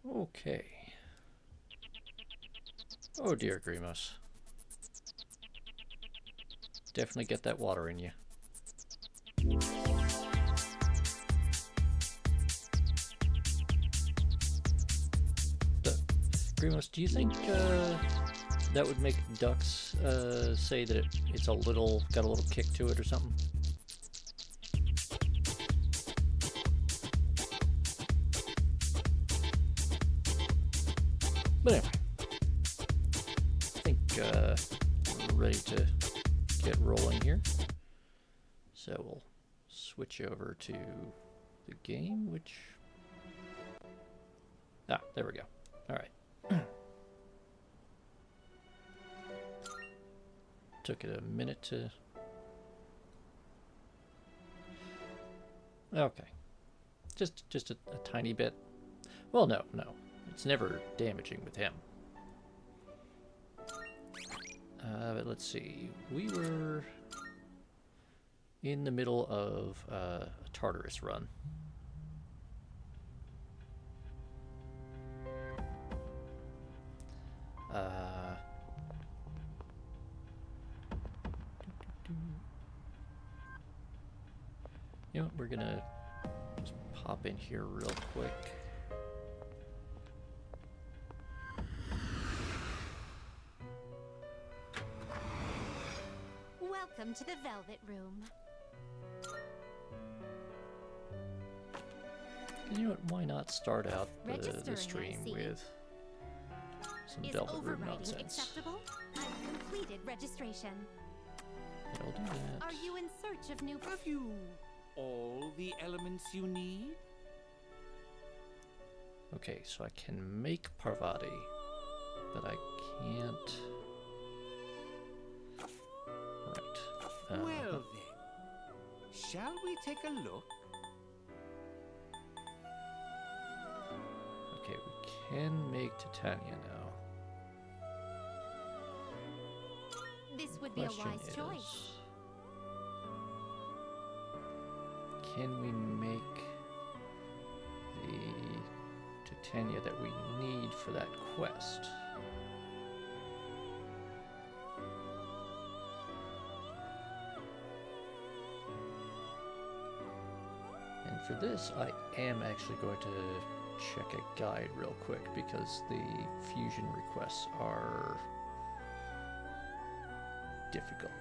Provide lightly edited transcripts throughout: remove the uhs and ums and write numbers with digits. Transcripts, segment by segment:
Okay. Oh dear, Grimos. Definitely get that water in you. Grimos, do you think that would make ducks say that it's got a little kick to it or something? But anyway, I think we're ready to get rolling here. So we'll switch over to the game, which... Ah, there we go. All right. Took it a minute to... Okay. Just a tiny bit. Well, no. It's never damaging with him. But let's see. We were in the middle of a Tartarus run. You know what, we're gonna just pop in here real quick. Welcome to the Velvet Room. You know what, why not start out the stream I see. with some Is Velvet Room overriding nonsense. acceptable? I've completed registration. Yeah, we'll do that. Are you in search of new... Have you all the elements you need? Okay, so I can make Parvati, but I can't... Right. Well then, shall we take a look? Okay, we can make Titania now. This would be a Question wise choice. Can we make the Titania that we need for that quest? And for this, I am actually going to check a guide real quick because the fusion requests are difficult.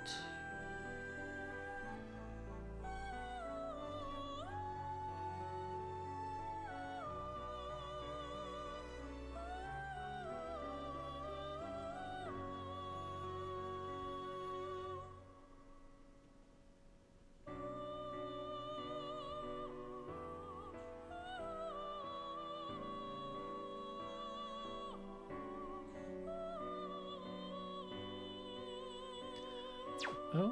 Okay.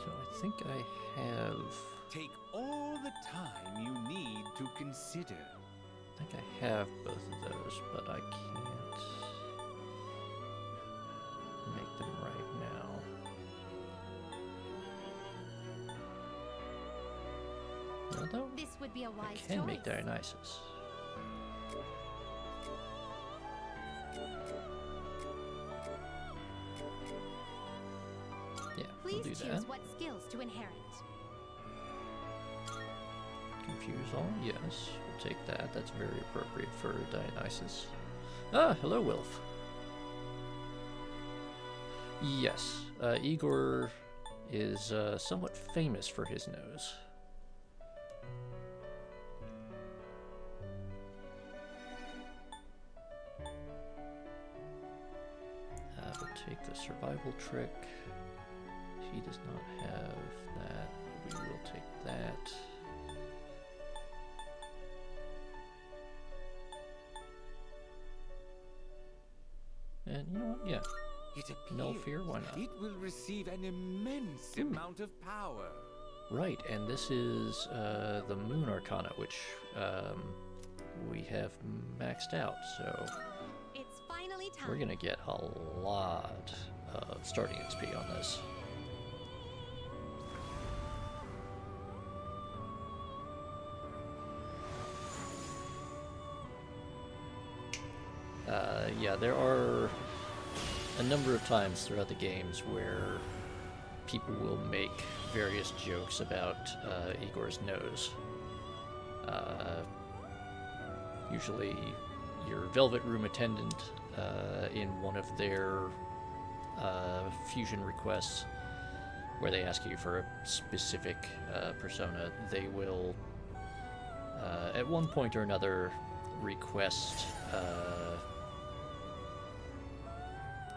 So I think I have... Take all the time you need to consider. I think I have both of those, but I can't make them right now. Although This would be a I wise can choice. make Dionysus. Yeah, we'll Please do choose that. what skills to inherit. Confuse all? Yes, we'll take that. That's very appropriate for Dionysus. Ah, hello, Wilf. Yes, Igor is somewhat famous for his nose. We'll take the survival trick. He does not have that. We will take that. And you know what? Yeah. It No appears fear, why not? it will receive an immense amount of power. Right, and this is the Moon Arcana, which we have maxed out, so... It's finally time. We're gonna get a lot of starting XP on this. Yeah, there are a number of times throughout the games where people will make various jokes about Igor's nose. Usually your Velvet Room attendant in one of their fusion requests where they ask you for a specific persona, they will at one point or another request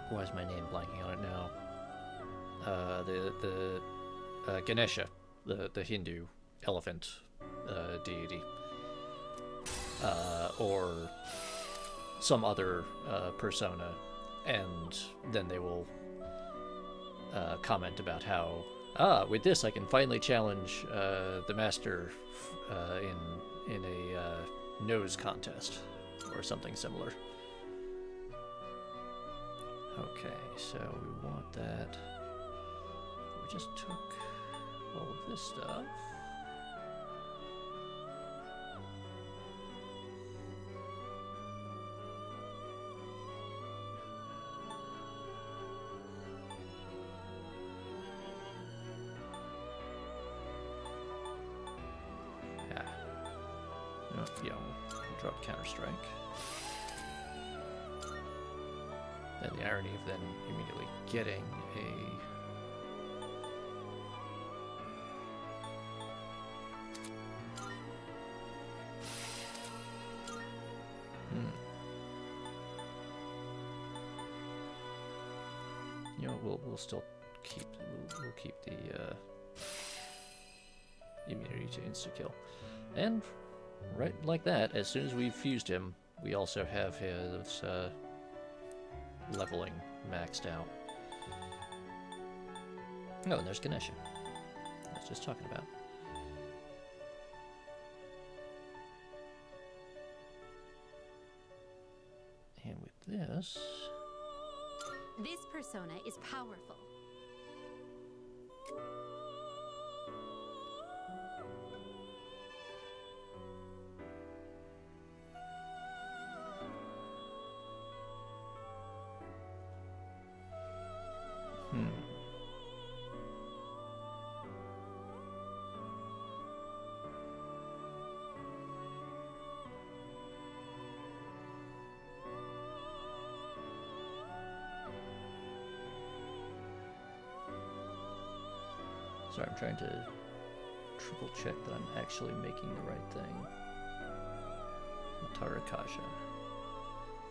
why is my name blanking on it now? The Ganesha, the Hindu elephant deity, or some other persona, and then they will comment about how, with this I can finally challenge the master in a nose contest, or something similar. Okay, so we want that. We just took all of this stuff. Yeah. Oh, yeah, we'll drop Counter-Strike. And the irony of then immediately getting a you know, we'll still keep we'll keep the immunity to insta kill, and right like that, as soon as we've fused him, we also have his leveling maxed out. Oh, and there's Ganesha. I was just talking about. And with this... This persona is powerful. Sorry, I'm trying to triple check that I'm actually making the right thing. Matarakasha.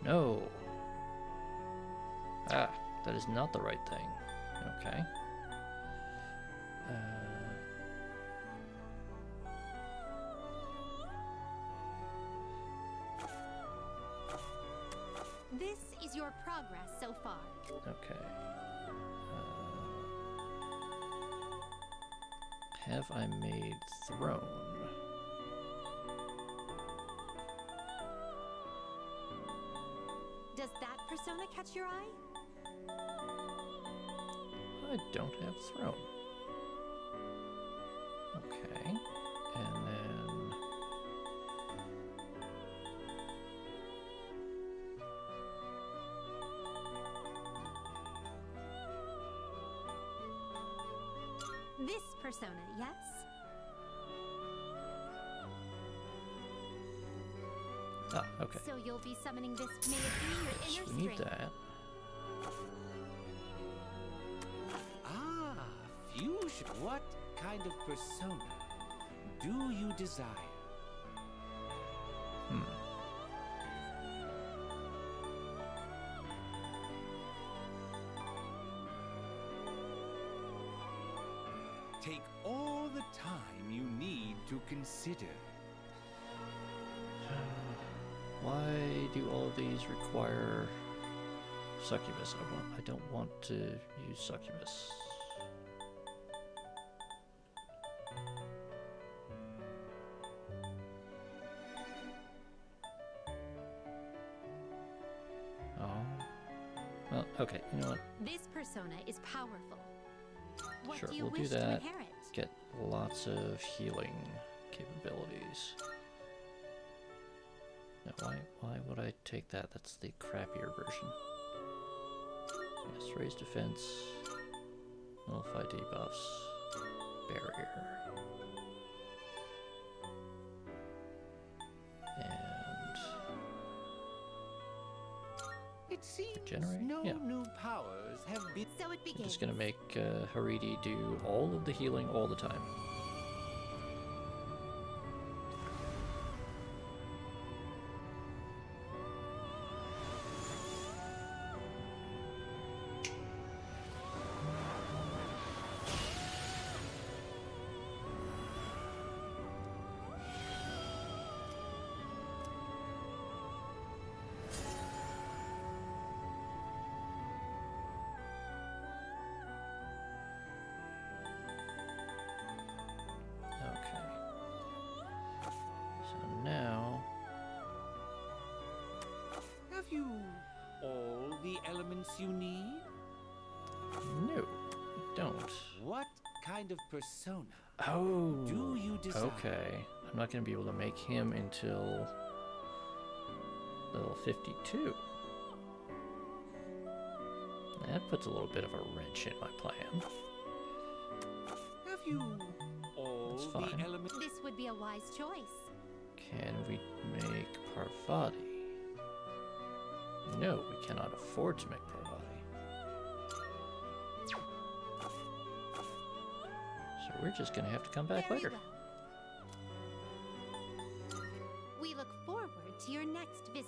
No! Ah, that is not the right thing. Okay. This is your progress so far. Okay. Have I made throne? Does that persona catch your eye? I don't have throne. Okay. And then... This persona, yes? Ah, okay. So you'll be summoning this, may it be your So inner we need strength. that. Ah, fusion. What kind of persona do you desire? Take all the time you need to consider. Why do all of these require succubus? I don't want to use succubus. Oh. Okay, you know what? This persona is powerful. What Sure, do you we'll do wish to that. inherit? Get lots of healing capabilities. Now, why would I take that? That's the crappier version. Yes, raise defense, nullify debuffs, barrier. And It seems Regenerate? no Yeah. new powers have been. So it I'm begins. just gonna make Haridi do all of the healing all the time. Okay. So now, Have you all the elements you need? no, I don't. What kind of persona Oh, do you desire? okay. I'm not gonna be able to make him until level 52. That puts a little bit of a wrench in my plan. Have you all That's the fine. elements? This would be a wise choice. Can we make Parvati? No, we cannot afford to make Parvati. So we're just gonna have to come back Very later. well. We look forward to your next visit.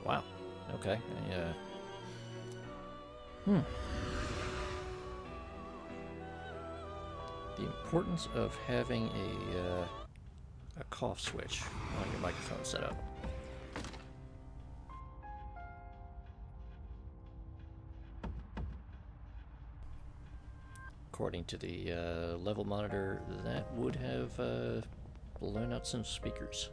Wow. Okay. The importance of having a cough switch on your microphone setup. According to the level monitor, that would have blown out some speakers.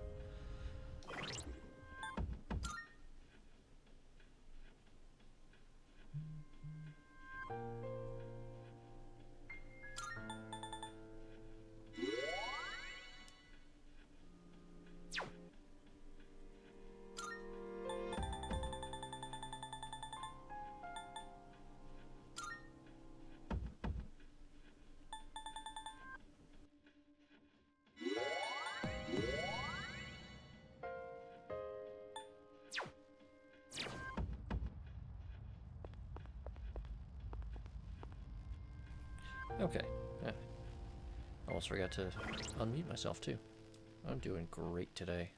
Okay. Almost forgot to unmute myself too. I'm doing great today.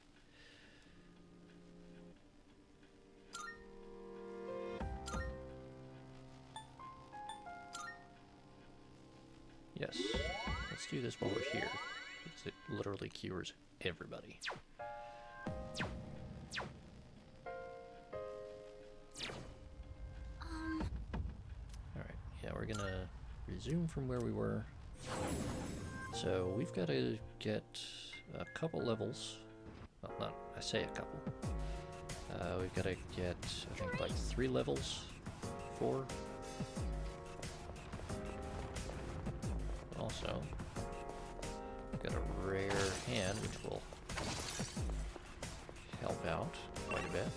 Yes. Let's do this while we're here, because it literally cures everybody. Alright, yeah, we're gonna resume from where we were. So we've got to get a couple levels. Well, not, I say a couple. We've got to get, I think, like 3 levels. 4. Also, we've got a rare hand, which will help out quite a bit.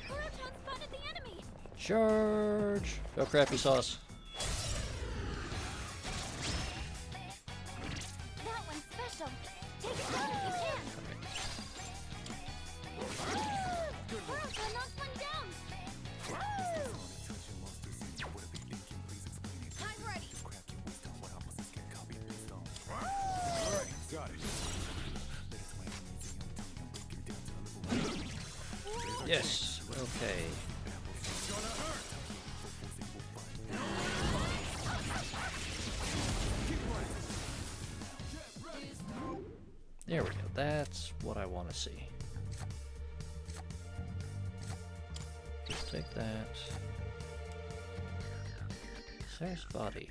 Proton spotted the enemy! Charge! Oh crap, he saw us. That one's special. Take it down if you can. Proton knocked one down. I'm ready. Yes, okay. There we go, that's what I want to see. Just take that. Sarasvati.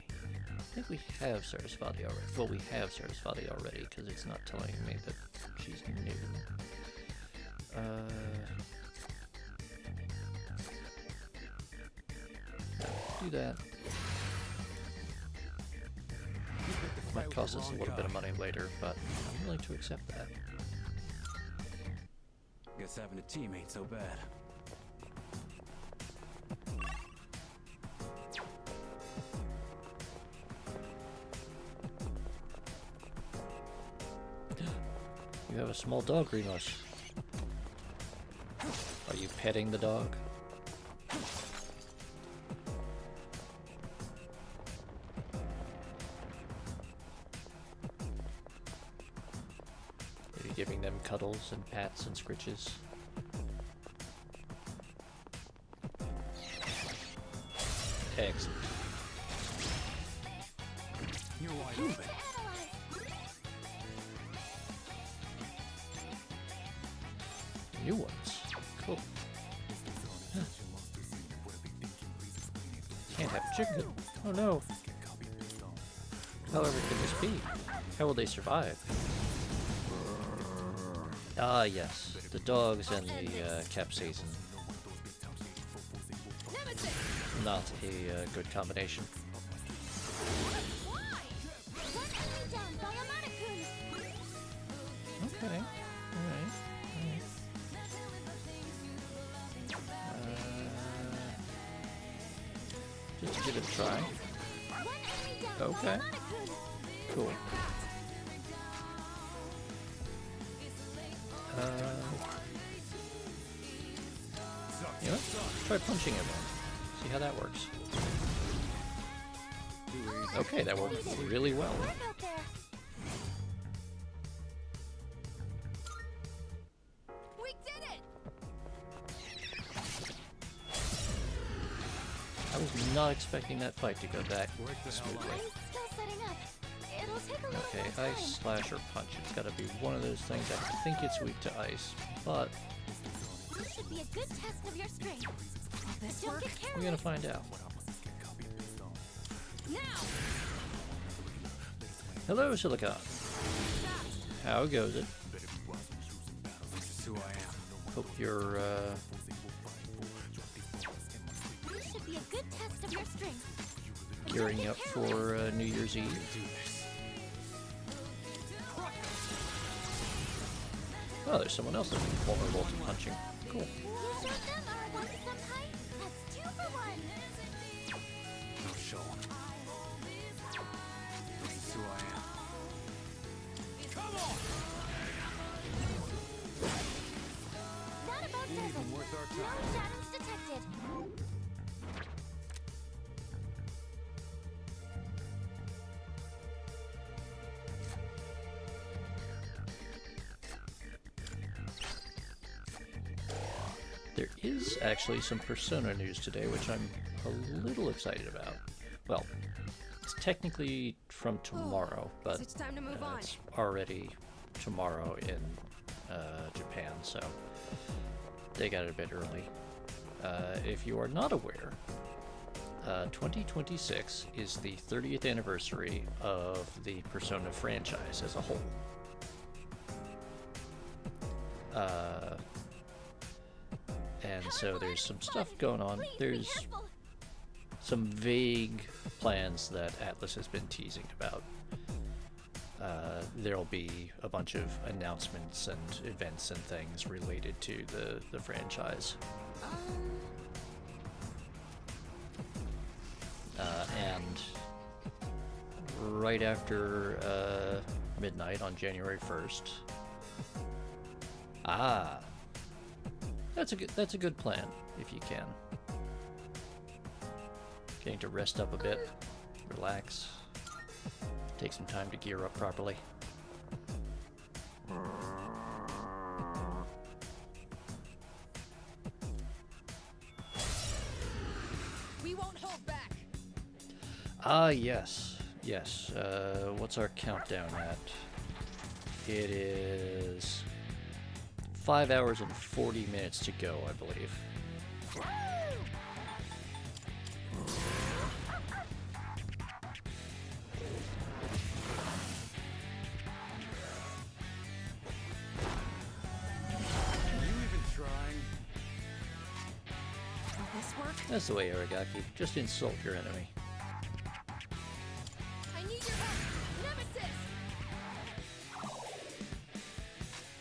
think we have Sarasvati already. Well, we have Sarasvati already because it's not telling me that she's new. Do that. Might cost us a little bit of money later, but I'm willing to accept that. Guess having a team ain't so bad. You have a small dog, Remus. Are you petting the dog? Are you giving them cuddles and pats and scritches? Excellent. You're wide open. New ones. Cool. Huh. Can't have chicken. Oh no. However can this be? How will they survive? Ah yes, the dogs and the capsaicin. Not a good combination. Okay, alright. Just to give it a try. Okay. Cool. You know, try punching him in. See how that works. Okay, that worked really well. We did it! I was not expecting that fight to go that smoothly. I'm still setting up. It'll take a little Okay, bit of time. ice, slash, or punch. It's gotta be one of those things. I think it's weak to ice, but This should be a good test of your strength. Don't get we're careless. gonna find out. Now! Hello, Silicon. How goes it? Just who I am. Hope you're, This should be a good test of your strength. gearing up for New Year's Eve. Oh, there's someone else that's vulnerable to punching. Cool. You showed them our one senpai? That's 2 for 1. No show. This is who I am. Come on! That about does Even it. worth our No time. shadows detected. There is actually some Persona news today, which I'm a little excited about. Well, it's technically from tomorrow, but It's time to move on. it's already tomorrow in Japan, so they got it a bit early. If you are not aware, 2026 is the 30th anniversary of the Persona franchise as a whole. And so there's some stuff going on. Please be There's careful. some vague plans that Atlus has been teasing about. There'll be a bunch of announcements and events and things related to the franchise. And right after midnight on January 1st. Ah, that's a good plan if you can. Getting to rest up a bit, relax, take some time to gear up properly. We won't hold back. Ah, yes. What's our countdown at? It is 5 hours and 40 minutes to go, I believe. That's the way, Aragaki. Just insult your enemy. I need your help. Nemesis.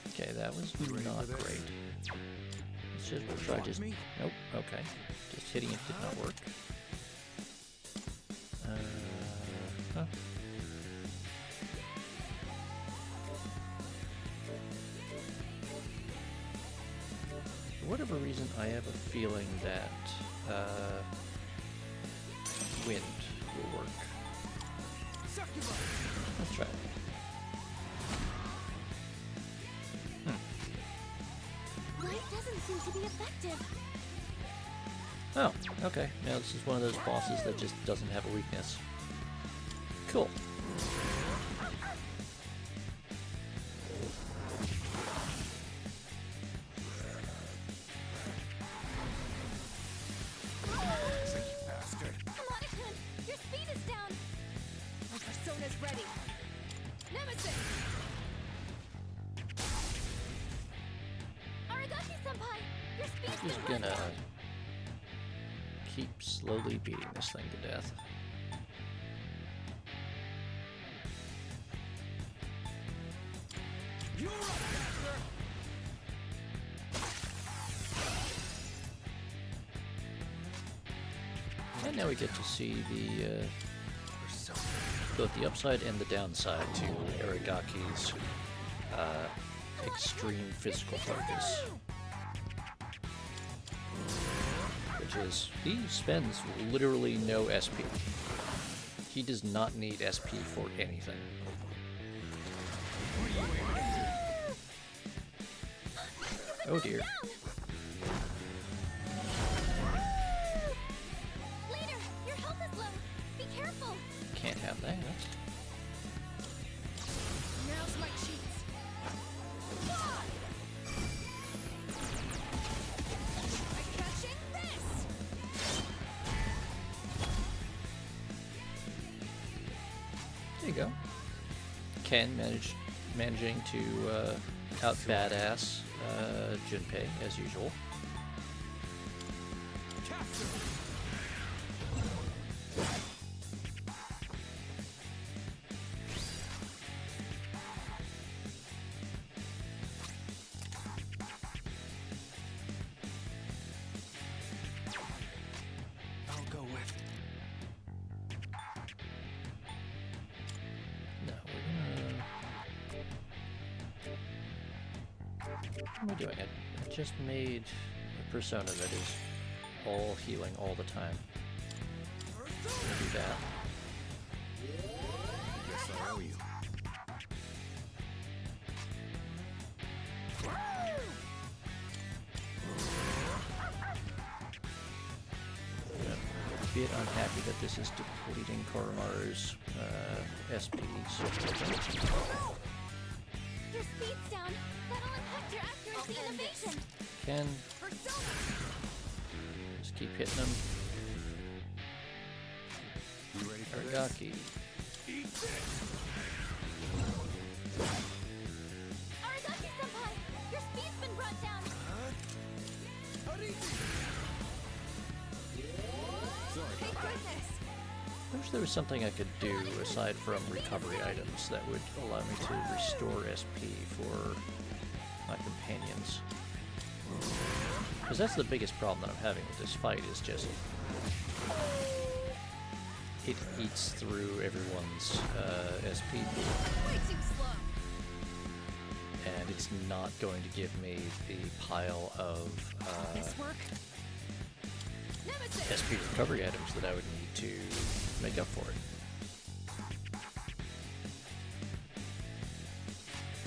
Okay, that was not great. Let's just try just... Nope, okay. Just hitting it did not work. Huh. For whatever reason, I have a feeling that wind will work. Let's try it. Light doesn't seem to be effective. Oh, okay. Now this is one of those bosses that just doesn't have a weakness. Cool. Come on, Akun. Your speed is down. My persona's ready. Nemesis. Aragaki-senpai, your speed's I'm just been brought gonna down. keep slowly beating this thing to death. You're up, Master! And now we get to see the both the upside and the downside to Aragaki's extreme physical focus. Which is, he spends literally no SP. He does not need SP for anything. Oh dear. Leader, your health is low. Be careful. Can't have that. Now's my cheats. I'm catching this. There you go. Ken managing to out badass Junpei as usual. I'll go with. No, we're gonna. What am I doing? I just made a persona that is all healing all the time. I'm gonna do that. Guess I owe you. I'm a bit unhappy that this is depleting Koromaru's SPs. Your speed's down. That'll impact your accuracy and evasion. Ken, Persona. just keep hitting him. You ready for this? Aragaki. Eat this! Aragaki-senpai, your speed's been brought down. Sorry. Thank goodness. I wish there was something I could do aside from recovery items that would allow me to restore SP for my companions. Because that's the biggest problem that I'm having with this fight is just it eats through everyone's SP, Way too slow. and it's not going to give me the pile of This work. Nemesis. SP recovery items that I would need to make up for it.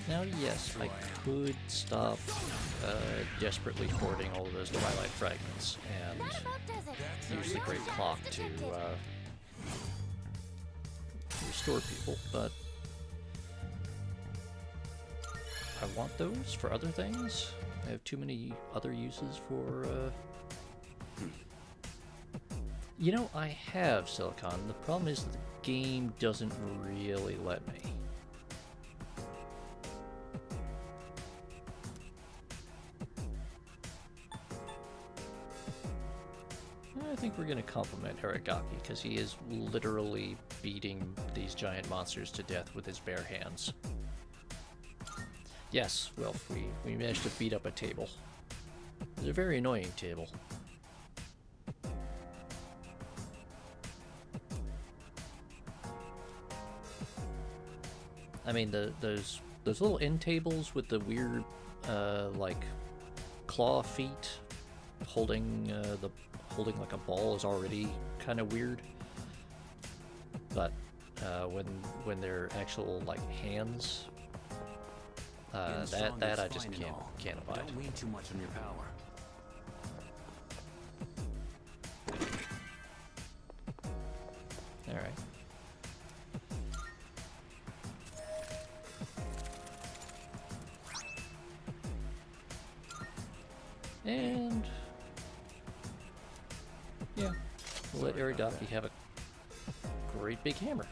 Now, yes, I could stop desperately hoarding all of those Twilight fragments and That about does it. use the Great Clock to restore people, but I want those for other things. I have too many other uses for, You know, I have Silicon. The problem is that the game doesn't really let me. think we're going to compliment Aragaki, because he is literally beating these giant monsters to death with his bare hands. Yes, well, we managed to beat up a table. It's a very annoying table. I mean, those little end tables with the weird, like, claw feet holding like a ball is already kind of weird. But when they're actual like hands, that I just can't abide. Don't lean too much on your power. All right. And yeah, we'll let Aridaki have a great big hammer.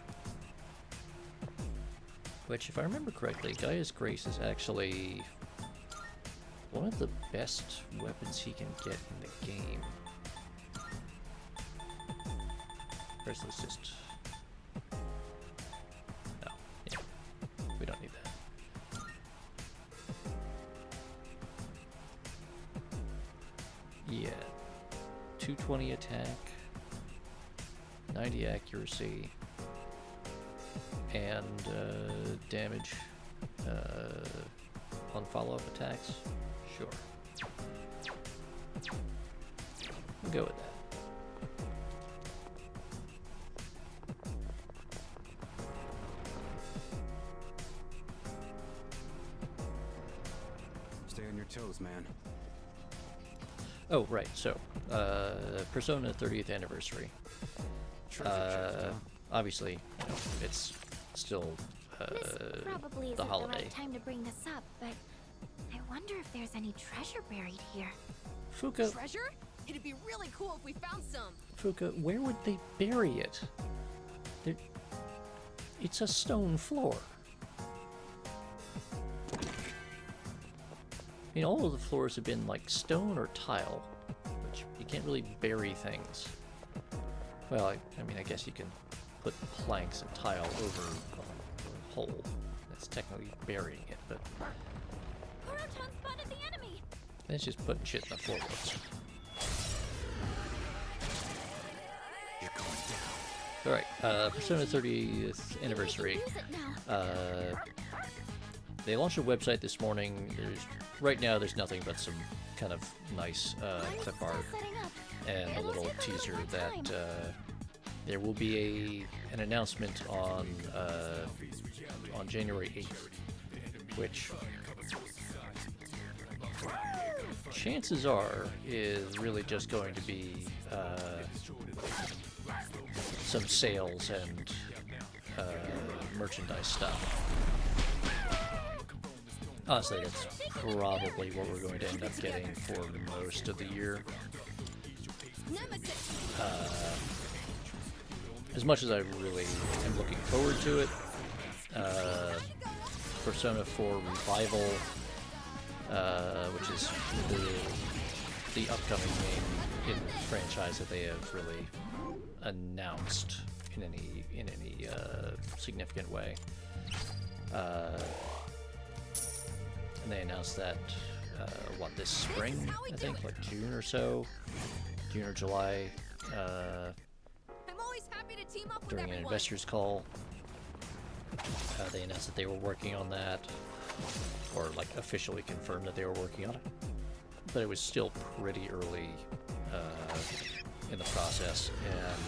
Which, if I remember correctly, Gaia's Grace is actually one of the best weapons he can get in the game. First, let's just... No, yeah, we don't need that. Yeah, 220 attack, 90 accuracy, and damage on follow-up attacks. Sure, we'll go with that. Stay on your toes, man. Oh, right, so, Persona 30th anniversary. Treasure chest, huh? Obviously, you know, it's still This probably isn't the the holiday. right time to bring this up, but I wonder if there's any treasure buried here. Fuka, Treasure? It'd be really cool if we found some. Fuka, where would they bury it? There, it's a stone floor. I mean, all of the floors have been like stone or tile, which you can't really bury things. Well, I mean, I guess you can put planks and tile over a hole. That's technically burying it, but Kuroton spotted the enemy! that's just putting shit in the floorboards. You're going down. Alright, Persona 30th anniversary. Use it now. They launched a website this morning. Right now there's nothing but some kind of nice clip art Setting up. and a little teaser that there will be an announcement on January 8th, which chances are is really just going to be some sales and merchandise stuff. Honestly, that's probably what we're going to end up getting for most of the year. As much as I really am looking forward to it, Persona 4 Revival, which is the upcoming game in the franchise that they have really announced in any significant way. And they announced that, this spring, I think, like June or so, June or July, I'm always happy to team up with during an everyone. investors call. They announced that they were working on that, or like officially confirmed that they were working on it. But it was still pretty early in the process, and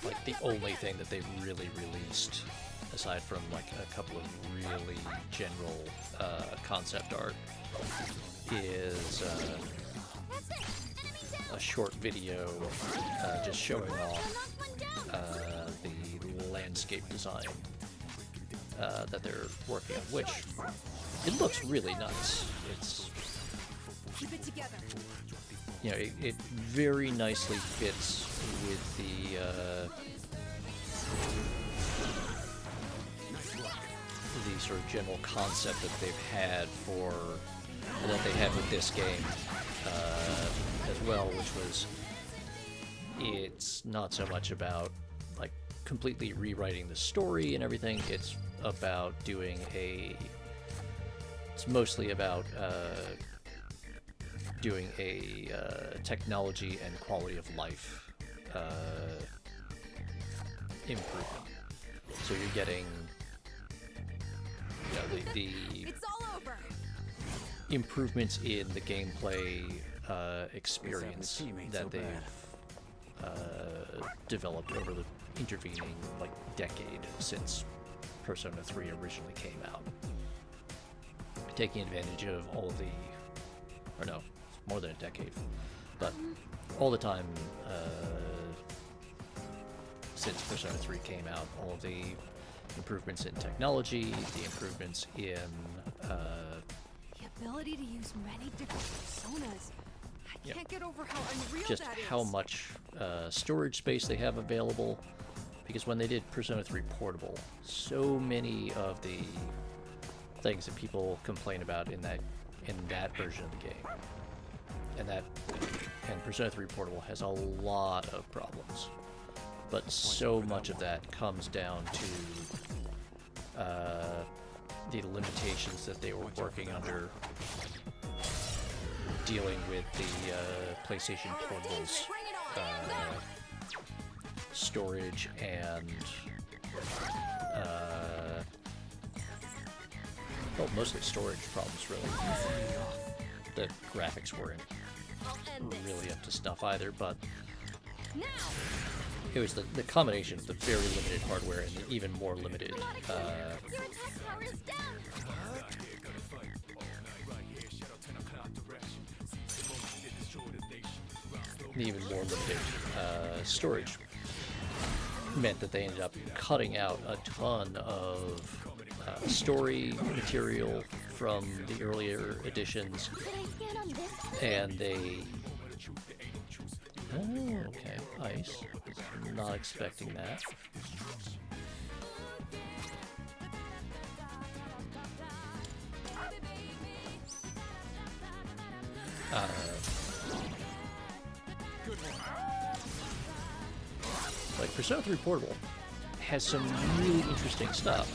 like the only thing that they've really released, aside from like a couple of really general concept art, is a short video just showing off the landscape design that they're working on, which it looks really nice. It's, Keep it together. you know, it very nicely fits with the sort of general concept that they've had for that they had with this game as well, which was it's not so much about like completely rewriting the story and everything. It's about it's mostly about doing a technology and quality of life improvement. So you're getting, the It's all over. improvements in the gameplay experience teammates that so they've developed over the intervening decade since Persona 3 originally came out, taking advantage of all of more than a decade, but all the time since Persona 3 came out, all of the improvements in technology, the improvements in The ability to use many different personas. I can't get over how unreal just that is. how much storage space they have available. Because when they did Persona 3 Portable, so many of the things that people complain about in that version of the game, and Persona 3 Portable has a lot of problems, but so much of that comes down to the limitations that they were working under dealing with the PlayStation Portable's storage and mostly storage problems, really. The graphics weren't really up to snuff either, but it was the combination of the very limited hardware and the even more limited Your attack power is down. Storage meant that they ended up cutting out a ton of story material from the earlier editions, Could I stand on this? and they... Oh, okay, ice. Not expecting that. Like Persona 3 Portable has some really interesting stuff.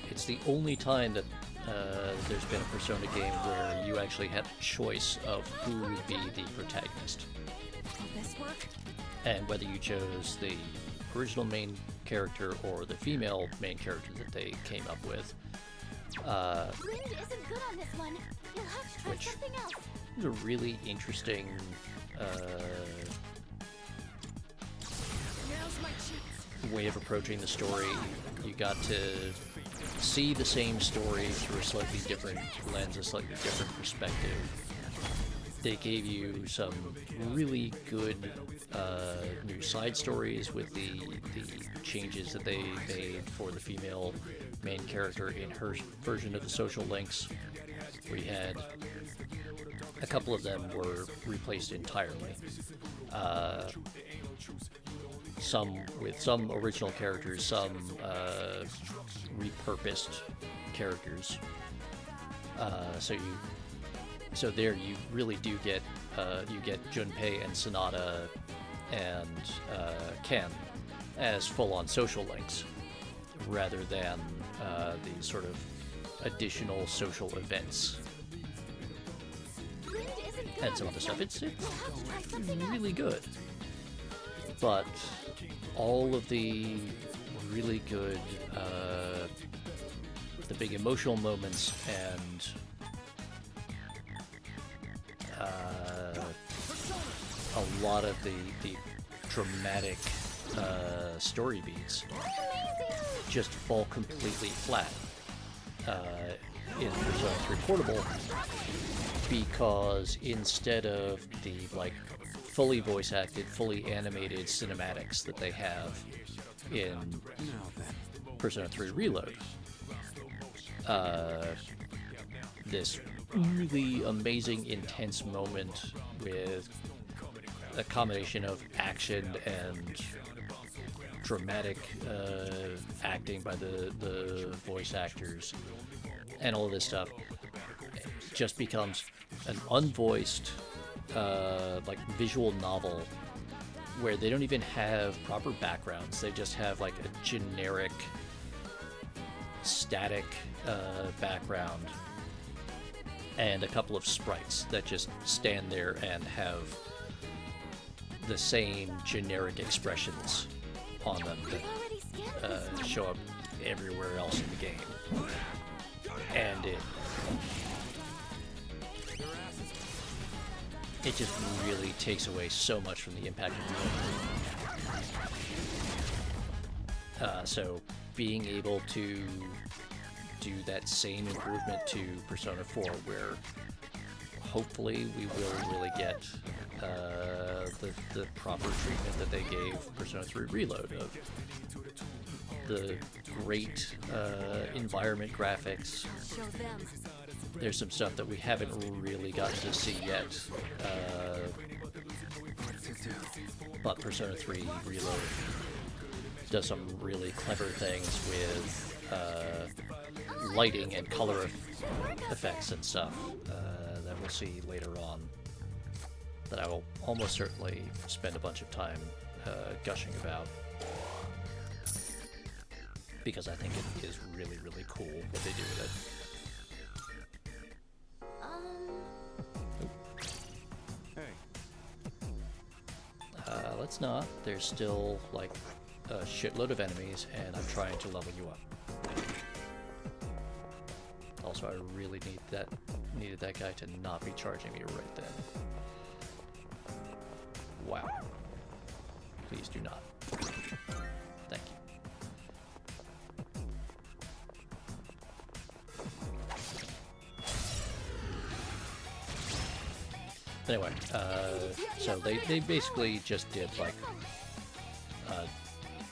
It's the only time that there's been a Persona game where you actually had a choice of who would be the protagonist, Will this work? and whether you chose the original main character or the female main character that they came up with. Wind isn't good on this one. You'll have to try Which- something else. It was a really interesting Now's my chance. way of approaching the story. You got to see the same story through a slightly different lens, a slightly different perspective. They gave you some really good new side stories with the changes that they made for the female main character in her version of the social links, where you had a couple of them were replaced entirely. Some with some original characters, some repurposed characters. So there you really do get you get Junpei and Sonata and Ken as full-on social links, rather than the sort of additional social events Wind isn't good and on some of the this stuff. one. It's You'll have to try something else. really good, but all of the really good, the big emotional moments and a lot of the dramatic story beats just fall completely flat in Persona 3 Portable, because instead of the fully voice acted, fully animated cinematics that they have in Persona 3 Reload, this really amazing, intense moment with a combination of action and dramatic acting by the voice actors and all of this stuff just becomes an unvoiced like visual novel where they don't even have proper backgrounds. They just have like a generic static background and a couple of sprites that just stand there and have the same generic expressions on them that show up everywhere else in the game. And it just really takes away so much from the impact of the game. So being able to do that same improvement to Persona 4, where hopefully we will really get the proper treatment that they gave Persona 3 Reload, of the great environment graphics. There's some stuff that we haven't really gotten to see yet, but Persona 3 Reload does some really clever things with lighting and color effects and stuff that we'll see later on, that I will almost certainly spend a bunch of time gushing about, because I think it is really, really cool what they do with it. Let's not. There's still like a shitload of enemies, and I'm trying to level you up. Also, I really needed that guy to not be charging me right then. Wow. Please do not. Thank you. Anyway, so they basically just did like a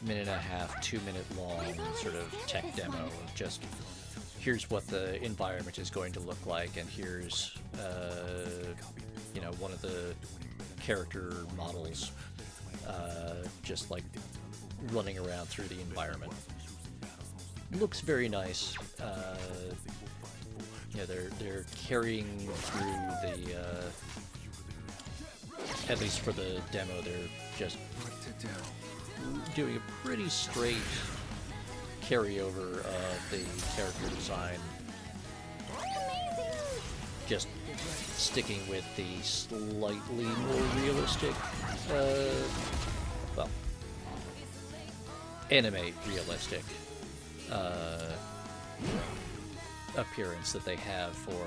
minute and a half, 2 minute long sort of tech demo of just, here's what the environment is going to look like, and here's you know, one of the character models just like running around through the environment. Looks very nice. Yeah, they're carrying through the at least for the demo, they're just doing a pretty straight carryover of the character design. Just sticking with the slightly more realistic, well, anime realistic appearance that they have for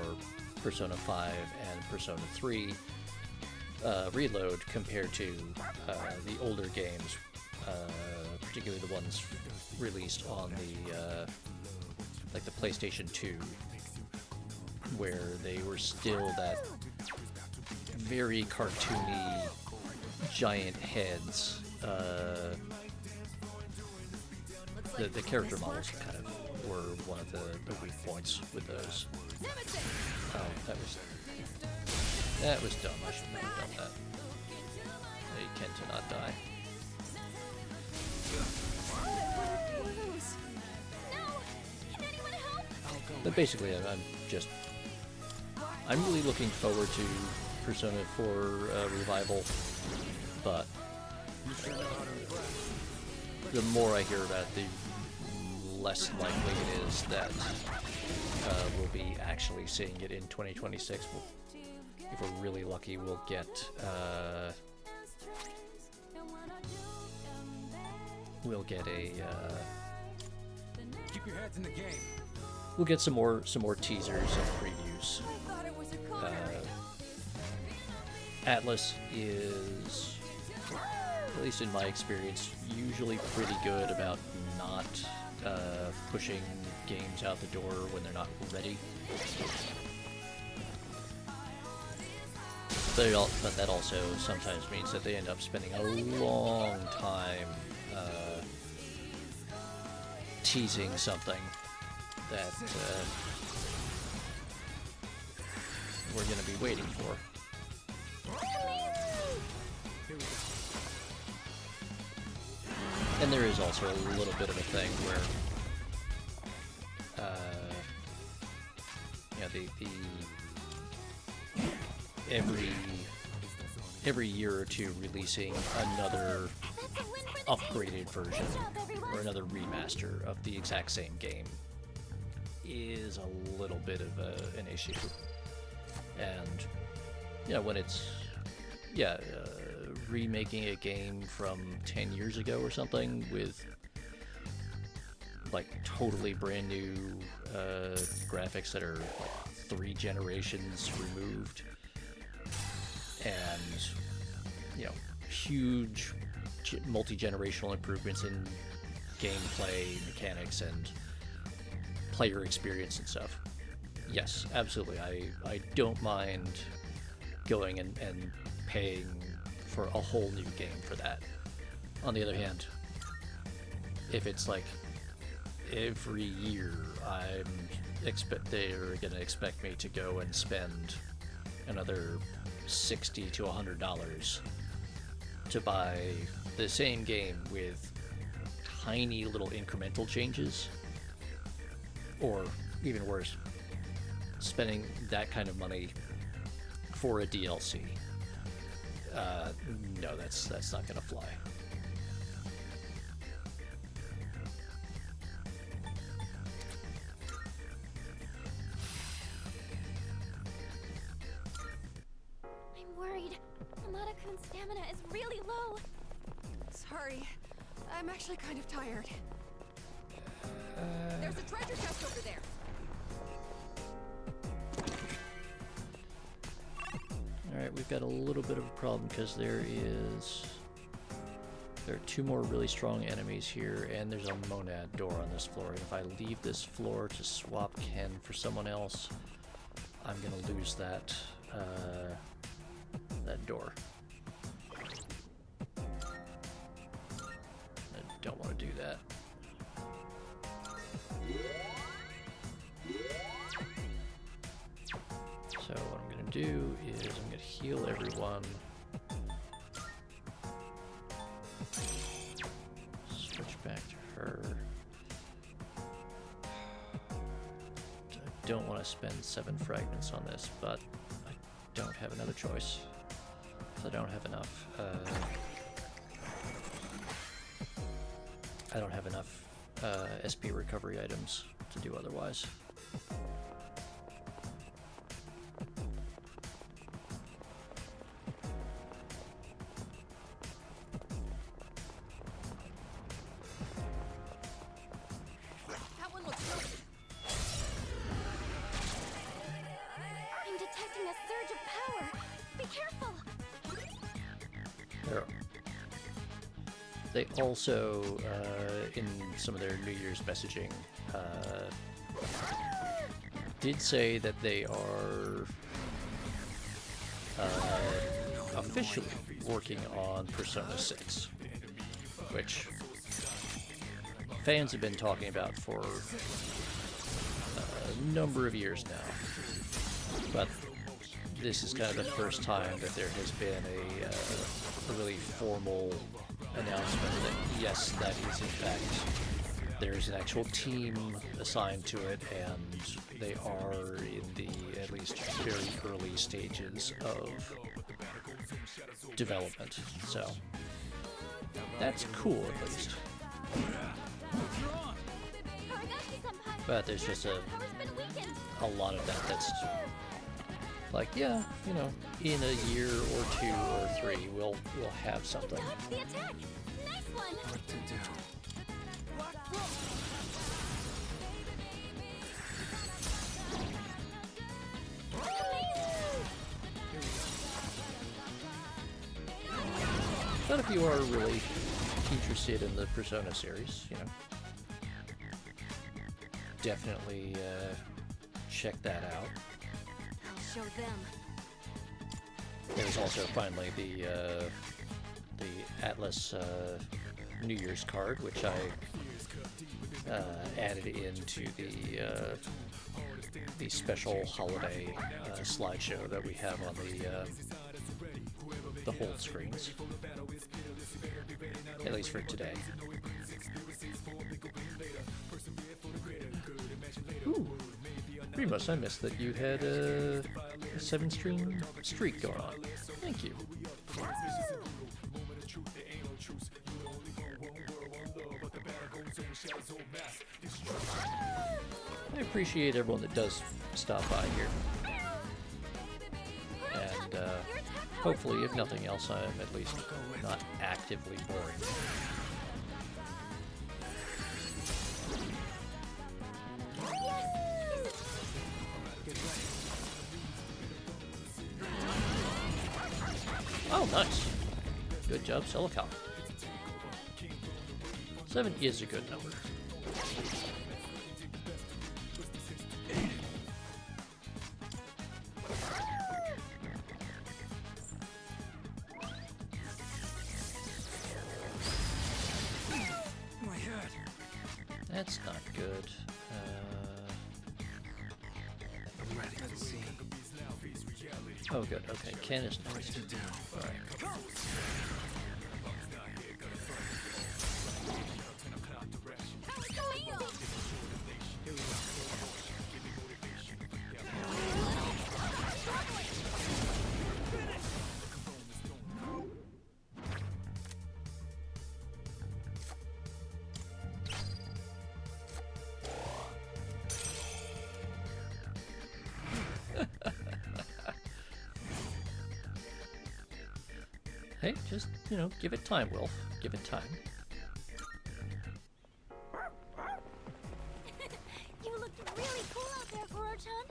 Persona 5 and Persona 3 Reload, compared to the older games, particularly the ones released on the like the PlayStation 2, where they were still that very cartoony giant heads. The character models kind of were one of the weak points with those. Oh, that was dumb. I should not have done that. They tend to not die. But basically, I'm really looking forward to Persona 4 Revival, but the more I hear about it, the less likely it is that we'll be actually seeing it in 2026. If we're really lucky, we'll get Keep your heads in the game. we'll get some more teasers and previews. Atlus is, at least in my experience, usually pretty good about not pushing games out the door when they're not ready. But that also sometimes means that they end up spending a long time teasing something that we're going to be waiting for. And there is also a little bit of a thing where, every year or two releasing another upgraded version or another remaster of the exact same game is a little bit of an issue. And when it's remaking a game from 10 years ago or something with like totally brand new graphics that are like 3 generations removed, and huge multi-generational improvements in gameplay mechanics and player experience and stuff. Yes, absolutely. I don't mind going and paying for a whole new game for that. On the other hand, if it's like every year they're gonna expect me to go and spend another $60 to $100 to buy the same game with tiny little incremental changes, or even worse, spending that kind of money for a DLC. No, that's not gonna fly. I'm worried. Amada-kun's stamina is really low. Sorry, I'm actually kind of tired. There's a treasure chest over there. Alright, we've got a little bit of a problem because there are 2 more really strong enemies here, and there's a monad door on this floor. And if I leave this floor to swap Ken for someone else, I'm gonna lose that door. I don't want to do that. So what I'm going to do is I'm going to heal everyone. Switch back to her. I don't want to spend 7 fragments on this, but I don't have another choice. I don't have enough. I don't have enough SP recovery items to do otherwise. That one looks good. I'm detecting a surge of power. Be careful. They also, in some of their New Year's messaging, did say that they are officially working on Persona 6, which fans have been talking about for a number of years now. But this is kind of the first time that there has been a really formal announcement that yes, that is in fact, there's an actual team assigned to it, and they are in the at least very early stages of development. So that's cool, at least. But there's just a lot of that's like, yeah, in a year or 2 or 3, we'll have something. Dodge the attack. Nice one. What to do? But if you are really interested in the Persona series, definitely check that out. I'll show them. There's also finally the Atlus New Year's card, which I added into the special holiday slideshow that we have on the hold screens, at least for today. Remus, I missed that you had a 7-stream streak going on. Thank you. I appreciate everyone that does stop by here. And hopefully, if nothing else, I'm at least not actively boring. Oh, nice. Good job, Silicon. 7 is a good number. That's not good. Oh, good. Okay, Ken is next. Alright. Hey, just, you know, give it time, Wilf. Give it time. You looked really cool out there, Koro-chan.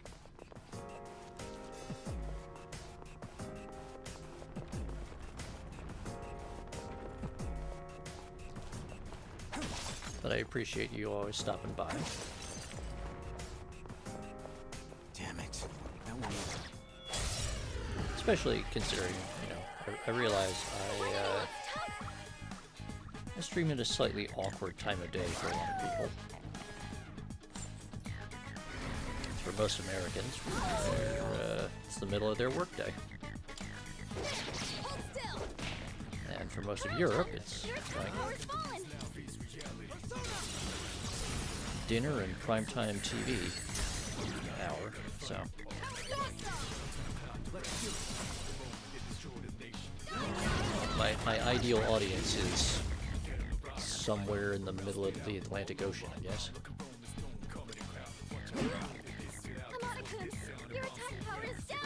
But I appreciate you always stopping by. Damn it. That one. Especially considering, you know, I realize I stream at a slightly awkward time of day for a lot of people. For most Americans, it's the middle of their workday. And for most of Europe, it's like dinner and primetime TV hour, so. My ideal audience is somewhere in the middle of the Atlantic Ocean, I guess. Hamada-kun, your attack power is down.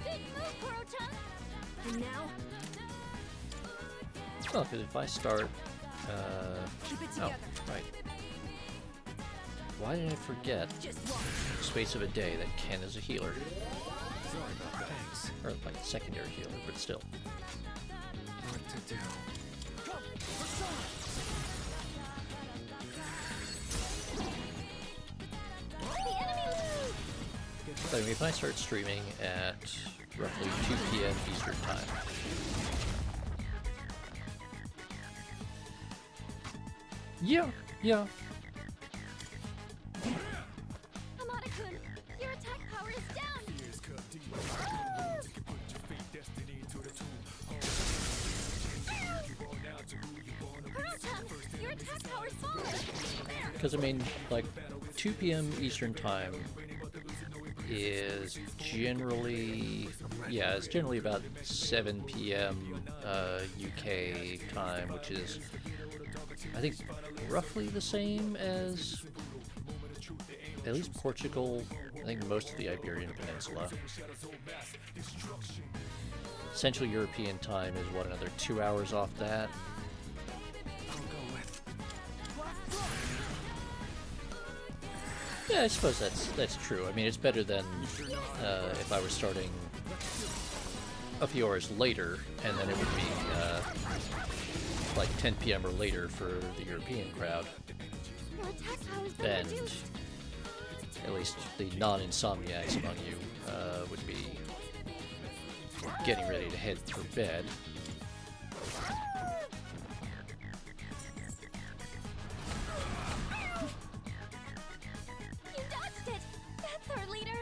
Big move, Koro-chan. And now, Well, because if I start, keep it oh, together. right. Why did I forget, Just walk. space of a day, that Ken is a healer? Sorry about that. Thanks. Or like secondary healer, but still. What to do? The enemy move. But I mean, if I start streaming at roughly 2 p.m. Eastern Time, yeah. Hamada-kun, your attack power is down. Koro-chan, your attack power is falling. Because I mean, like 2 p.m. Eastern Time is generally, yeah, it's generally about 7 p.m. UK time, which is, I think, roughly the same as at least Portugal. I think most of the Iberian Peninsula. Central European time is what, another 2 hours off that. I'll go with. Yeah, I suppose that's true. I mean, it's better than if I was starting a few hours later, and then it would be like 10 p.m. or later for the European crowd. Your attack power has been Then reduced. at least the non-insomniacs among you would be getting ready to head for bed. You dodged it. That's our leader.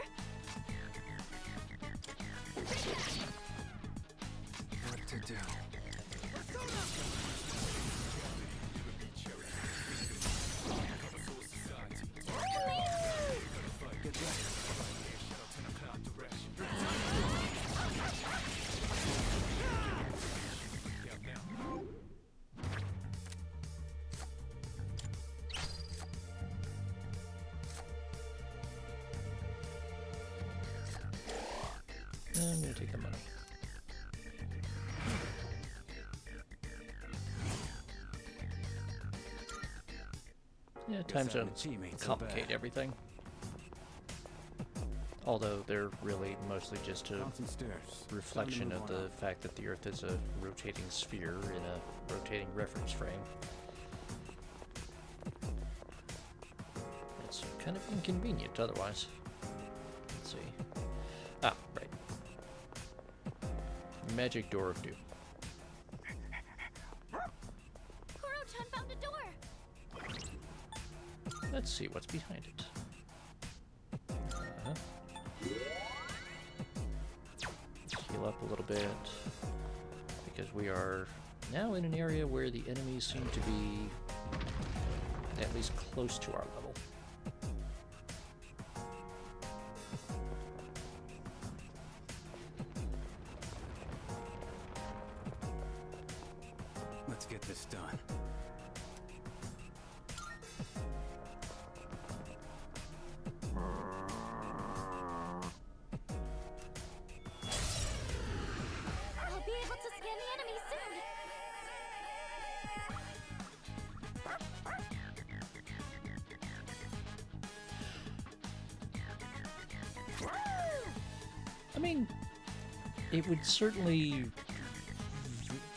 I'm gonna take the money. Yeah, time Guess having a zones teammate so complicate bad. everything. Although they're really mostly just a Down some stairs. Time to reflection move of on the up. fact that the Earth is a rotating sphere in a rotating reference frame. It's kind of inconvenient otherwise. Let's see. Ah, right. Magic Door of Doom. Kuro-chan found a door. Let's see what's behind it. Uh-huh. Let's heal up a little bit, because we are now in an area where the enemies seem to be at least close to our level. Let's get this done. I'll be able to scan the enemy soon. I mean, it would certainly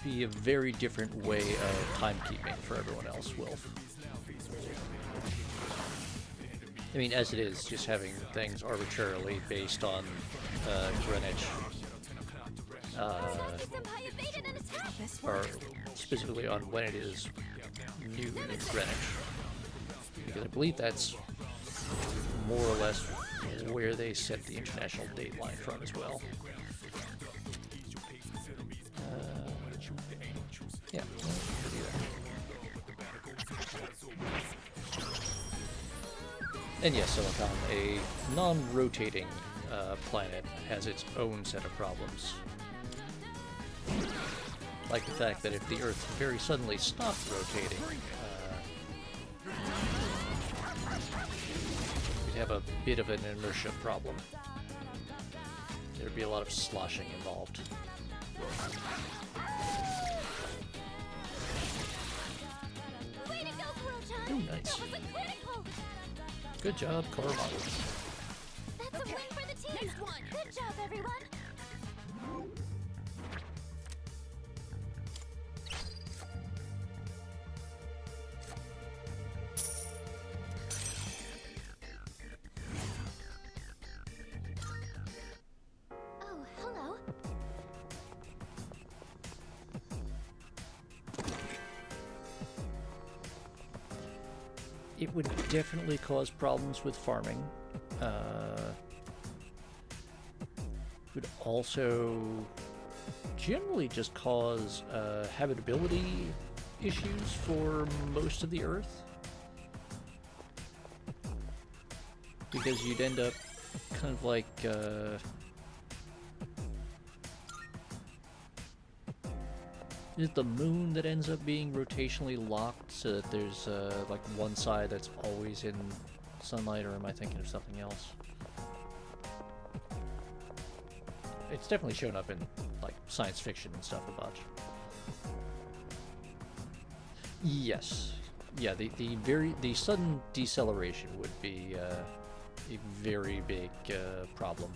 be a very different way of timekeeping for everyone else, Wilf. I mean, as it is, just having things arbitrarily based on Greenwich, Senpai evaded an attack. or specifically on when it is noon in Greenwich. Because I believe that's more or less where they set the international date line from as well. Yeah, we'll do that. And yes, Silicon, a non-rotating planet has its own set of problems. Like the fact that if the Earth very suddenly stopped rotating, we'd have a bit of an inertia problem. There'd be a lot of sloshing involved. Way to go, Kuro-chan. Oh, nice. That was a critical. Good job, Coromon. That's a win for the team. Next one. Good job, everyone. Oh, hello. It would definitely cause problems with farming. Would also generally just cause habitability issues for most of the Earth. Because you'd end up kind of like is it the moon that ends up being rotationally locked so that there's like one side that's always in sunlight, or am I thinking of something else? It's definitely shown up in like science fiction and stuff a bunch. Yes. Yeah, the sudden deceleration would be a very big problem.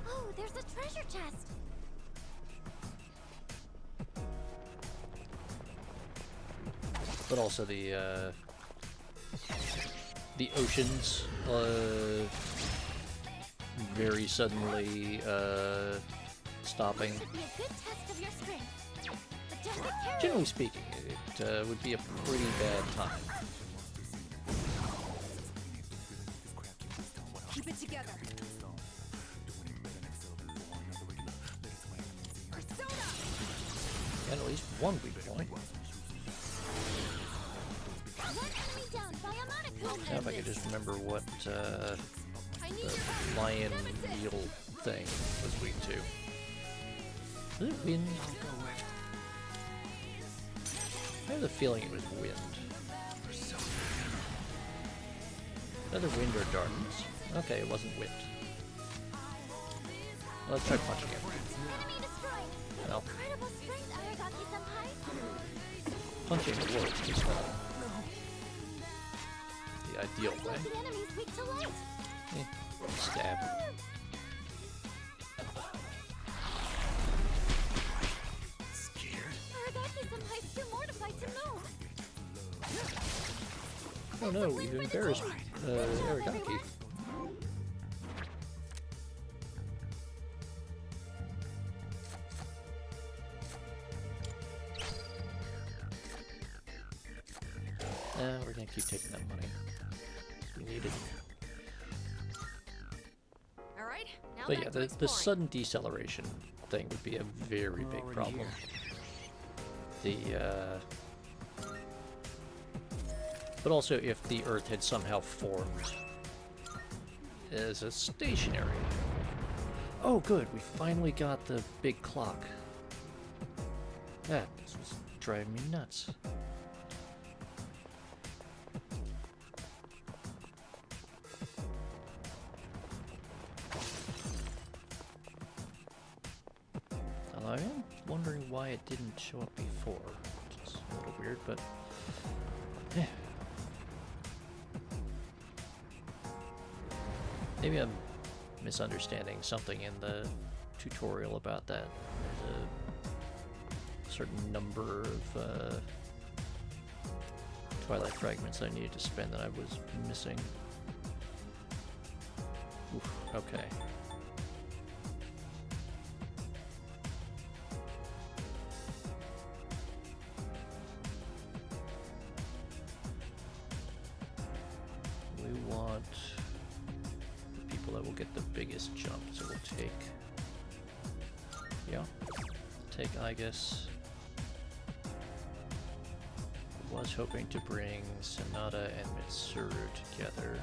Oh, there's a treasure chest. But also the oceans very suddenly stopping. This should be a good test of your strength. But don't get carried. Generally speaking, it would be a pretty bad time. Keep it together. Persona! And at least one weak point. One enemy down by a Monaco. Now if I could just remember what I need the your help. lion Nemesis. eel thing was weak to. Was it wind? I have the feeling it was wind. Either wind or darkness. Okay, it wasn't wind. Let's try punching him. Enemy destroyed. Well, Incredible strength, Aragaki-senpai. punching works, just not the ideal way. The enemy's weak to light. Stab. Scared? Aragaki-senpai's too mortified to move. Oh no, you've embarrassed Aragaki. We're gonna keep taking that money. We need it. All right. Now But back yeah, to the exploring. sudden deceleration thing would be a very big already problem. here. But also if the Earth had somehow formed as a stationary. Oh good, we finally got the big clock. That was driving me nuts. I am wondering why it didn't show up before, which is a little weird, but yeah. Maybe I'm misunderstanding something in the tutorial about that. There's a certain number of Twilight fragments I needed to spend that I was missing. Oof, okay. We want the people that will get the biggest jump, so we'll take, yeah, take Igus. Was hoping to bring Sonata and Mitsuru together.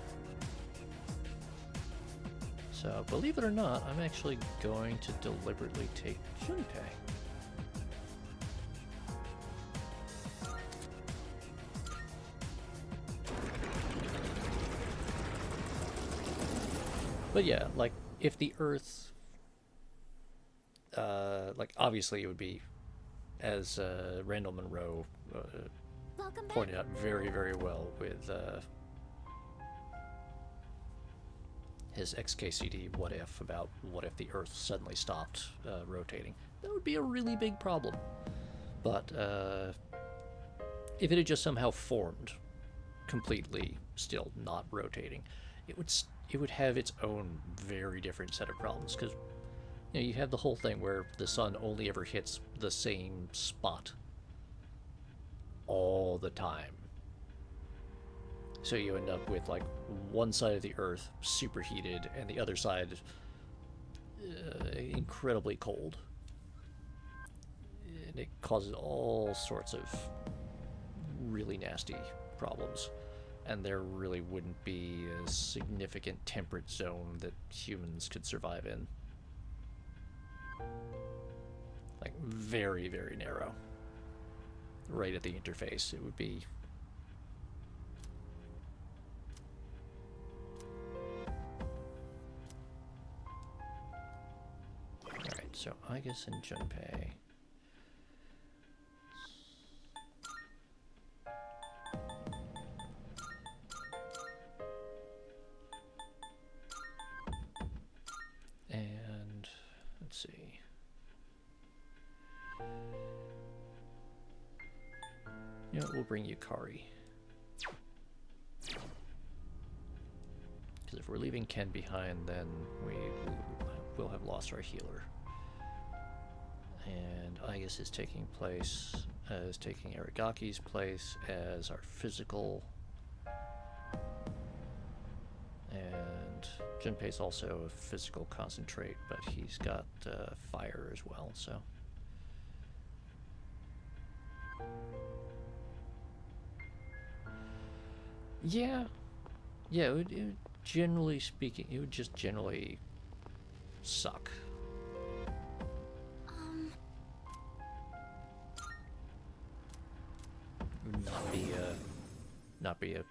So, believe it or not, I'm actually going to deliberately take Junpei. But yeah, like, if the Earth, like, obviously it would be, as Randall Monroe Welcome back. pointed out very, very well with his XKCD what if, about what if the Earth suddenly stopped rotating. That would be a really big problem. But if it had just somehow formed completely still not rotating, it would have its own very different set of problems, because you know, you have the whole thing where the sun only ever hits the same spot all the time. So you end up with like one side of the Earth superheated and the other side incredibly cold. And it causes all sorts of really nasty problems. And there really wouldn't be a significant temperate zone that humans could survive in. Like very, very narrow. Right at the interface, it would be. Alright, so Igus and Junpei. And let's see. You know what, we'll bring Yukari. Because if we're leaving Ken behind, then we will have lost our healer. And Igus is taking Aragaki's place as our physical. And Junpei's also a physical concentrate, but he's got fire as well, so. Yeah, it would generally speaking, it would just generally suck. Not be a.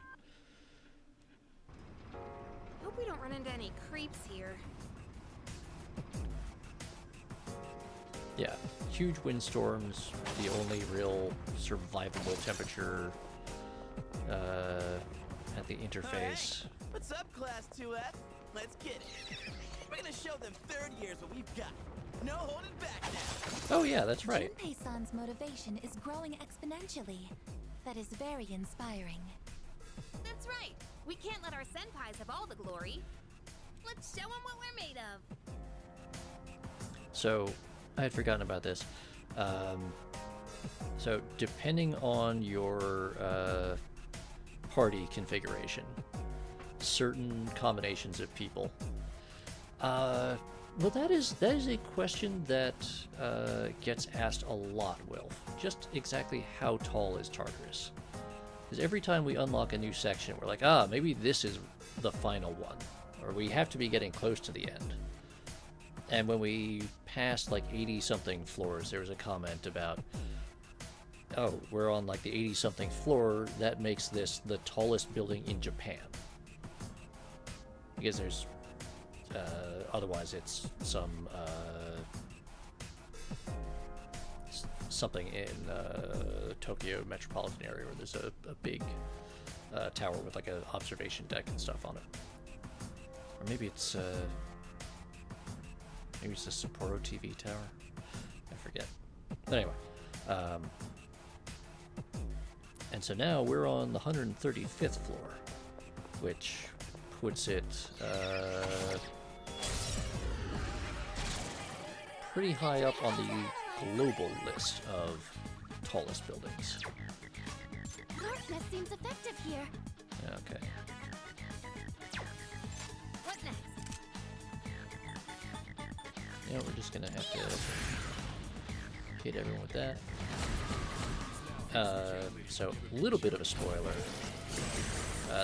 Hope we don't run into any creeps here. Yeah, huge windstorms, the only real survivable temperature at the interface. What's up, Class 2F? Let's get it. We're gonna show them third years what we've got. No holding back now. Oh yeah, that's right. Junpei-san's motivation is growing exponentially. That is very inspiring. That's right. We can't let our senpais have all the glory. Let's show them what we're made of. So, I had forgotten about this. So, depending on your party configuration, certain combinations of people. Well, that is a question that gets asked a lot, Wilf. Just exactly how tall is Tartarus? Because every time we unlock a new section, we're like, maybe this is the final one, or we have to be getting close to the end. And when we passed like 80-something floors, there was a comment about, oh, we're on like the 80-something floor, that makes this the tallest building in Japan. Because there's, otherwise it's some, something in Tokyo metropolitan area where there's a big tower with like an observation deck and stuff on it. Or maybe it's the Sapporo TV tower. I forget. But anyway, and so now we're on the 135th floor, which puts it pretty high up on the global list of tallest buildings. Darkness seems effective here. Okay. What next? Yeah, we're just gonna have to hit everyone with that. So, a little bit of a spoiler.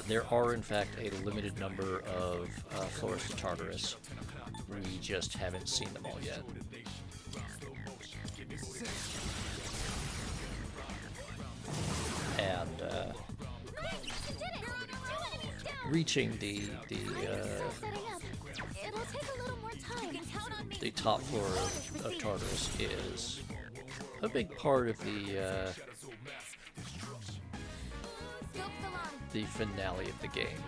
There are, in fact, a limited number of floors to Tartarus. We just haven't seen them all yet. And reaching the top floor of Tartarus is a big part of the finale of the game.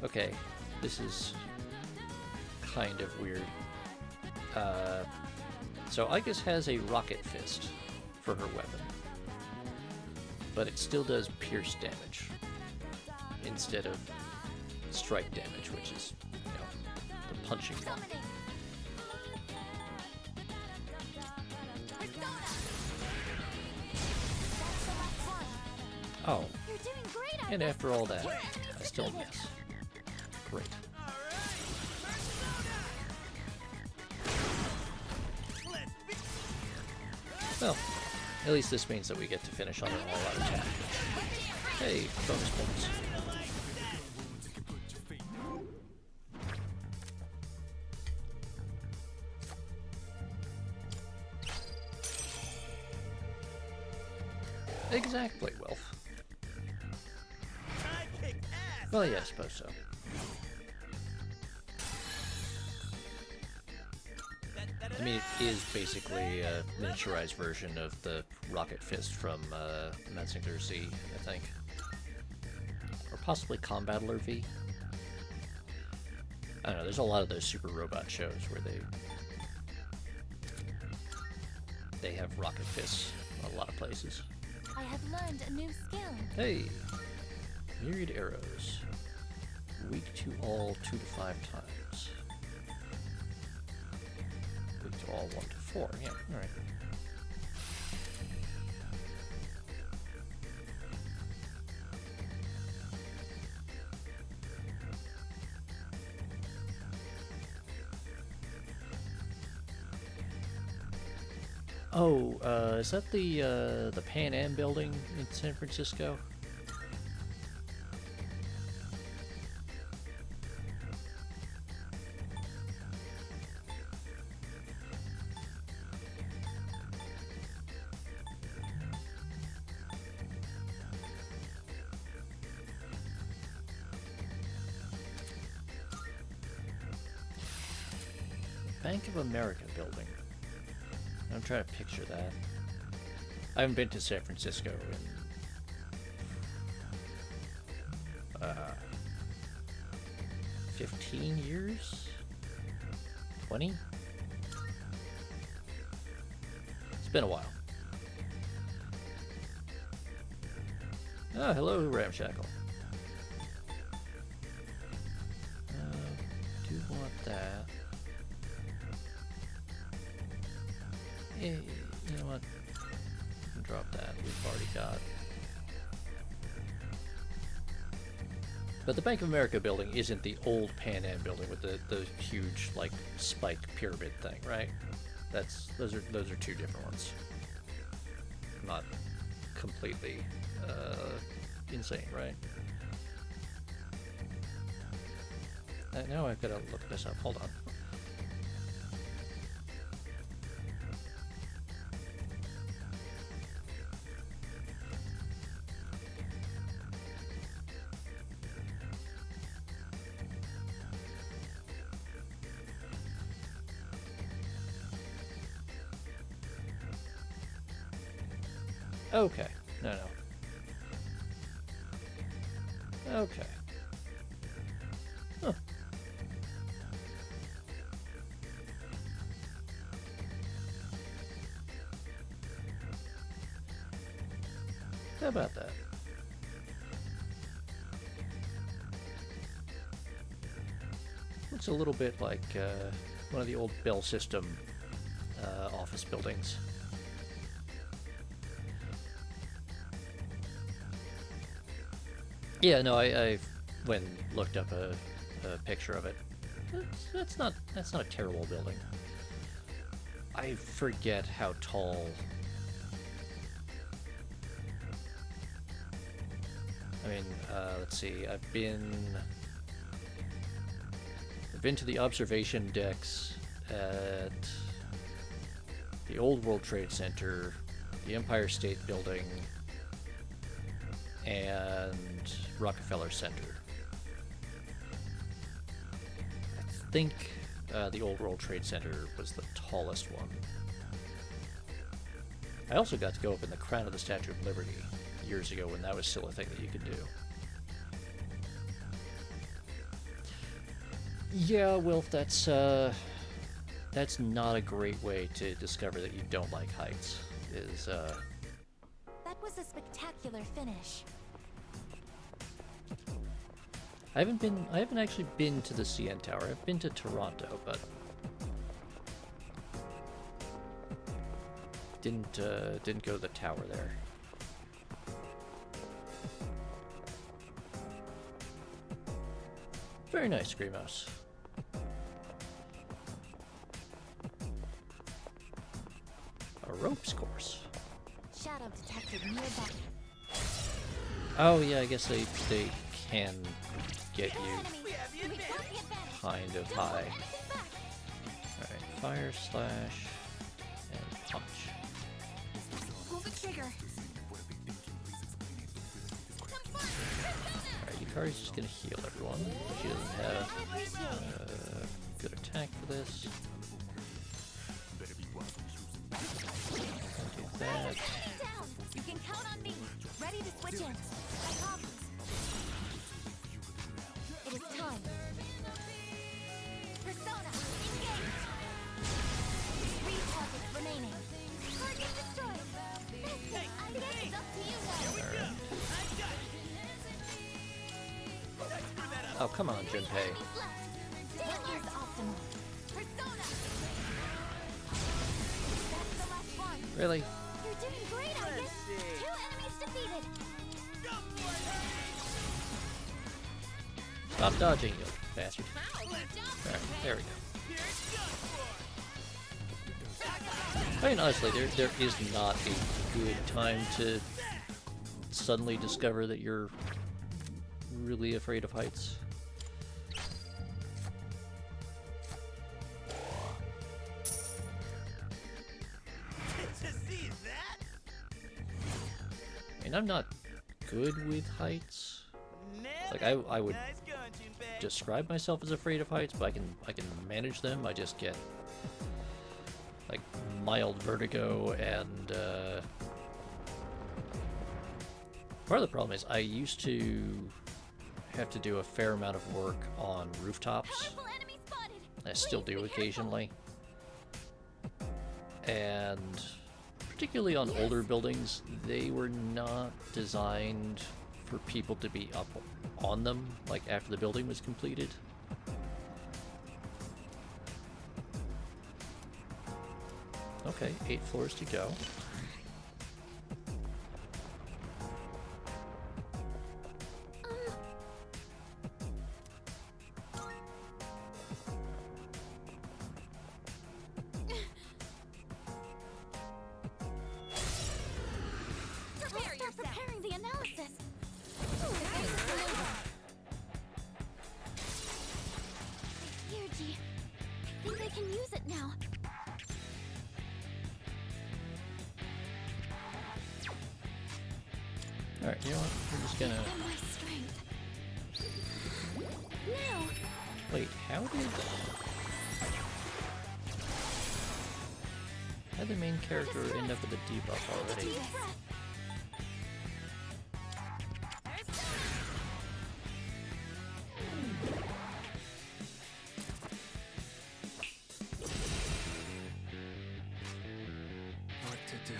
Okay, this is kind of weird. So Igus has a rocket fist for her weapon, but it still does pierce damage instead of strike damage, which is, you know, the punching one. Oh, and after all that, I still miss. Great. Well, at least this means that we get to finish on an all-out attack. Hey, bonus points. Exactly, Wilf. Well, yeah, I suppose so. I mean, it is basically a miniaturized version of the Rocket Fist from Mazinger Z, I think. Or possibly Combattler V. I don't know, there's a lot of those Super Robot shows where they have Rocket Fists in a lot of places. I have learned a new skill. Hey! Myriad arrows. Weak to all 2 to 5 times. Weak to all 1 to 4. Yeah, alright. Oh, is that the Pan Am building in San Francisco? Bank of America building. I'm trying to picture that. I haven't been to San Francisco in 15 years? 20? It's been a while. Ah, hello, Ramshackle. Do want that. Yeah, you know what? Drop that. We've already got. But the Bank of America building isn't the old Pan Am building with the huge like spiked pyramid thing, right? Those are two different ones. Not completely insane, right? Now I've got to look this up. Hold on. Okay. No. Okay. Huh. How about that? Looks a little bit like one of the old Bell System office buildings. Yeah, no, I went and looked up a picture of it. That's not a terrible building. I forget how tall. I mean, let's see. I've been to the observation decks at the Old World Trade Center, the Empire State Building, and Rockefeller Center. I think the Old World Trade Center was the tallest one. I also got to go up in the crown of the Statue of Liberty years ago when that was still a thing that you could do. Yeah, well, that's not a great way to discover that you don't like heights. That was a spectacular finish. I haven't actually been to the CN Tower. I've been to Toronto, but didn't go to the tower there. Very nice, Screamos. A ropes course. Shadow detected nearby. Oh yeah, I guess they can get you We got the advantage. kind of high. Alright, fire, slash, and punch. Pull the trigger. Alright, Yukari's just gonna heal everyone. She doesn't have good attack for this. Do that. Down. You can count on me. Ready to switch in. I promise. It is time. Persona, engage. 3 targets remaining. Target destroyed. That's it. I guess it's up to you now. Oh, come on, Junpei. What is optimal? Persona. That's the last one. Really? You're doing great, August. 2 enemies defeated. Stop dodging, you bastard. Alright, there we go. I mean, honestly, there is not a good time to suddenly discover that you're really afraid of heights. I mean, I'm not good with heights. Like, I would describe myself as afraid of heights, but I can manage them. I just get like mild vertigo, and part of the problem is I used to have to do a fair amount of work on rooftops. Powerful enemy spotted. I still Please do be occasionally. And particularly on older buildings, they were not designed for people to be up on them, like after the building was completed. Okay, 8 floors to go. Prepare yourself. Preparing the analysis. Here, G. I think I can use it now. Alright, you know what? We're just gonna... Give them my strength. Now. Wait, how did... How did the main character end up with a debuff already? Deep breath. What to do?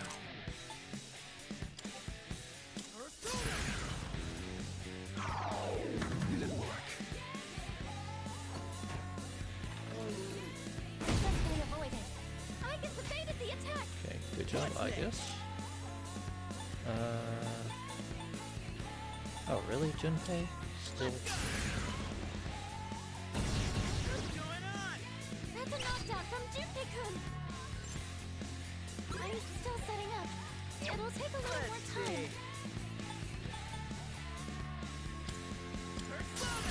Didn't work. Successfully avoided. I just evaded the attack. Okay, good job, I guess. Oh, really, Junpei? Still... That's a knockdown from Junpei-kun. I'm still setting up. It'll take a little more time.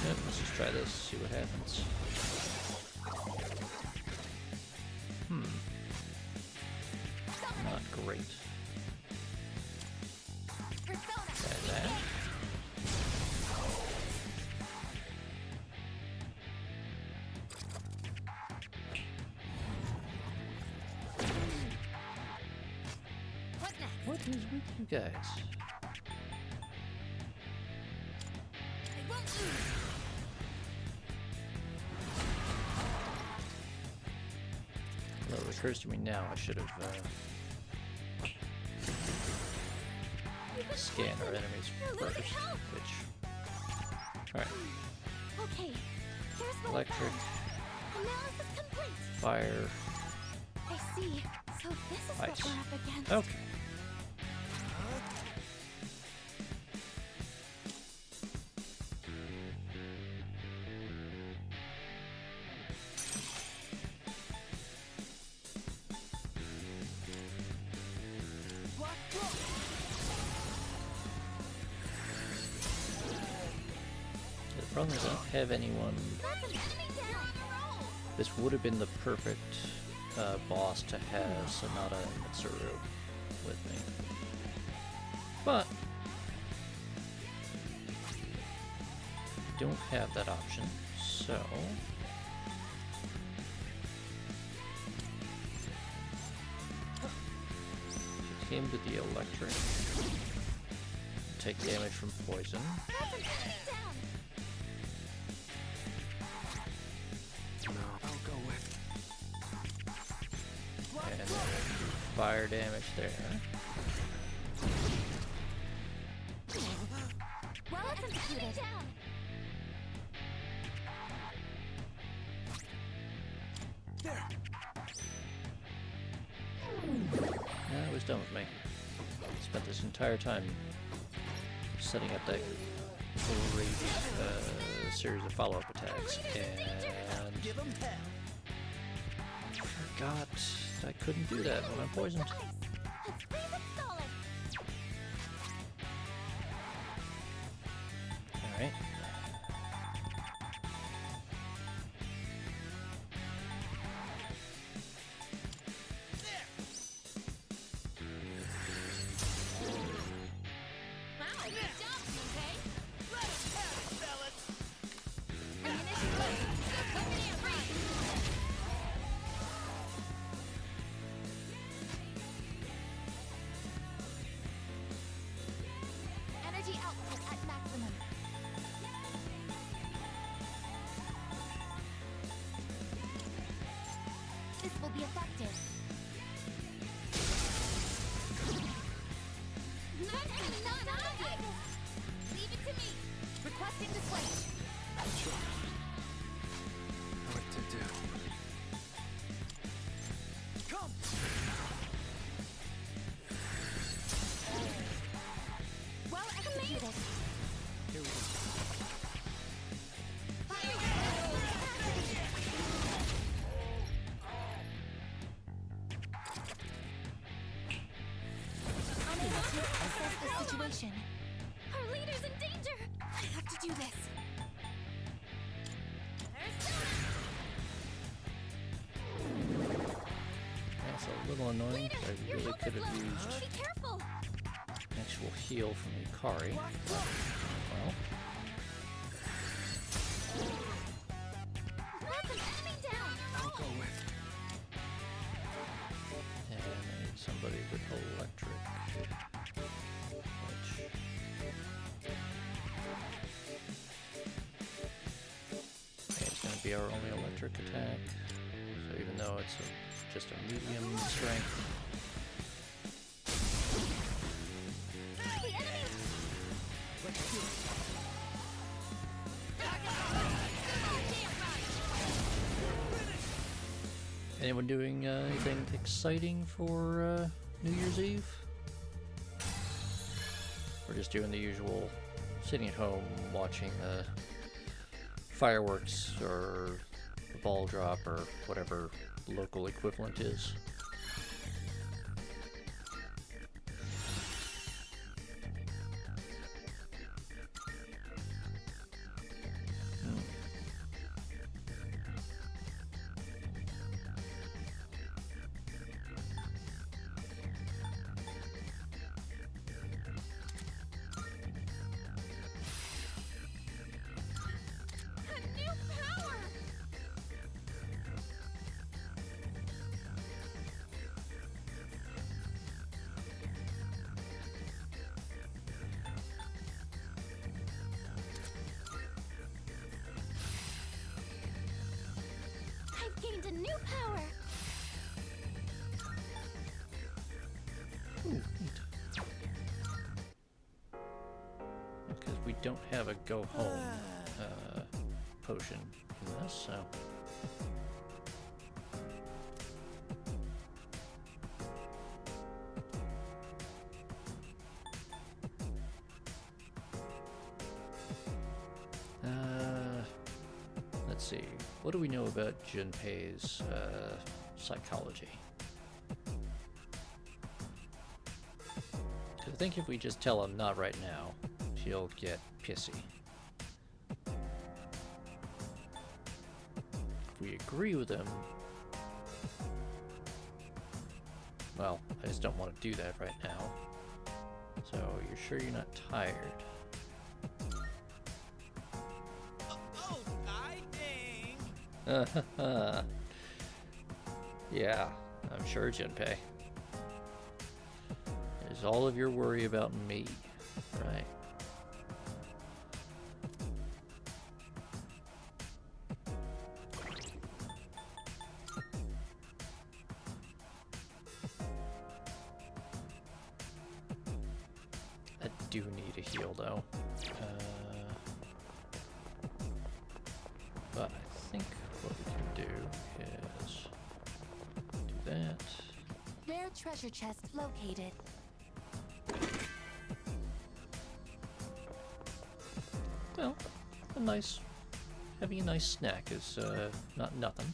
Yep, let's just try this, see what happens. Not great. Persona. Try that. What next? What is with you guys? I won't lose. Well, it occurs to me now I should have scanned our enemies first, which... Alright, Okay. Here's what electric, I found. Analysis complete. fire... I see. So this is Ice. what we're up against. Okay. The problem is I don't have anyone... That's an enemy down. This would have been the perfect boss to have Sonata and Mitsuru with me. But I don't have that option, so hit him with the electric. Take damage from poison. That's an enemy down. No, I'll go with. And then fire damage there. Well, it's executed. Down. There. That was done with me. Spent this entire time setting up that great series of follow-up attacks, and Give them hell. forgot I couldn't do that when I'm poisoned. Ice. Let's freeze it solid. Alright. Wow, good job, Junpei. Let us have it, fellas. Ammunition ready. Company at right. Sure. What to do? Come! Well executed. Here we go. Unable to assess the situation. Our leader's in danger! I have to do this. That's a little annoying. Leader, I your really health could is have low. used Be careful! actual heal from Ikari. Well, That's an enemy down! I'll go with. and I need somebody with electric. Which okay, it's going to be our only electric attack. So even though it's just a medium strength, The enemy. anyone doing anything exciting for New Year's Eve? We're just doing the usual, sitting at home watching fireworks or the ball drop or whatever local equivalent is. A new power! I've gained a new power. Ooh, neat. Because we don't have a go home potion in this, so. Let's see. What do we know about Junpei's psychology? I think if we just tell him not right now, he'll get pissy. If we agree with him, well, I just don't want to do that right now. So, you're sure you're not tired? Oh, I think. Yeah, I'm sure, Junpei. Is all of your worry about me, right? I do need a heal though. But I think what we can do is do that. Rare treasure chest located. Well, having a nice snack is not nothing.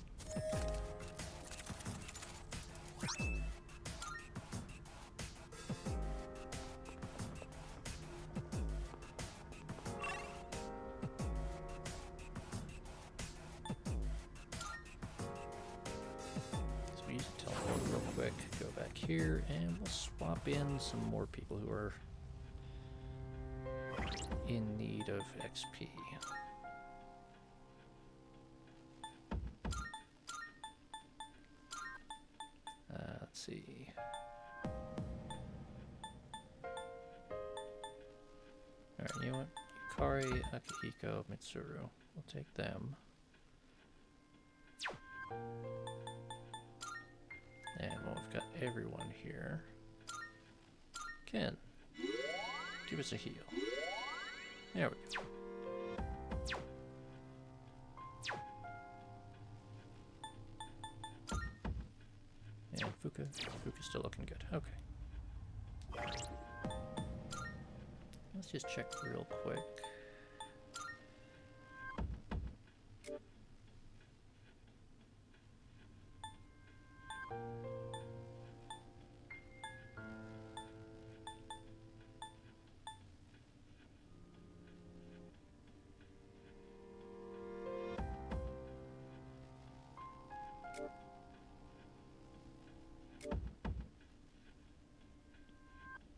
So we need to teleport real quick, go back here, and we'll swap in some more people who are in need of XP. Let's see. Alright, you know what? Yukari, Akihiko, Mitsuru. We'll take them. And well, we've got everyone here. Ken, give us a heal. There we go. Book is still looking good. Okay. Let's just check real quick.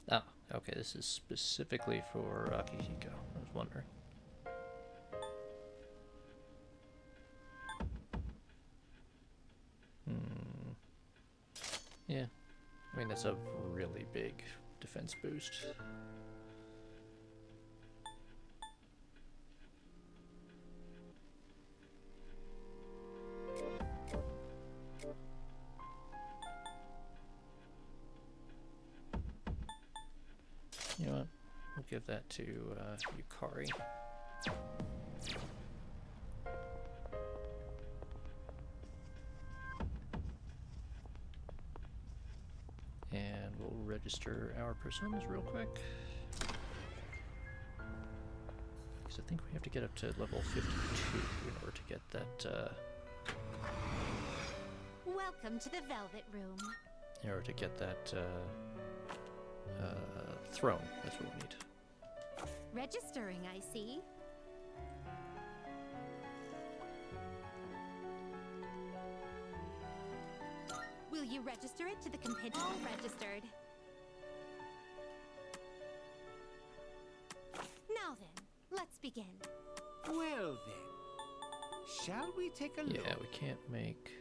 Ah, okay, this is specifically for Akihiko. I was wondering. Yeah, I mean, that's a really big defense boost. You know what? We'll give that to Yukari. And we'll register our personas real quick. Because I think we have to get up to level 52 in order to get that, Welcome to the Velvet Room. in order to get that, throne. That's what we need. Registering, I see. Will you register it to the compendium? All registered. Now then, let's begin. Well then, shall we take a look? Yeah, we can't make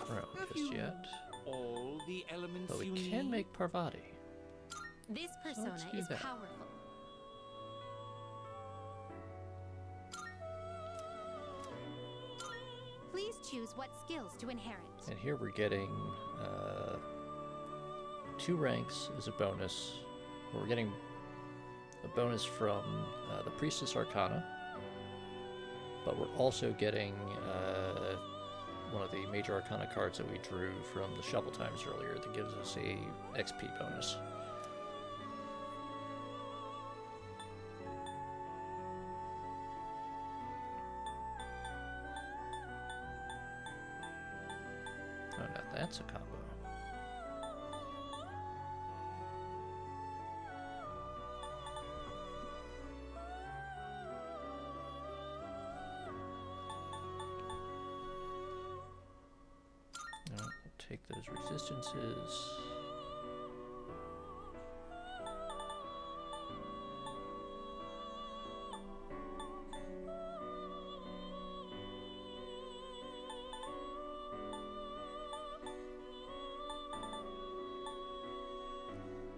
throne Have just you yet. all the elements But we you can need? make Parvati. This persona let's do is that. powerful. Please choose what skills to inherit. And here we're getting 2 ranks as a bonus. We're getting a bonus from the Priestess Arcana, but we're also getting one of the major Arcana cards that we drew from the Shovel Times earlier that gives us a XP bonus. Oh, now that's a combo. Now, we'll take those resistances.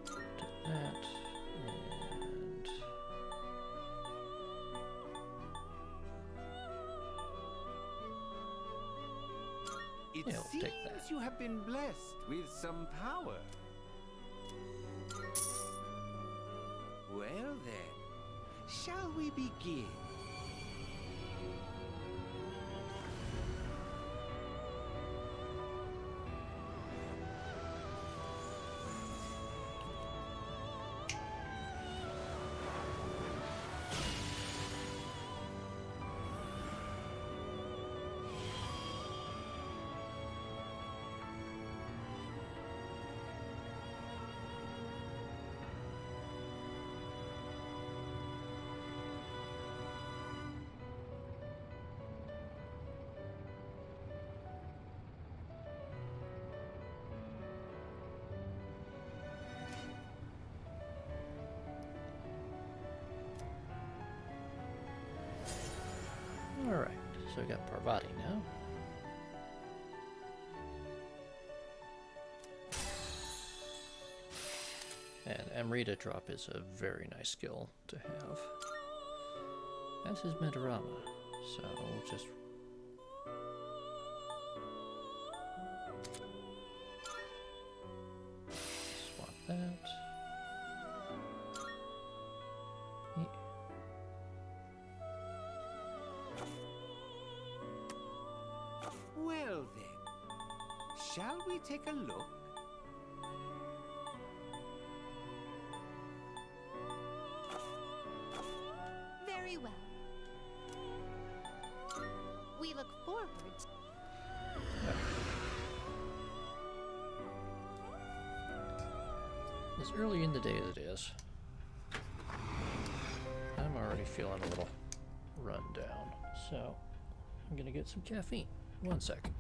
Take that, and It Yeah, we'll seems take that. you have been blessed with some power. Well then, shall we begin? alright, so we got Parvati now. And Amrita drop is a very nice skill to have. As is Medarama, so we'll just swap that. Yeah. Well then, shall we take a look? Very well. We look forward. As early in the day as it is, I'm already feeling a little run down, so I'm gonna get some caffeine. 1 second.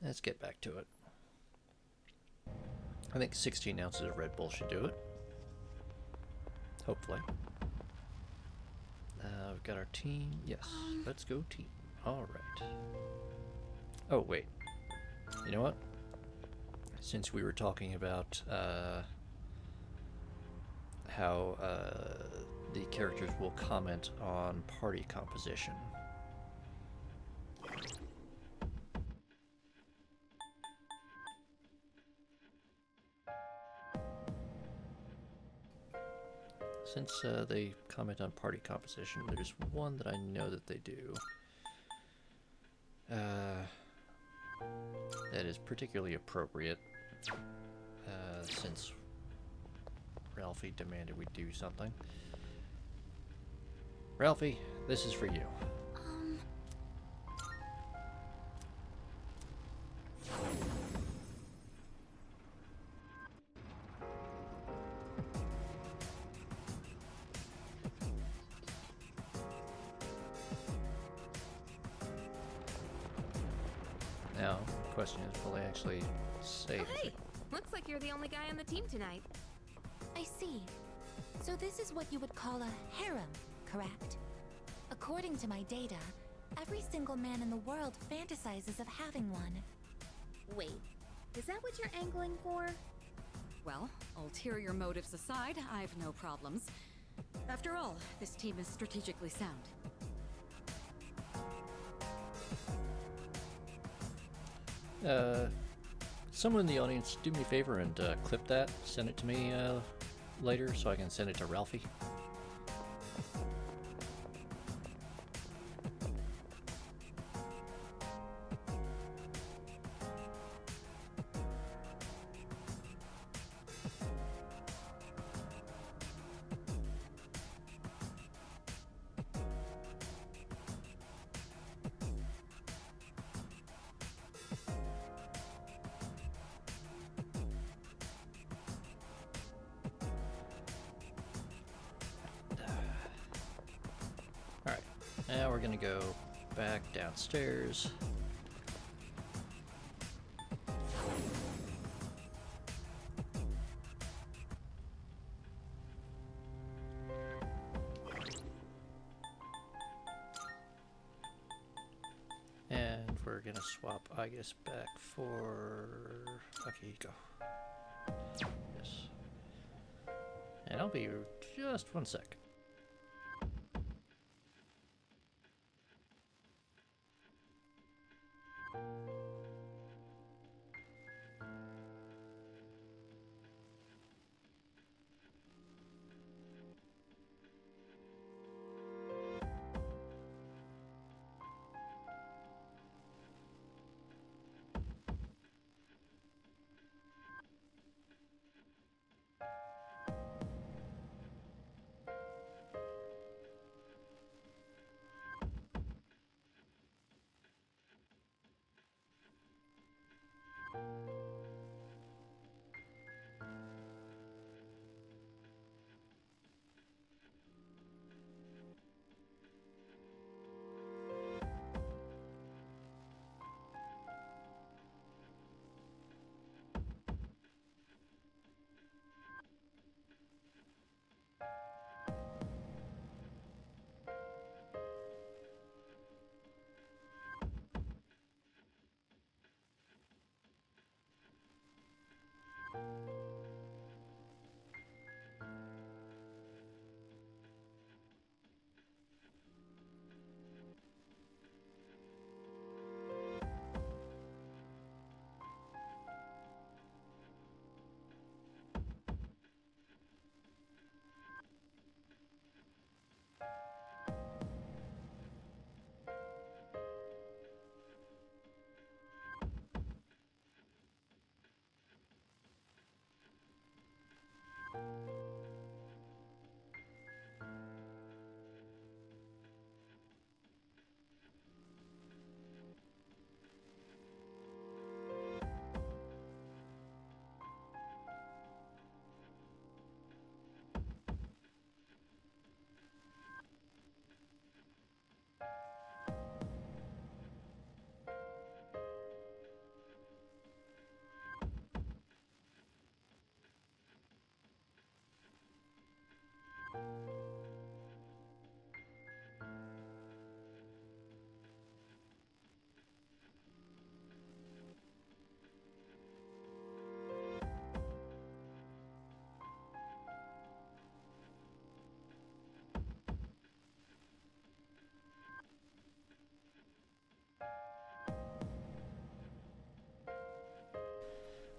Let's get back to it. I think 16 ounces of Red Bull should do it. Hopefully. We've got our team. Yes, let's go team. All right. Oh, wait. You know what? Since we were talking about how the characters will comment on party composition. Since they comment on party composition, there's one that I know that they do. That is particularly appropriate, since Ralphie demanded we do something. Ralphie, this is for you. Now, the question is, will they actually say Oh, hey! Looks like you're the only guy on the team tonight. I see. So this is what you would call a harem, correct? According to my data, every single man in the world fantasizes of having one. Wait, is that what you're angling for? Well, ulterior motives aside, I've no problems. After all, this team is strategically sound. Someone in the audience, do me a favor and clip that, send it to me later so I can send it to Ralphie. we're gonna go back downstairs. And we're gonna swap Aegis back for... Okay, you go. Yes. And I'll be just 1 sec.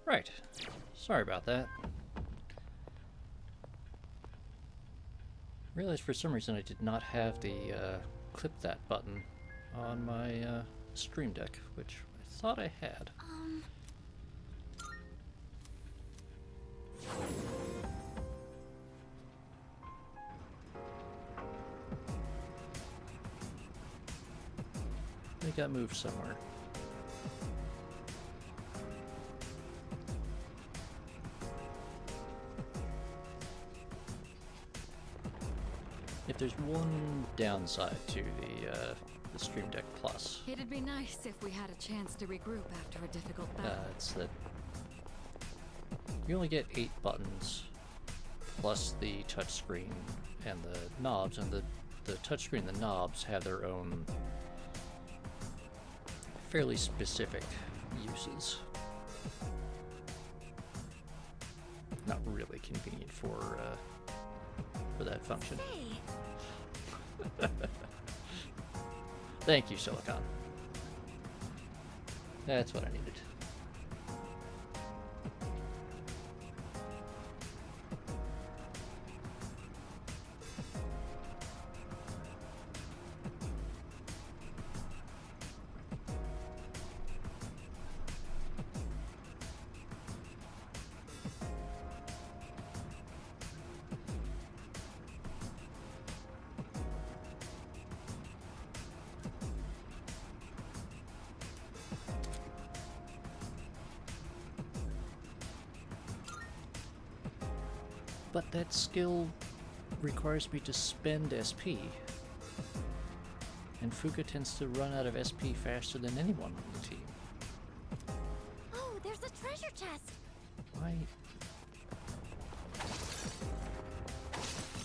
Right. Sorry about that. Realized for some reason I did not have the clip that button on my Stream Deck, which I thought I had. They got moved somewhere. If there's one downside to the Stream Deck Plus, It'd be nice if we had a chance to regroup after a difficult battle. it's that you only get 8 buttons plus the touchscreen and the knobs, and the touchscreen and the knobs have their own fairly specific uses. Not really convenient for that function. Hey, Thank you, Silicon. That's what I needed. But that skill requires me to spend SP. and Fuka tends to run out of SP faster than anyone on the team. Oh, there's a treasure chest. Why?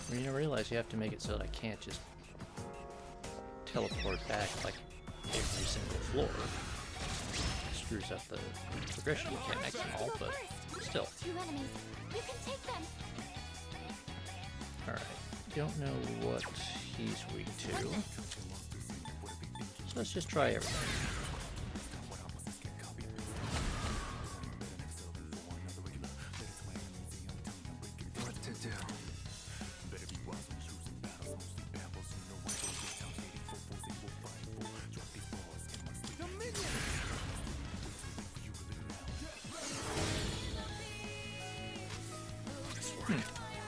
I mean, I realize you have to make it so that I can't just teleport back like every single floor. Screws up the progression mechanics and all, but still. 2 enemies. You can take them. Alright, don't know what he's weak to. So let's just try everything. What to do?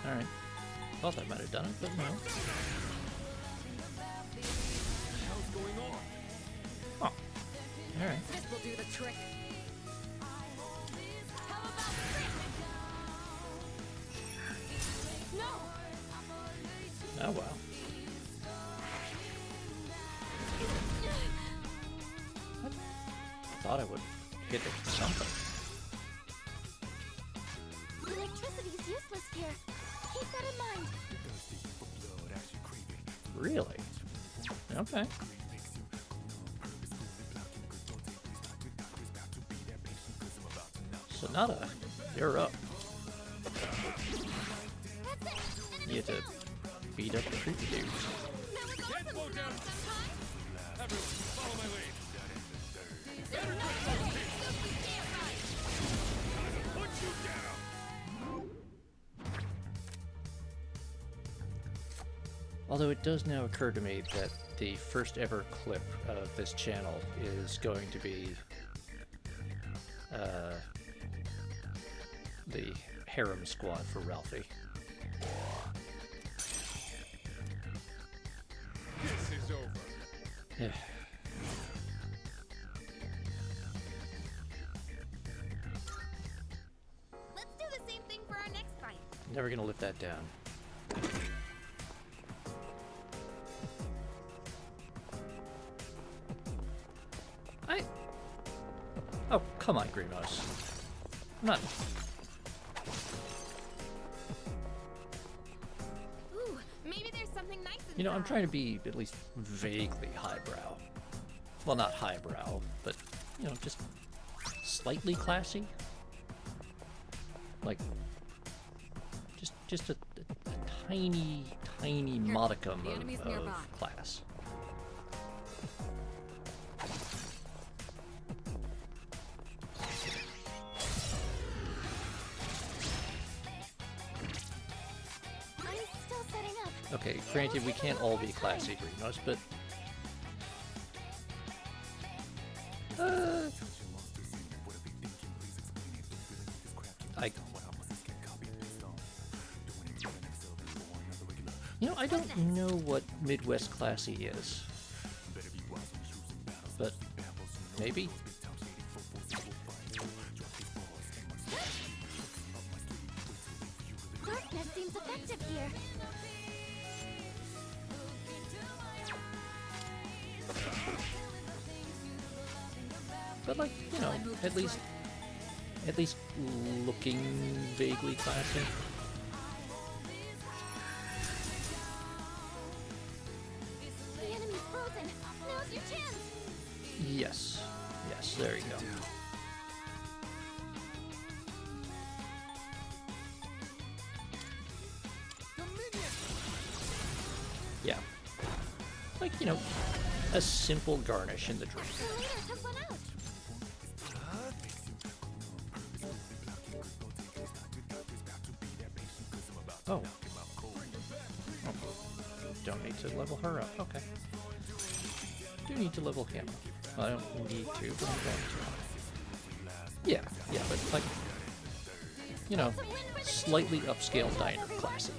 Alright. Thought I might have done it, but no. What's going on? Oh. Alright. This will do the trick. No! Oh wow. What? Thought I would hit it with something. Electricity's useless here. Keep that in mind. Really? Okay. So Nada, you're up. You have to beat up the creepy dudes. Can't slow down. Everyone, follow my lead. Put you down. Although it does now occur to me that the first ever clip of this channel is going to be the harem squad for Ralphie. This is over. Yeah. Let's do the same thing for our next fight. Never gonna live that down. Oh, come on, Grimos. I'm not. Ooh, maybe there's something nice inside. You know, I'm trying to be at least vaguely highbrow. Well, not highbrow, but, you know, just slightly classy. Like, just a tiny, tiny modicum the enemy's of nearby. class. I'm still setting up. Okay, granted, we can't all be classy Grimos, but you know, I don't know what Midwest classy is, but maybe. Darkness seems effective here. But like, you know, at least looking vaguely classy. The enemy's frozen. Now's your chance. Yes. Yes, there you go. Yeah. Like, you know, a simple garnish in the drink. The leader took one out. Oh. Don't need to level her up. Okay. Do need to level him. Well, I don't need to, but I'm going to. Yeah, but like, you know, slightly upscale diner classy.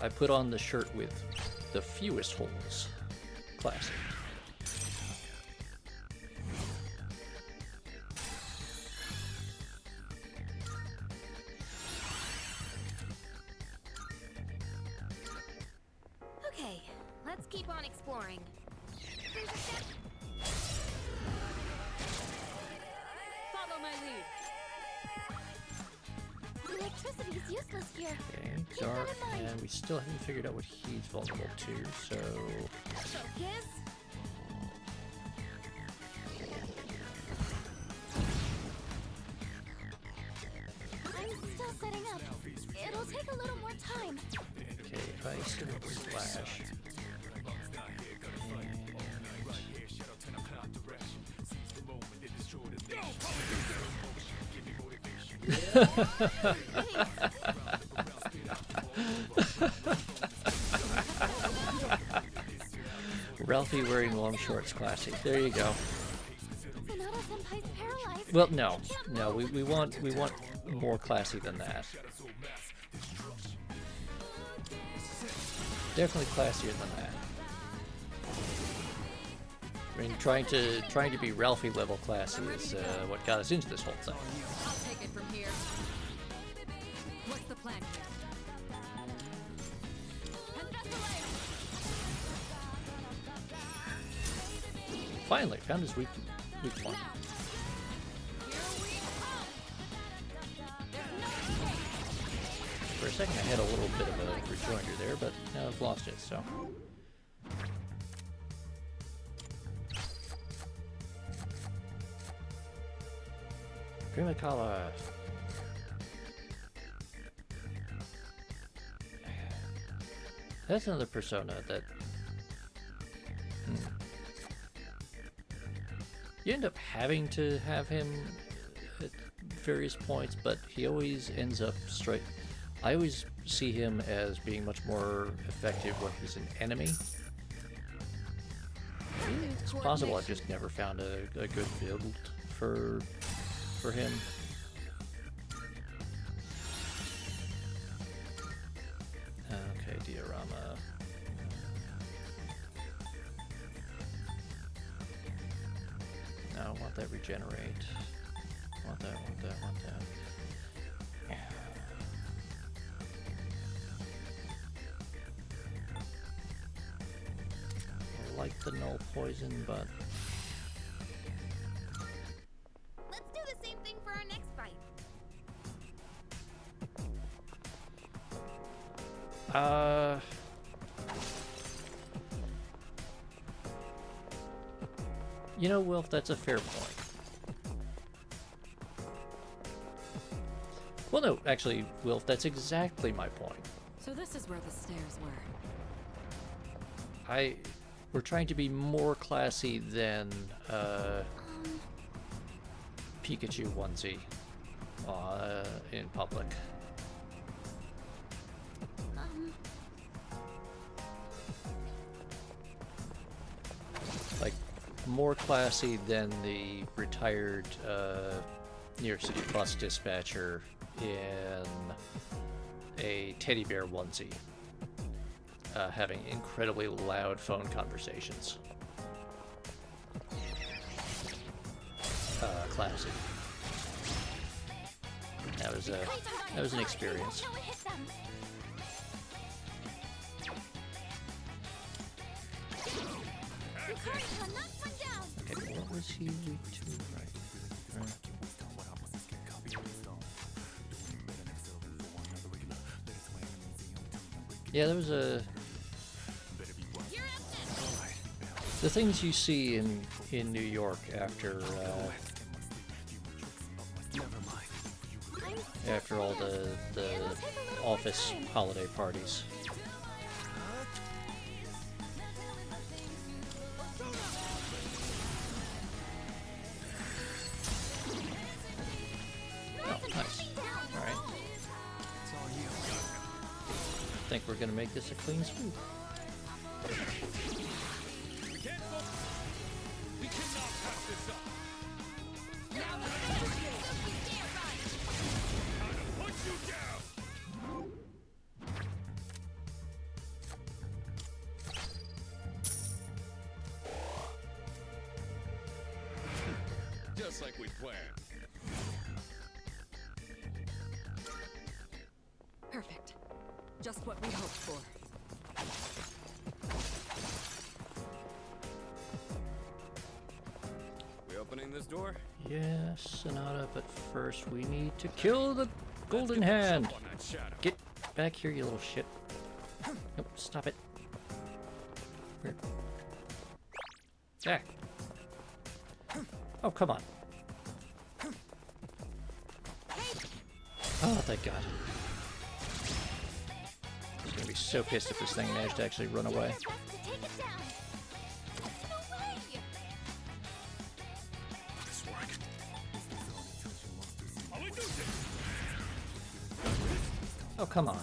I put on the shirt with the fewest holes. Classy. here. Okay, Keep dark, that in mind. and we still haven't figured out what he's vulnerable to, so... Focus. I'm still setting up. It'll take a little more time. Okay, ice and splash. Ralphie wearing long shorts, classy. There you go. Sonata Senpai's paralyzed. Well, no, we want more classy than that. Definitely classier than that. I mean, trying to be Ralphie level classy is what got us into this whole thing. I'll take it from here. What's the plan here? Finally, found his weak point. For a second, I had a little bit of a rejoinder there, but now I've lost it. So. Grimacala. That's another persona that you end up having to have him at various points, but he always ends up straight. I always see him as being much more effective when he's an enemy. It's possible I've just never found a good build for him. Okay, diorama. No, I want that regenerate. Want that. I like the null poison, but Let's do the same thing for our next fight. you know, Wilf, that's a fair point. Well, no, actually, Wilf, that's exactly my point. So this is where the stairs were. We're trying to be more classy than Pikachu onesie in public. Like, more classy than the retired New York City bus dispatcher in a teddy bear onesie. Having incredibly loud phone conversations. Classy. That was an experience. Okay, what was he weak to? Right. Yeah, there was a. The things you see in New York after all the office holiday parties. Oh, nice. All right. I think we're gonna make this a clean sweep. We cannot pass this up. Put you down. Just like we planned. Perfect. Just what we hoped for. We opening this door? Yes, Sonata, but first we need to kill the Golden hand! Get back here, you little shit. Nope, stop it. Where? Back. Oh, come on. Oh, thank God. I was gonna be so pissed if this thing managed to actually run away. Oh, come on.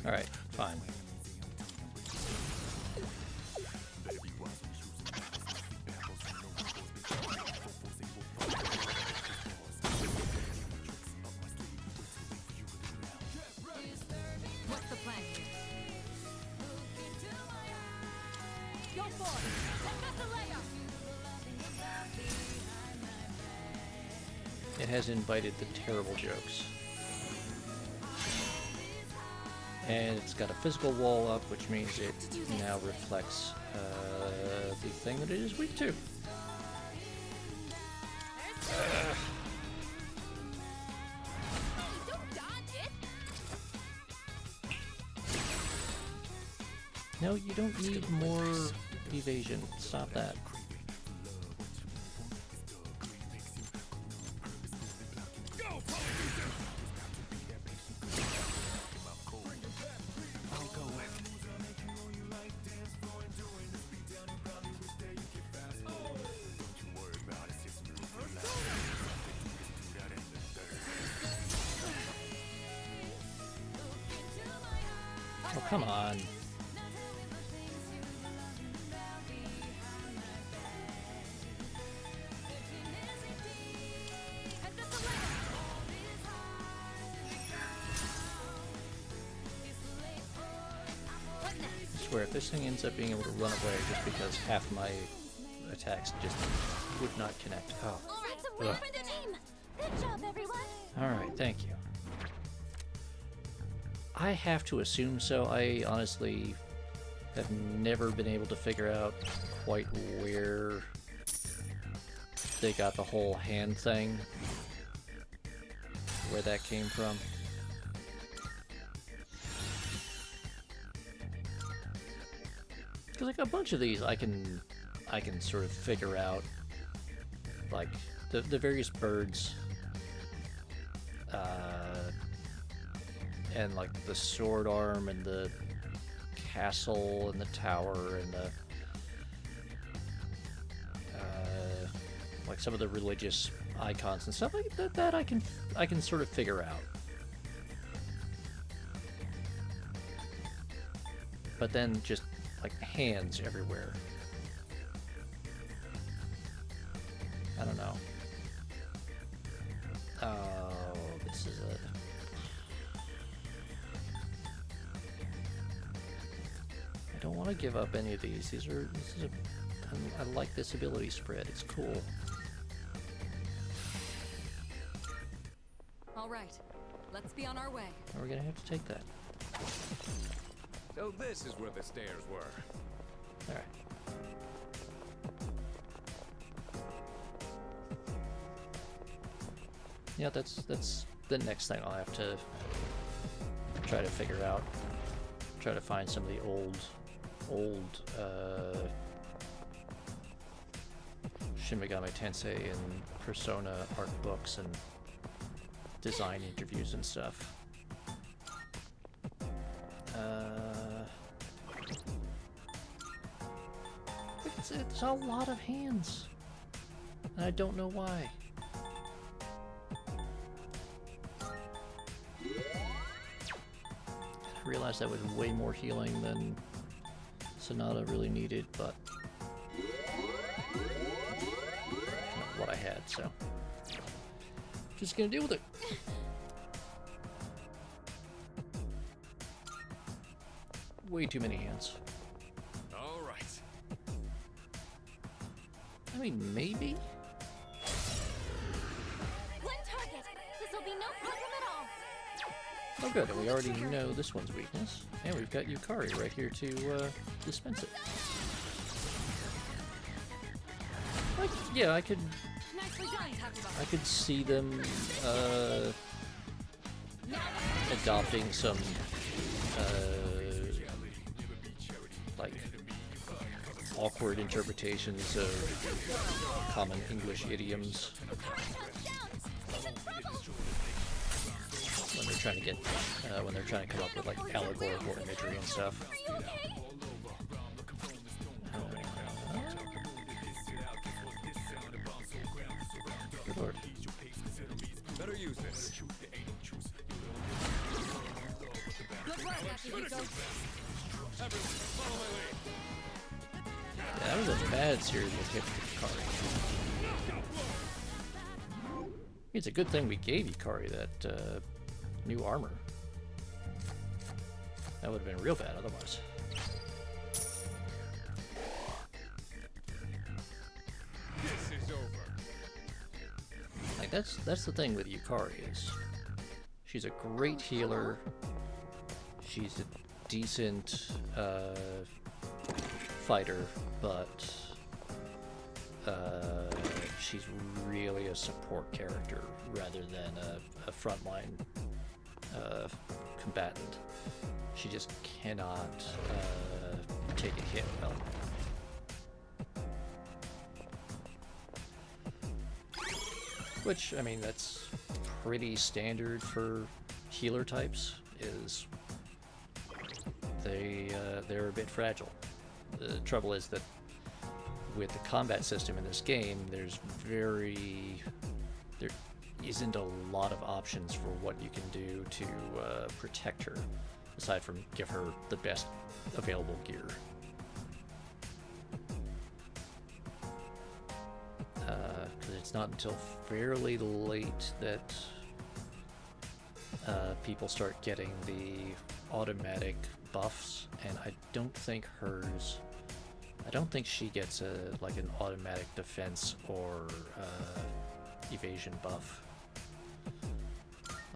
Alright, fine. What's the plan here? Go for it! Take us a layup! It has invited the terrible jokes. And it's got a physical wall up, which means it now reflects the thing that it is weak to. Don't dodge it. No, you don't need more evasion. Stop that. Oh, come on. I swear, if this thing ends up being able to run away just because half my attacks just would not connect. Oh. That's a win for the team! Good job, everyone! Alright, thank you. I have to assume so. I honestly have never been able to figure out quite where they got the whole hand thing, where that came from. Because like a bunch of these I can sort of figure out, like the various birds and like the sword arm and the castle and the tower and the like some of the religious icons and stuff like that I can sort of figure out. But then just like hands everywhere. I don't know. Oh, this is a... I don't want to give up any of these. This is a... I like this ability spread. It's cool. All right, let's be on our way. We're gonna have to take that. So this is where the stairs were. All right. Yeah, that's the next thing I'll have to try to figure out. Try to find some of the old Shin Megami Tensei and Persona art books and design interviews and stuff. It's a lot of hands, and I don't know why. I realized that was way more healing than Sonata really needed, but not what I had, so just gonna deal with it. Way too many hands. All right. I mean, maybe? One target! This'll be no problem at all! Oh good, and we already know this one's weakness. And we've got Yukari right here to dispense it. Like, yeah, I could Nicely done, Takuba. I could see them adopting some like awkward interpretations of common English idioms when they're trying to get when they're trying to come up with like allegorical imagery and stuff. Good lord. Better use this. Good work, Akihiko. Yeah, that was a bad series of hit with Ikari. It's a good thing we gave Ikari that new armor. That would have been real bad otherwise. This is over. Like that's the thing with Yukari is she's a great healer. She's a decent fighter, but she's really a support character rather than a frontline combatant. She just cannot take a hit well. Which, I mean, that's pretty standard for healer types, is they're a bit fragile. The trouble is that with the combat system in this game, there isn't a lot of options for what you can do to protect her, aside from give her the best available gear. Because it's not until fairly late that people start getting the automatic buffs, and I don't think she gets like an automatic defense or evasion buff.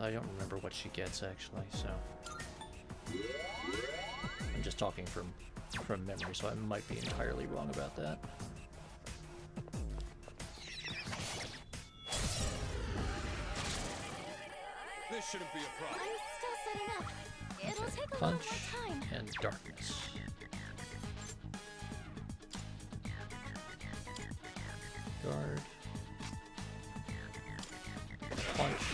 I don't remember what she gets actually, so I'm just talking from memory, so I might be entirely wrong about that. This shouldn't be a problem. I'm still setting up. It'll take a little Punch more time. and darkness. Guard. Punch.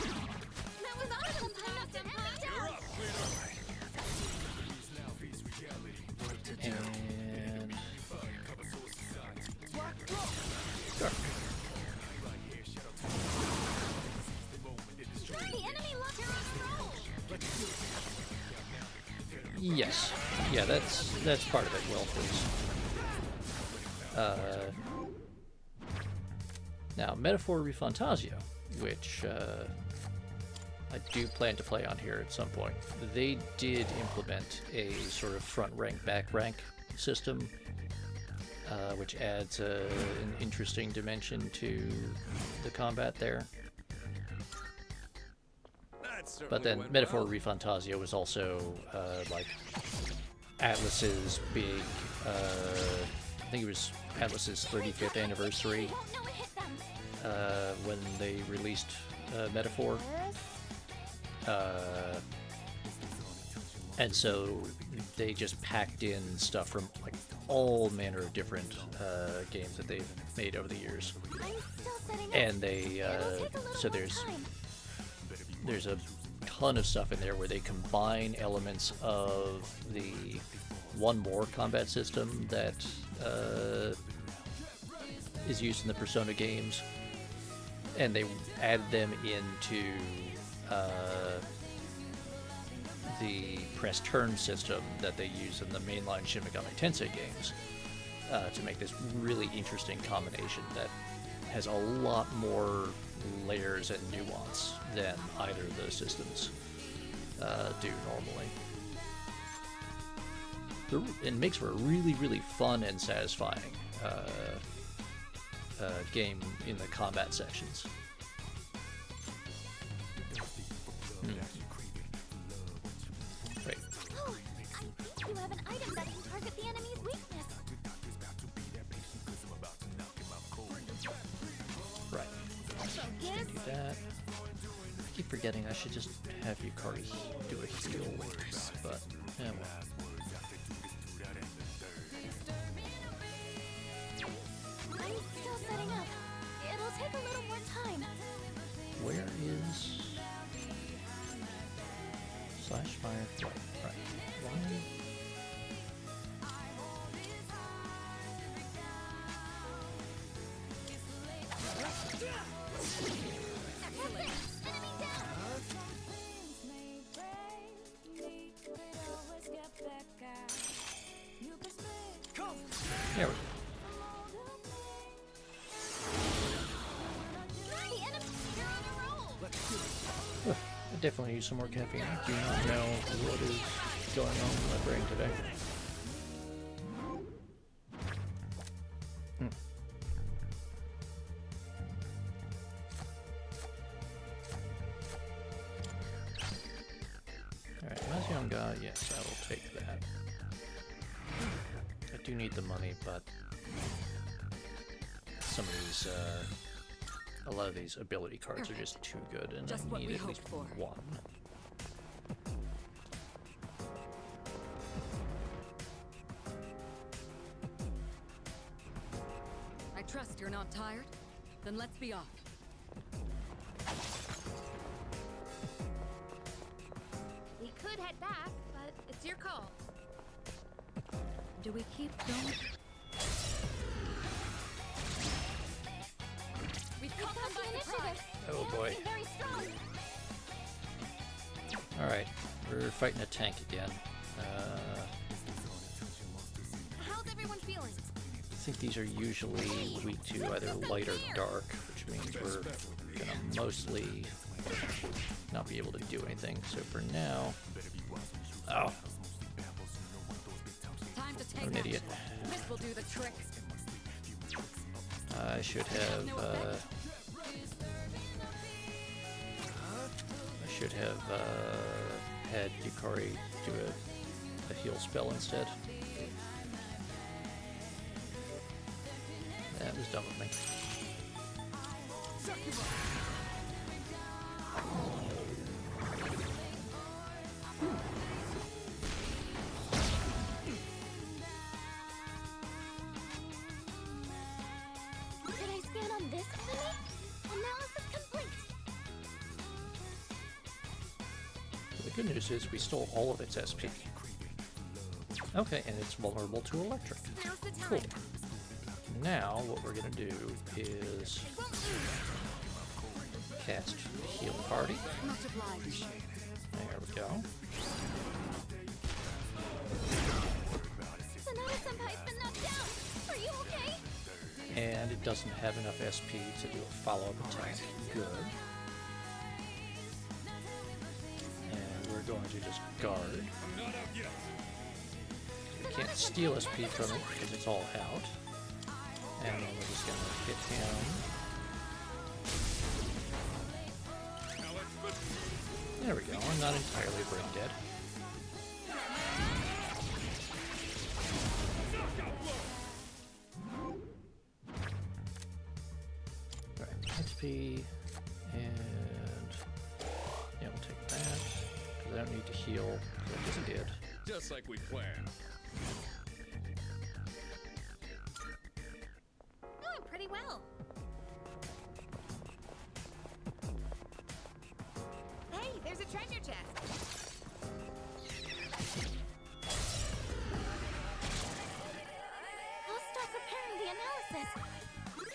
That was awesome, Senpai! You're up, And dark. The enemy locked her on roll! Yes. Yeah, that's part of it. Well, please. Now, Metaphor Refantasio, which I do plan to play on here at some point. They did implement a sort of front rank, back rank system, which adds an interesting dimension to the combat there. But then Metaphor Refantasio was also like Atlus's big, I think it was Atlus's 35th anniversary when they released Metaphor. And so they just packed in stuff from like all manner of different games that they've made over the years. And they, so there's a ton of stuff in there where they combine elements of the One More combat system that is used in the Persona games, and they add them into the press turn system that they use in the mainline Shin Megami Tensei games to make this really interesting combination that has a lot more layers and nuance than either of those systems do normally. It makes for a really, really fun and satisfying game in the combat sections. Right. Oh, I think you have an item that can target the enemy's weakness. Right. forgetting I should just have Yukari do a heal, but yeah, well. I'm still setting up. It'll take a little more time. Where is slash fire flight? Right. Why? There we go. I definitely need some more caffeine. I do not know what is going on in my brain today. Alright, Mazionga, yes, I will take that. I do need the money, but some of these, a lot of these ability cards are just too good, and Just I what need we at least hoped for. one. I trust you're not tired? Then let's be off. We could head back, but it's your call. Do we keep going? We've caught them by surprise! Oh boy. Very strong. Alright, we're fighting a tank again. How's everyone feeling? I think these are usually weak to either light or dark, which means we're gonna mostly not be able to do anything. So for now... Oh, Time to take I'm an idiot. action. This will do the trick. I should have, had Yukari do a heal spell instead. That was dumb of me. Did I scan on this enemy? Analysis complete. The good news is we stole all of its SP. Okay, and it's vulnerable to electric. Now's the time. Cool. Now, what we're gonna do is cast Heal Party. Much obliged. There we go. Sonata-senpai's been knocked down. Are you okay? And it doesn't have enough SP to do a follow-up attack. Good. And we're going to just guard. I'm not out yet. We can't steal SP from it because it's all out. And then we're just gonna hit him. Now let's There we go. I'm not entirely brain dead. Alright, SP, and yeah, we'll take that, because I don't need to heal, because I just did. just like we planned. Doing pretty well. Hey, there's a treasure chest. I'll start preparing the analysis.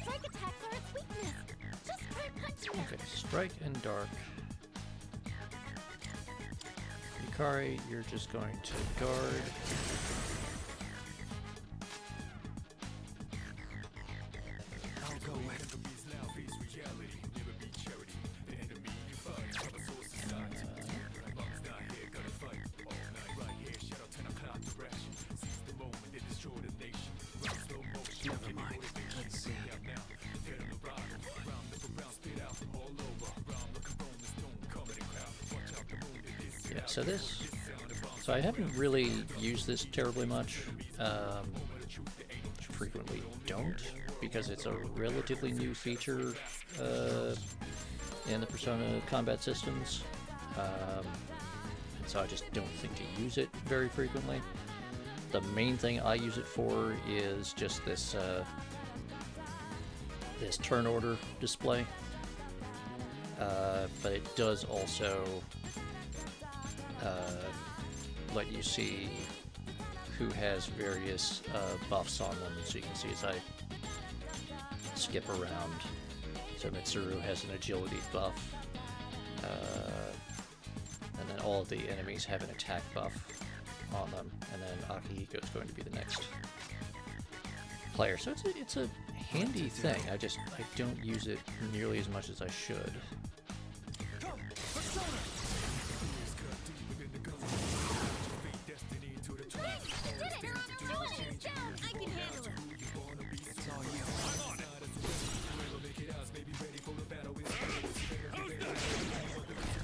Strike attacks are its weakness. Just try punching them. Okay, strike and dark. Yukari, you're just going to guard. Yeah, so I haven't really used this terribly much. Frequently don't, because it's a relatively new feature in the Persona combat systems, and so I just don't think to use it very frequently. The main thing I use it for is just this this turn order display, but it does also let you see who has various buffs on them, so you can see as I skip around. So Mitsuru has an agility buff, and then all of the enemies have an attack buff on them, and then Akihiko is going to be the next player. So it's a handy thing. I don't use it nearly as much as I should. I can handle him.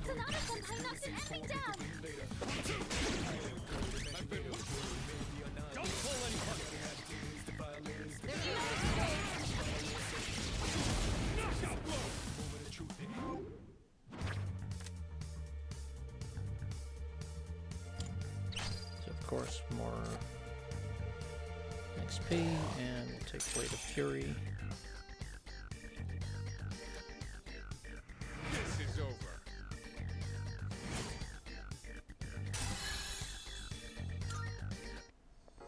Sonata-senpai knocked an enemy down. Don't pull any punches. Knockout blow. So of course more XP, and we'll take Blade of Fury. This is over.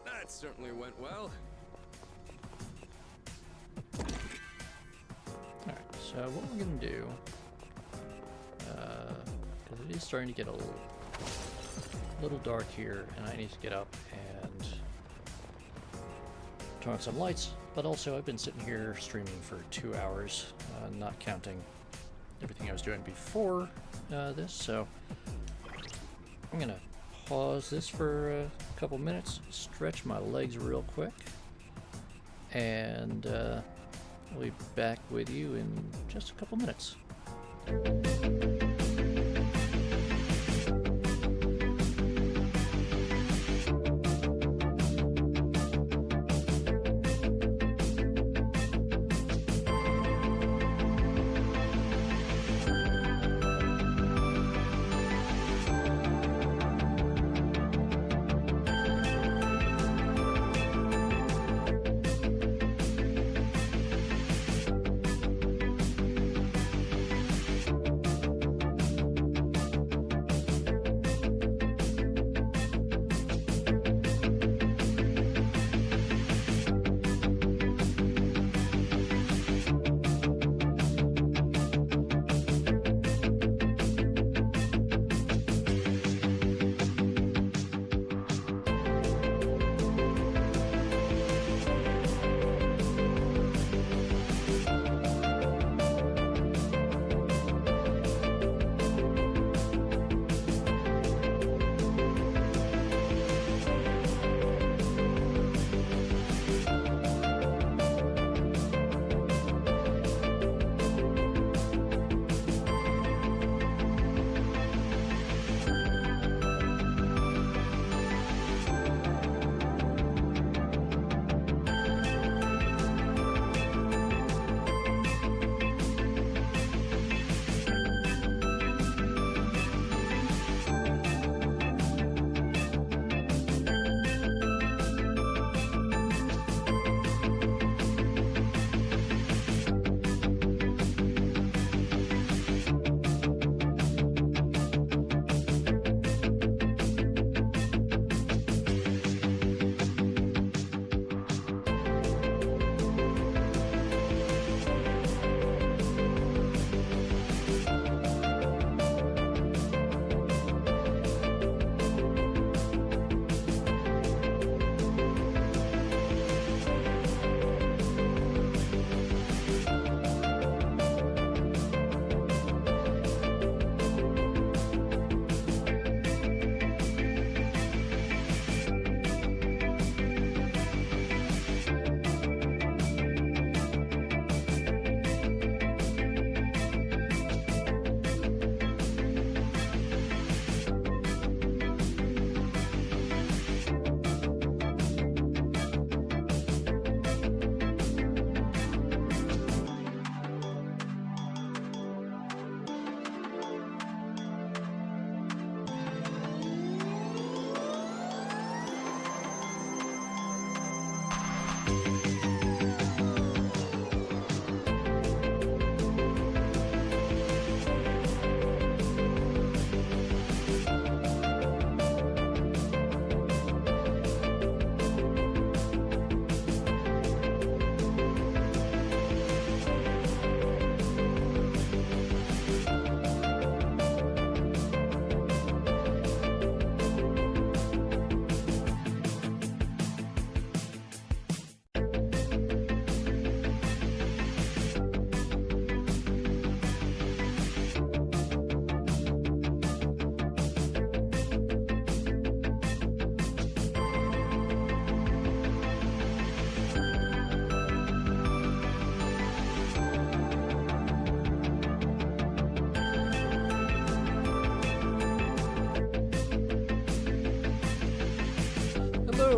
That certainly went well. Alright, so what we're going to do, because it is starting to get a little dark here, and I need to get up and turn on some lights, but also I've been sitting here streaming for 2 hours, not counting everything I was doing before this, so I'm going to pause this for a couple minutes, stretch my legs real quick, and I'll be back with you in just a couple minutes.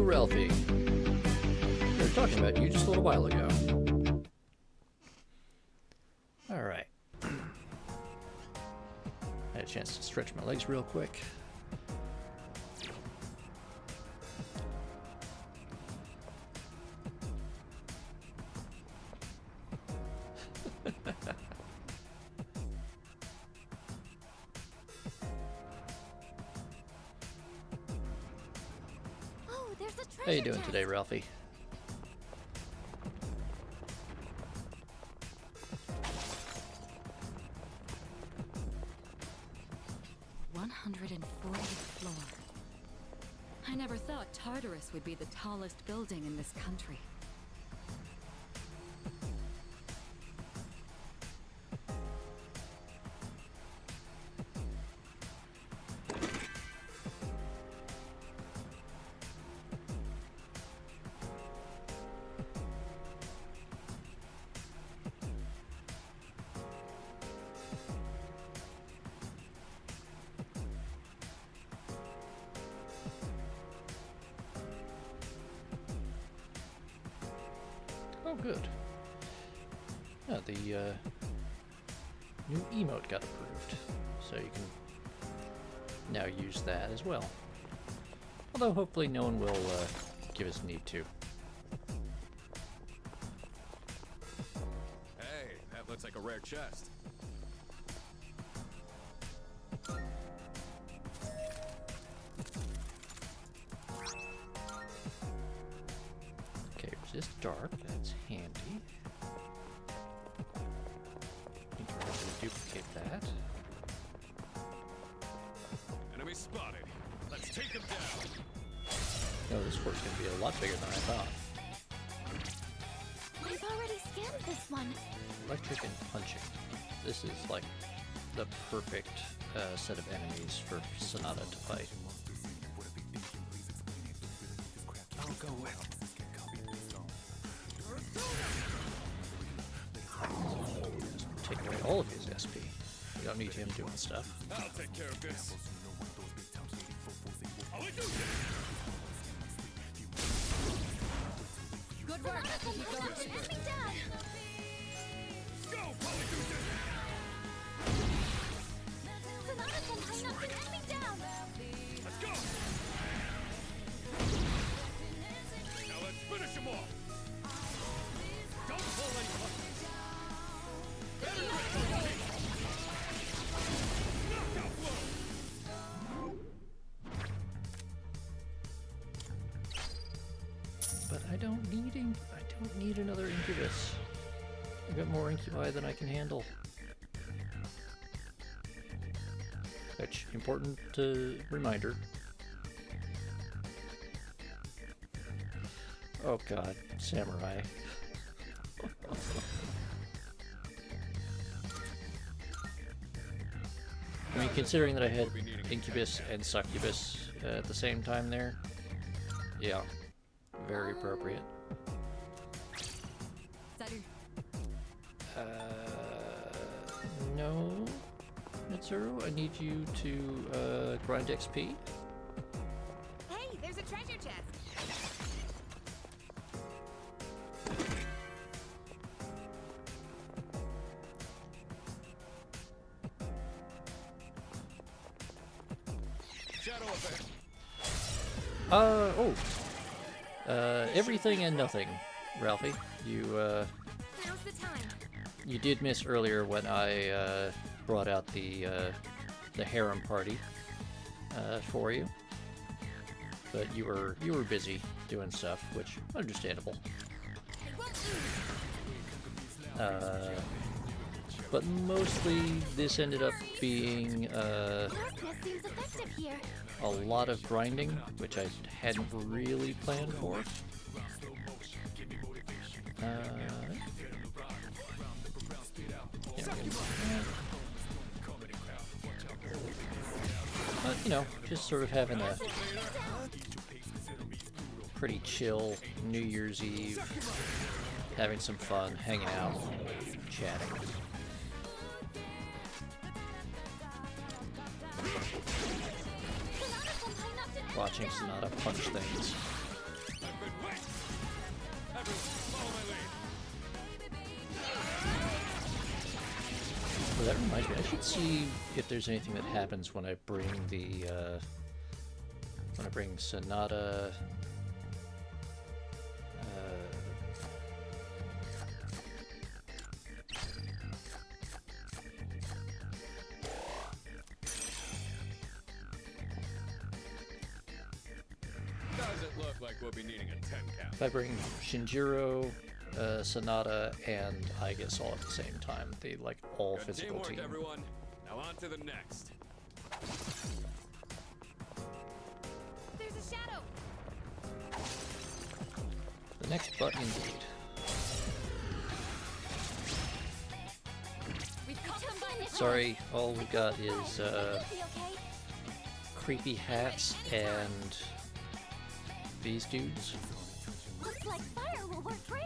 Ralphie. We were talking about you just a little while ago. Alright. Had a chance to stretch my legs real quick. Oh, there's a treasure How you doing chest. today, Ralphie? Floor. I never thought Tartarus would be the tallest building in this country. Oh, good. Yeah, the new emote got approved, so you can now use that as well. Although hopefully no one will give us need to. Hey, that looks like a rare chest. Okay, resist dark, that's handy. Need to remember to duplicate that. Enemy spotted. Let's take them down. Oh, this fort's gonna be a lot bigger than I thought. I've already scanned this one. Electric and punching. This is like the perfect set of enemies for Sonata to fight. I'll go well. Take away all of his SP. We don't need him doing stuff. I'll take care of this. I'll do this. Good work. Keep going. Let me down. Go, Polygoon! Sonata can hang up and let me down. Let's go! Now let's finish him off! Don't pull any punches! Better ready! Knockout blow! But I don't need another Incubus. I've got more Incubi than I can handle. Which, important reminder. Oh god, Samurai. I mean, considering that I had Incubus and Succubus at the same time there, yeah, very appropriate. Salut. No, Mitsuru, I need you to grind XP. Hey, there's a treasure chest. Shadow effect. Everything and nothing, Ralphie. Now's the time. You did miss earlier when I brought out the harem party for you, but you were busy doing stuff, which understandable. It won't But mostly this ended up being Darkness seems effective here. a lot of grinding, which I hadn't really planned for. But, you know, just sort of having a pretty chill New Year's Eve, having some fun, hanging out, chatting. Watching Sonata punch things. that reminds me, I should see if there's anything that happens when I bring the, Sonata, Doesn't look like we'll be needing a 10 count. if I bring Shinjiro, Sonata, and I guess all at the same time, they like all Good physical teamwork, team. everyone. Now on to the next. There's a shadow. The next button, indeed. We've caught them by the Sorry, all we got is Be okay? creepy hats and these dudes. Looks like fire will work great.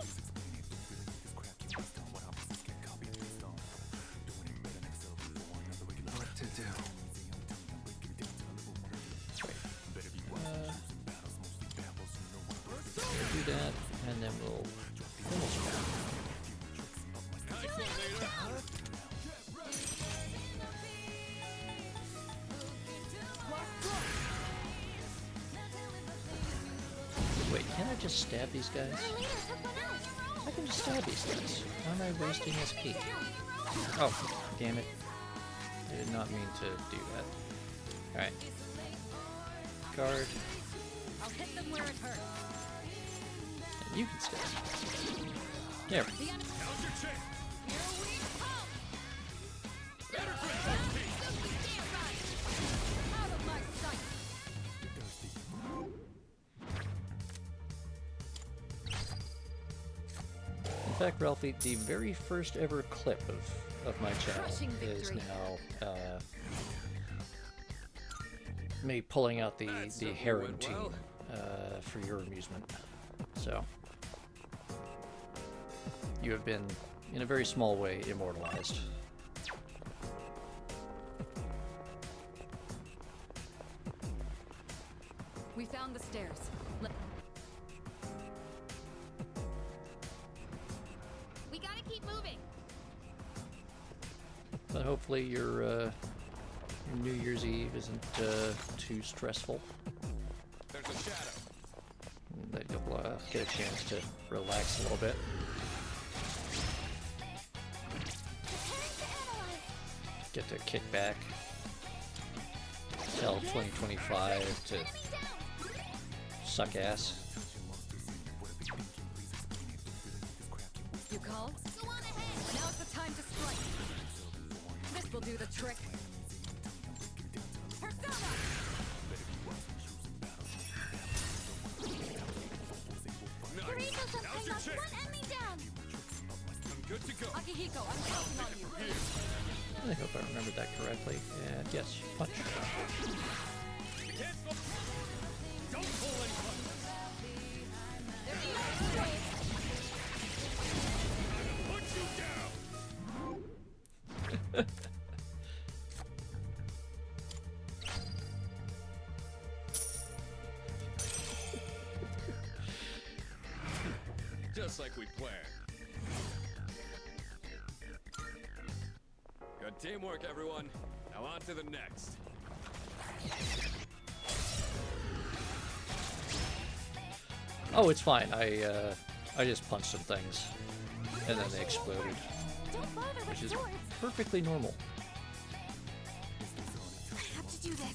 What to do? We'll do that, and then we'll finish them. Nice one, leader. Wait, can I just stab these guys? I can just stab these guys. How am I wasting SP? Oh, damn it. I did not mean to do that. Alright. Guard. I'll hit them where it hurts. And you can stab. There. The enemy. How's your chick? Here we come. Better grip those teeth. Out of my sight. In fact, Ralphie, the very first ever clip of my channel Crushing is victory. now me pulling out the certainly harem went team well. for your amusement. So you have been, in a very small way, immortalized. We found the stairs. We gotta keep moving. But hopefully your New Year's Eve isn't too stressful. There's a shadow. And that you'll get a chance to relax a little bit. Get to kick back. Tell 2025 to suck ass. You called? Go on ahead. Now's the time to strike. This will do the trick. Persona! Three Nice. to How's your chick? one enemy down. I'm good to go. Akihiko, I'm counting on you. I hope I remembered that correctly. And yes, punch. You can't go. Don't pull any punches. Put you down. Just like we planned. Good teamwork, everyone. Now on to the next. Oh, it's fine. I just punched some things, and then they exploded, Don't bother with which is swords. perfectly normal. I have to do this.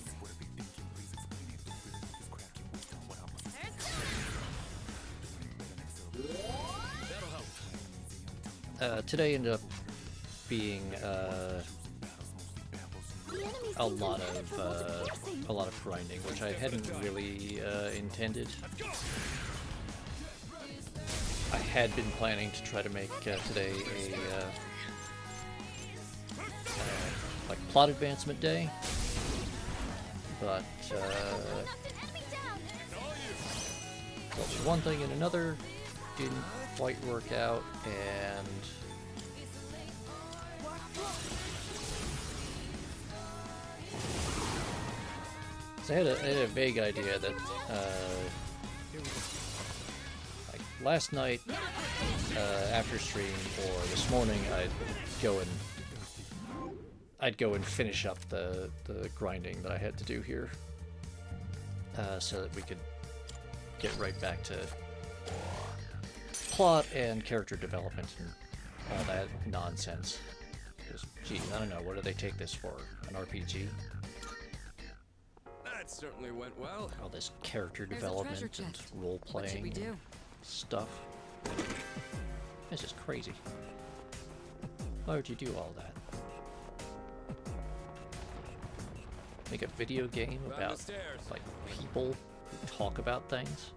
That'll help. Today ended up being The enemies a seem to lot have of trouble dispersing. a lot of grinding, which I hadn't really intended. Let's go. I had been planning to try to make today a like plot advancement day, but Knocked an enemy down. well, one thing and another didn't quite work out, and so I had a vague idea that like last night after stream or this morning I'd go and I'd go and finish up the grinding that I had to do here, so that we could get right back to plot and character development and all that nonsense. Because, gee, I don't know, what do they take this for? An RPG? That certainly went well. All this character There's a development treasure and chest. role What should we playing do? stuff. This is crazy. Why would you do all that? Make a video game Round the about stairs. like people who talk about things?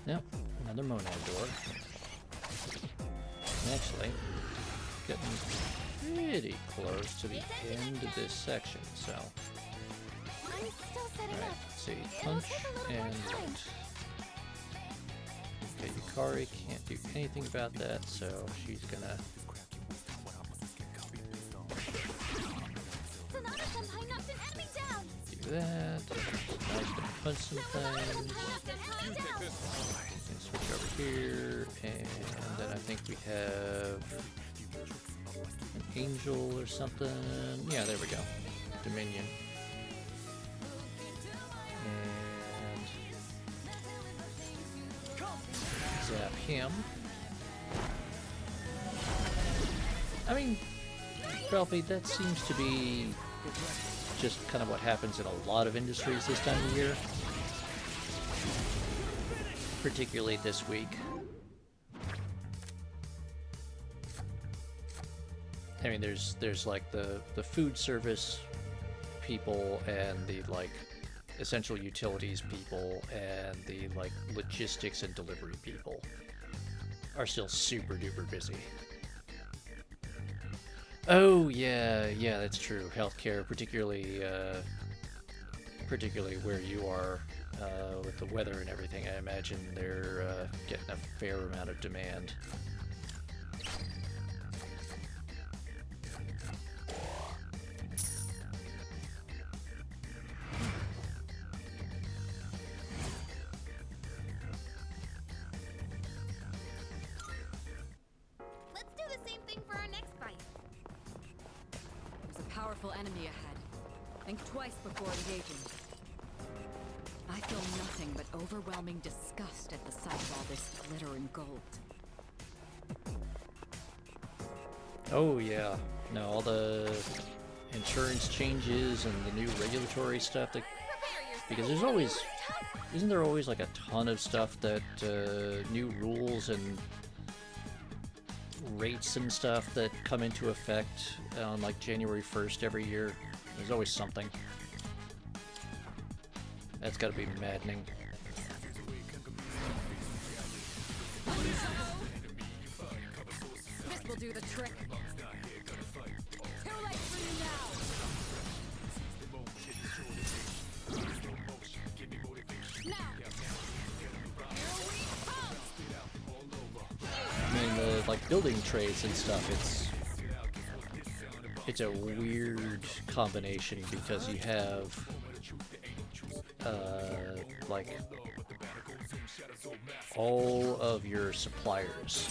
Yep, another monad door. And actually, getting pretty close to the end of this section, so. I'm still setting Alright, up. let's see. It'll Punch take a little more and time. right. Okay, Yukari can't do anything about that, so she's gonna. Sonata Senpai knocked an enemy down. Do that. Now he's gonna punch some things. Knocked an enemy down. And switch over here, and then I think we have an angel or something. Yeah, there we go. Dominion. And zap him. I mean, Ralphie, that seems to be just kind of what happens in a lot of industries this time of year. Particularly this week. I mean, there's like the food service people and the like essential utilities people and the like logistics and delivery people are still super duper busy. Oh yeah, that's true. Healthcare, particularly where you are. With the weather and everything, I imagine they're getting a fair amount of demand. Let's do the same thing for our next fight. There's a powerful enemy ahead. Think twice before engaging. I feel nothing but overwhelming disgust at the sight of all this glitter and gold. Oh yeah, no, all the insurance changes and the new regulatory stuff that, because there's always, isn't there always like a ton of stuff that new rules and rates and stuff that come into effect on like January 1st every year? There's always something. That's gotta be maddening. This will do the trick. Too late for you now. Now. Here we come. I mean, the like building trades and stuff, it's a weird combination because you have like all of your suppliers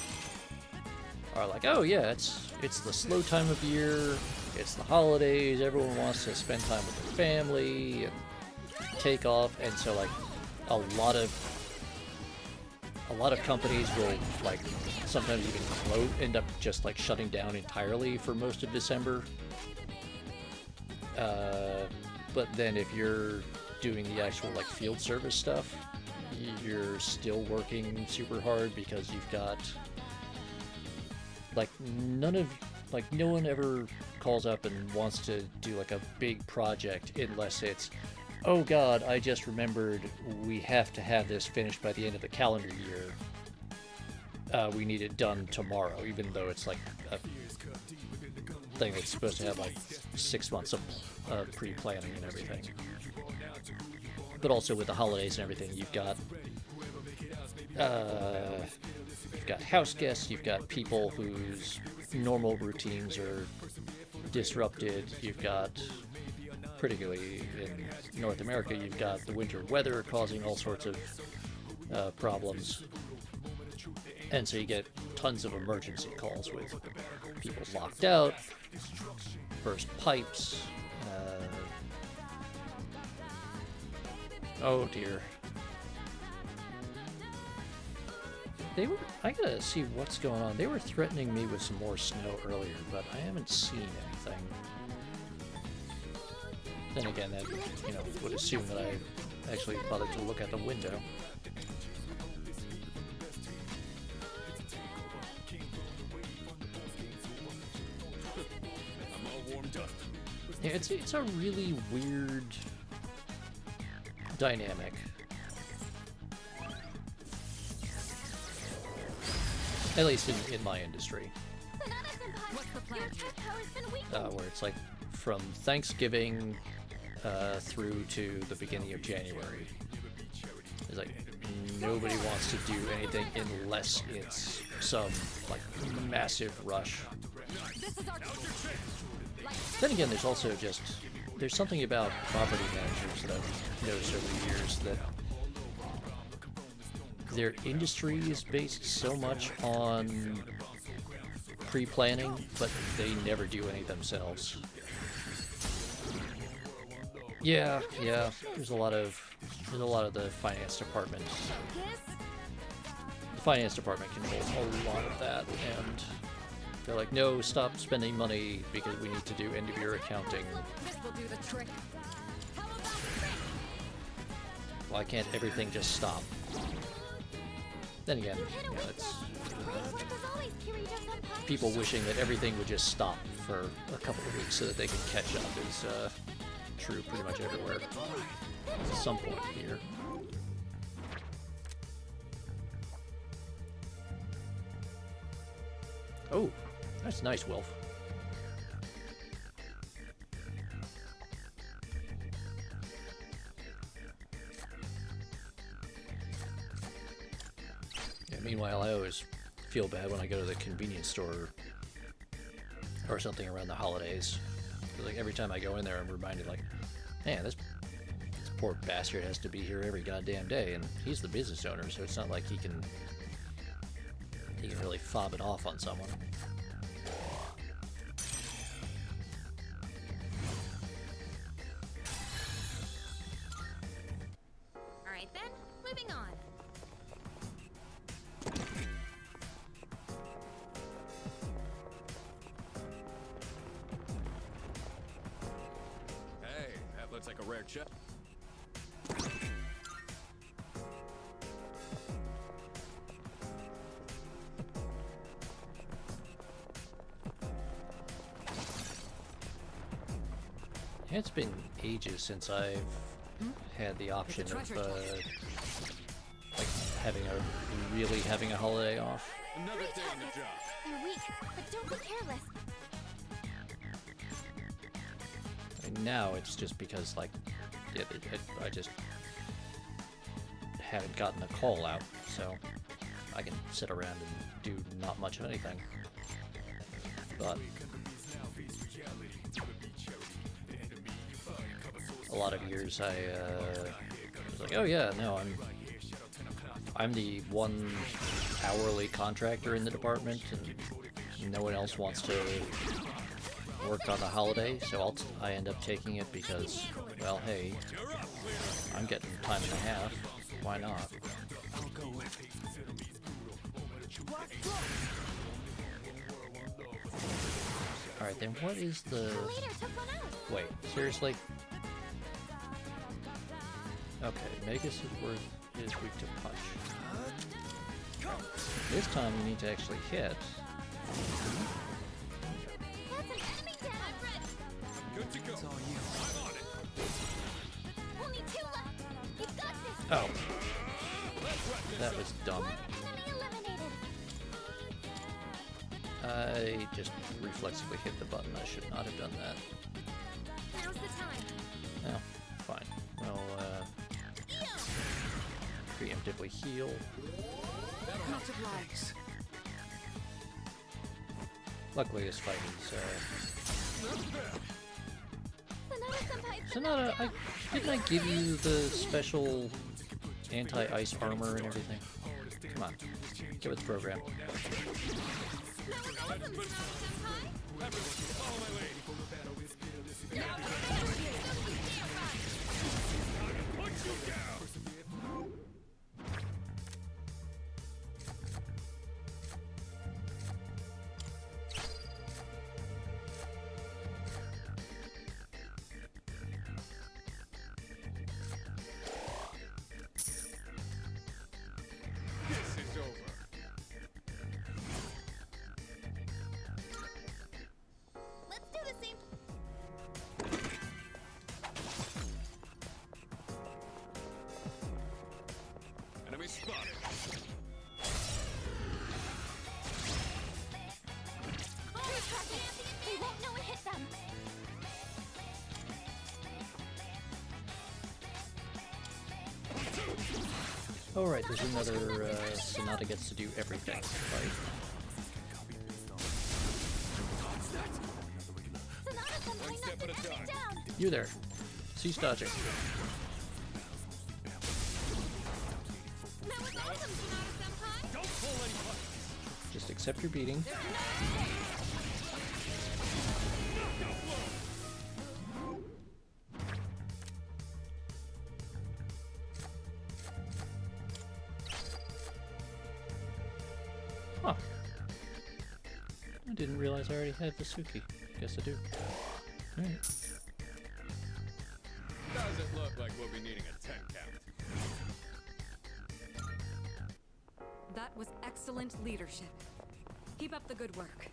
are like, oh yeah, it's the slow time of year, it's the holidays, everyone wants to spend time with their family and take off, and so like a lot of companies will like sometimes even end up just like shutting down entirely for most of December. But then if you're doing the actual like field service stuff, you're still working super hard because you've got like no one ever calls up and wants to do like a big project unless it's, oh god, I just remembered we have to have this finished by the end of the calendar year. We need it done tomorrow, even though it's like a thing that's supposed to have like 6 months of pre-planning and everything. But also with the holidays and everything, you've got house guests, you've got people whose normal routines are disrupted, you've got particularly in North America, you've got the winter weather causing all sorts of problems. And so you get tons of emergency calls with people locked out, burst pipes. Oh dear. I gotta see what's going on. They were threatening me with some more snow earlier, but I haven't seen anything. Then again, that, you know, would assume that I actually bothered to look at the window. I'm all warmed up. Yeah, it's a really weird dynamic. At least in my industry. What's the plan? Where it's like from Thanksgiving through to the beginning of January. It's like nobody wants to do anything unless it's some like massive rush. This is our Then again, there's something about property managers that I've noticed over the years that their industry is based so much on pre-planning, but they never do any themselves. Yeah. There's a lot of the finance department. The finance department controls a lot of that, and they're like, no, stop spending money because we need to do end-of-year accounting. This will do the trick. Why can't everything just stop? Then again, you know, it's people wishing that everything would just stop for a couple of weeks so that they could catch up is true pretty much everywhere at some point here. Oh, that's nice, Wilf. Yeah, meanwhile, I always feel bad when I go to the convenience store or something around the holidays. 'Cause, like, every time I go in there, I'm reminded, like, man, this poor bastard has to be here every goddamn day, and he's the business owner, so it's not like he can really fob it off on someone. Alright then, moving on. Hey, that looks like a rare check. It's been ages since I've had the option of like having a holiday off. Another day on the job. They're weak, but don't be careless. And now it's just because, like, I just haven't gotten a call out, so I can sit around and do not much of anything. But a lot of years I was like, oh yeah, no, I'm the one hourly contractor in the department, and no one else wants to work on the holiday, so I end up taking it because, well, hey, I'm getting time and a half. Why not? Alright, then what is the... The leader took one out. Wait, seriously? Okay, Magus is weak to punch. This time you need to actually hit. That's an enemy down. Good to go. It's all you. I'm on it. Only 2 left. You got this. Oh. That was dumb. Enemy eliminated. I just reflexively hit the button. I should not have done that. Now's the time. Oh, fine. Well, preemptively heal. Much obliged. Luckily, this fight is Sonata Senpai's Sonata, didn't I give you the special anti-ice armor and everything? Come on, get with the program. Follow my lead. Put you down. This is over. Let's do the same. Enemy spotted. They won't know it hit them. Oh right, there's another Sonata gets to do everything, right? Sonata senpai One step knocked at a an enemy time. down. You there. Cease dodging. That was awesome, Sonata-senpai. Don't pull any punches. Just accept your beating. Huh. I didn't realize I already had Vasuki. Guess I do. Alright. Doesn't look like we'll be needing a 10 count. That was excellent leadership. Keep up the good work.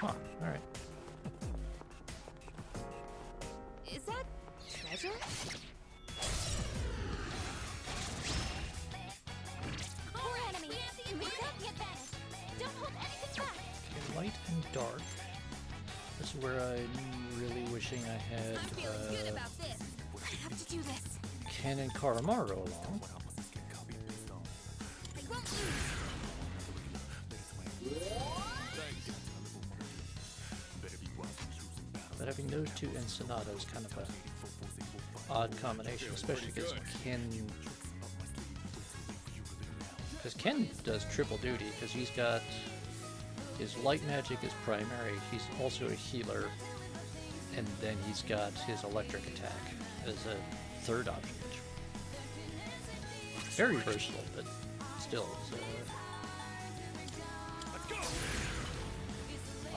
Huh, alright. Is that treasure? Poor enemy. You may grab the advantage. Don't hold anything back. Okay, light and dark. This is where I'm really wishing I had I'm feeling good about this. I have to do this. Ken and Karamaru along. I won't lose. But having those two in Sonata is kind of a odd combination, especially because Ken does triple duty because he's got his light magic is primary, he's also a healer, and then he's got his electric attack as a third option. Very versatile, but still, it's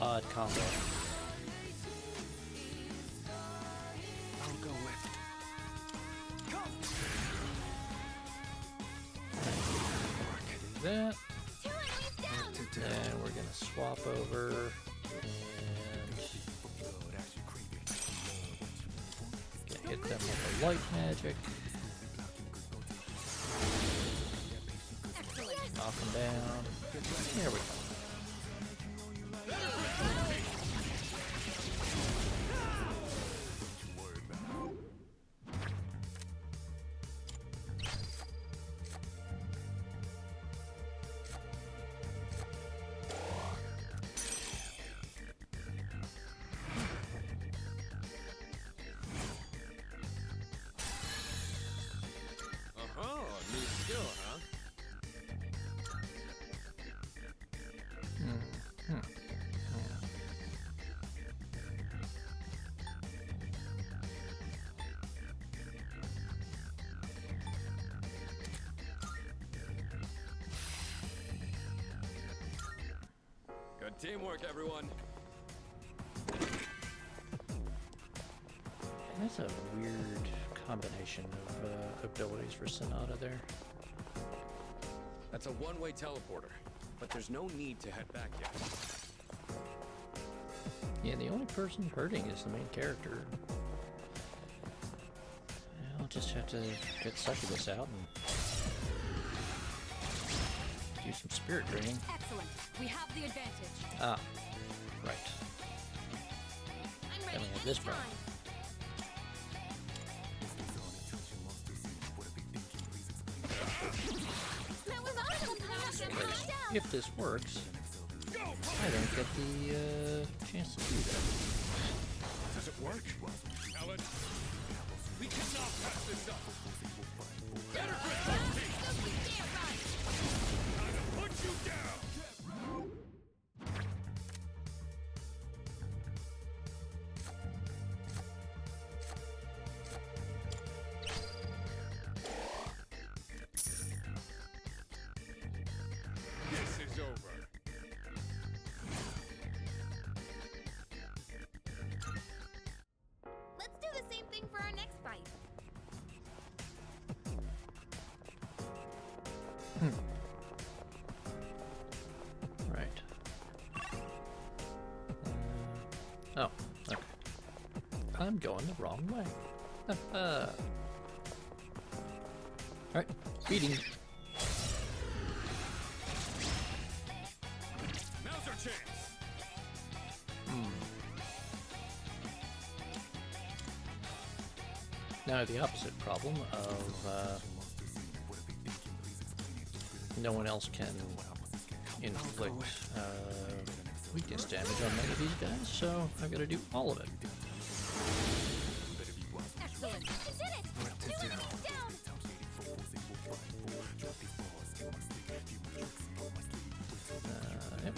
a odd combo. I'll go with. Do that. Two enemies down. Then we're gonna swap over and hit them with the light magic. Knock them down. There we go. New skill, huh? Good teamwork, everyone. And that's a weird combination of abilities for Sonata there. That's a one-way teleporter, but there's no need to head back yet. Yeah, the only person hurting is the main character. I'll just have to get Succubus out and do some spirit draining. Excellent. We have the advantage. Ah, right. I'm Then ready we have this problem. anytime. That was awesome, Sonata-senpai. Because if this works, I I don't get the chance to do that. Does it work? Alan, we cannot pass this up. Better grip those feet. Time to put you down. This is over. Let's do the same thing for our next fight. Right. Oh, okay. I'm going the wrong way. Alright, beating. Now's our chance. Now the opposite problem of no one else can inflict weakness damage on many of these guys, so I've got to do all of it. Excellent. You did it! New enemy's down! Yep.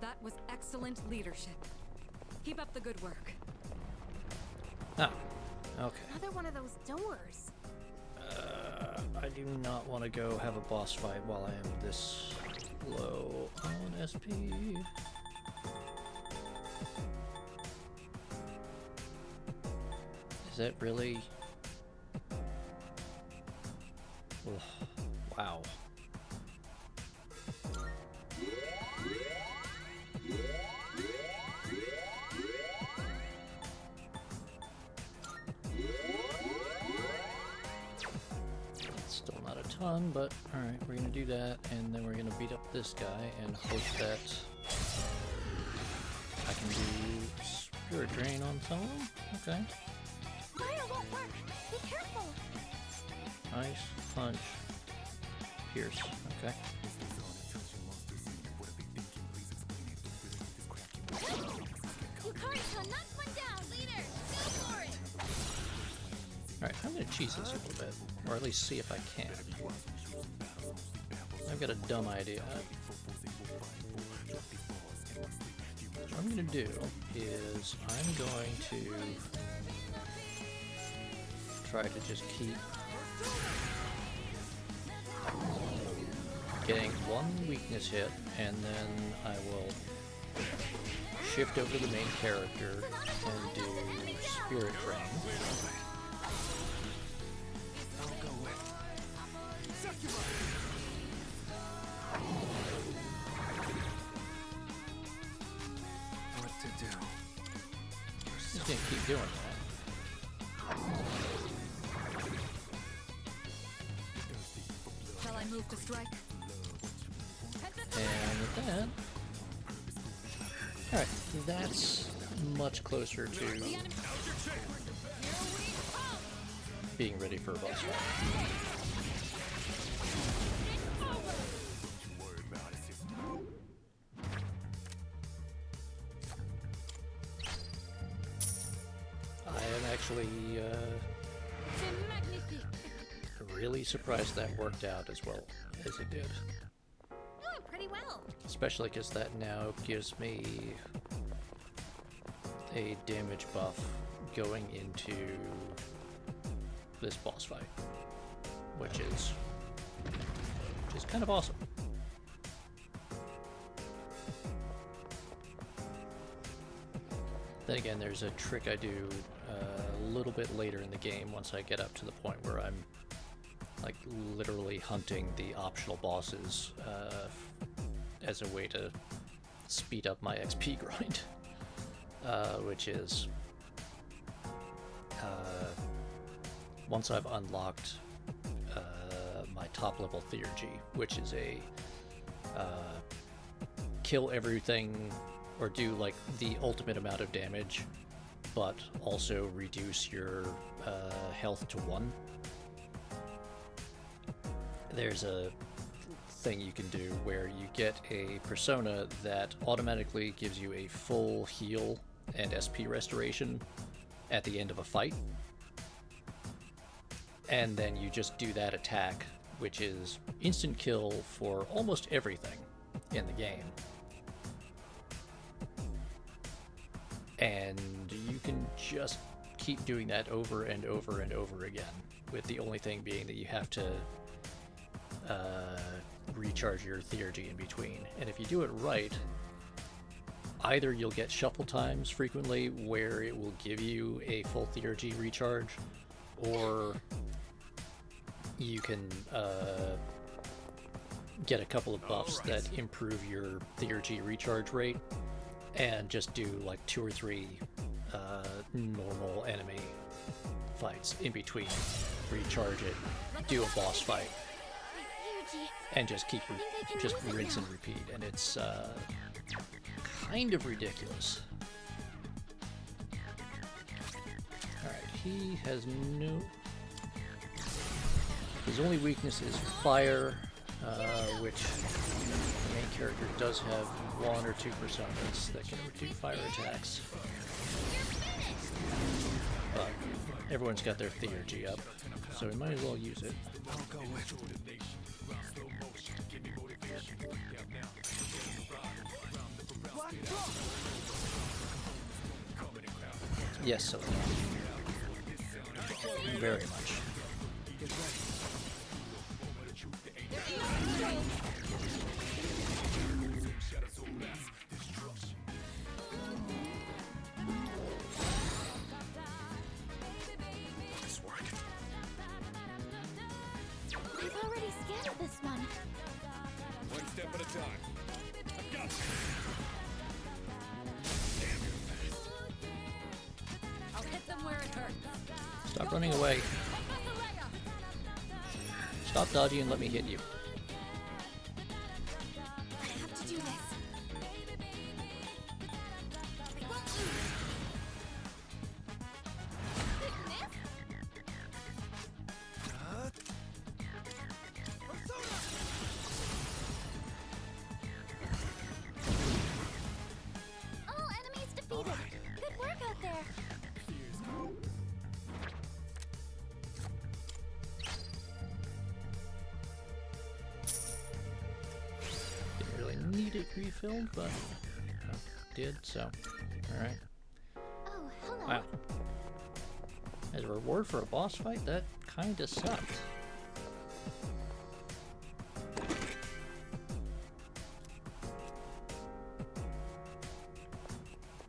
That was excellent leadership. Keep up the good work. Ah, okay. Another one of those doors. I do not want to go have a boss fight while I am this low on SP. Is that really? Ugh, wow. Still not a ton, but alright, we're gonna do that, and then we're gonna beat up this guy and hope that I can do Spirit Drain on some of them. Okay. Fire won't work. Be careful. Ice, Punch, Pierce. Okay. Yukari-san knocked one down! Leader, go for it! Alright, I'm gonna cheese this a little bit, or at least see if I can. I've got a dumb idea. What I'm gonna do is I'm going to try to just keep getting one weakness hit, and then I will shift over to the main character and do Spirit Drain. What to do? Just gonna keep doing that. Shall I move to strike? And with that, alright, that's much closer to being ready for a boss fight. I am actually really surprised that worked out as well as it did. Doing pretty well. Especially because that now gives me a damage buff going into this boss fight, which is kind of awesome. Then again, there's a trick I do a little bit later in the game once I get up to the point where I'm like literally hunting the optional bosses as a way to speed up my XP grind, which is once I've unlocked my top level theurgy, which is a kill everything or do like the ultimate amount of damage, but also reduce your health to 1. There's a thing you can do where you get a persona that automatically gives you a full heal and SP restoration at the end of a fight, and then you just do that attack, which is instant kill for almost everything in the game. And you can just keep doing that over and over and over again, with the only thing being that you have to recharge your theurgy in between. And if you do it right, either you'll get shuffle times frequently where it will give you a full theurgy recharge, or you can get a couple of buffs that improve your theurgy recharge rate, and just do like 2 or 3 normal enemy fights in between, recharge it, do a boss fight, and just keep just rinse and repeat. And it's kind of ridiculous. Alright, he has no... His only weakness is fire, which the main character does have 1 or 2 personas that can do fire attacks. But everyone's got their theurgy up, so we might as well use it. Yes, so very much. I've already scanned this one. One step at a time. I've got you. I'll hit them where it hurts. Stop running away. Stop dodging and let me hit you. I have to do this. All enemies defeated. Good work out there. Didn't really need it refilled, but did, so alright. Oh, hello. Wow. As a reward for a boss fight, that kinda sucked.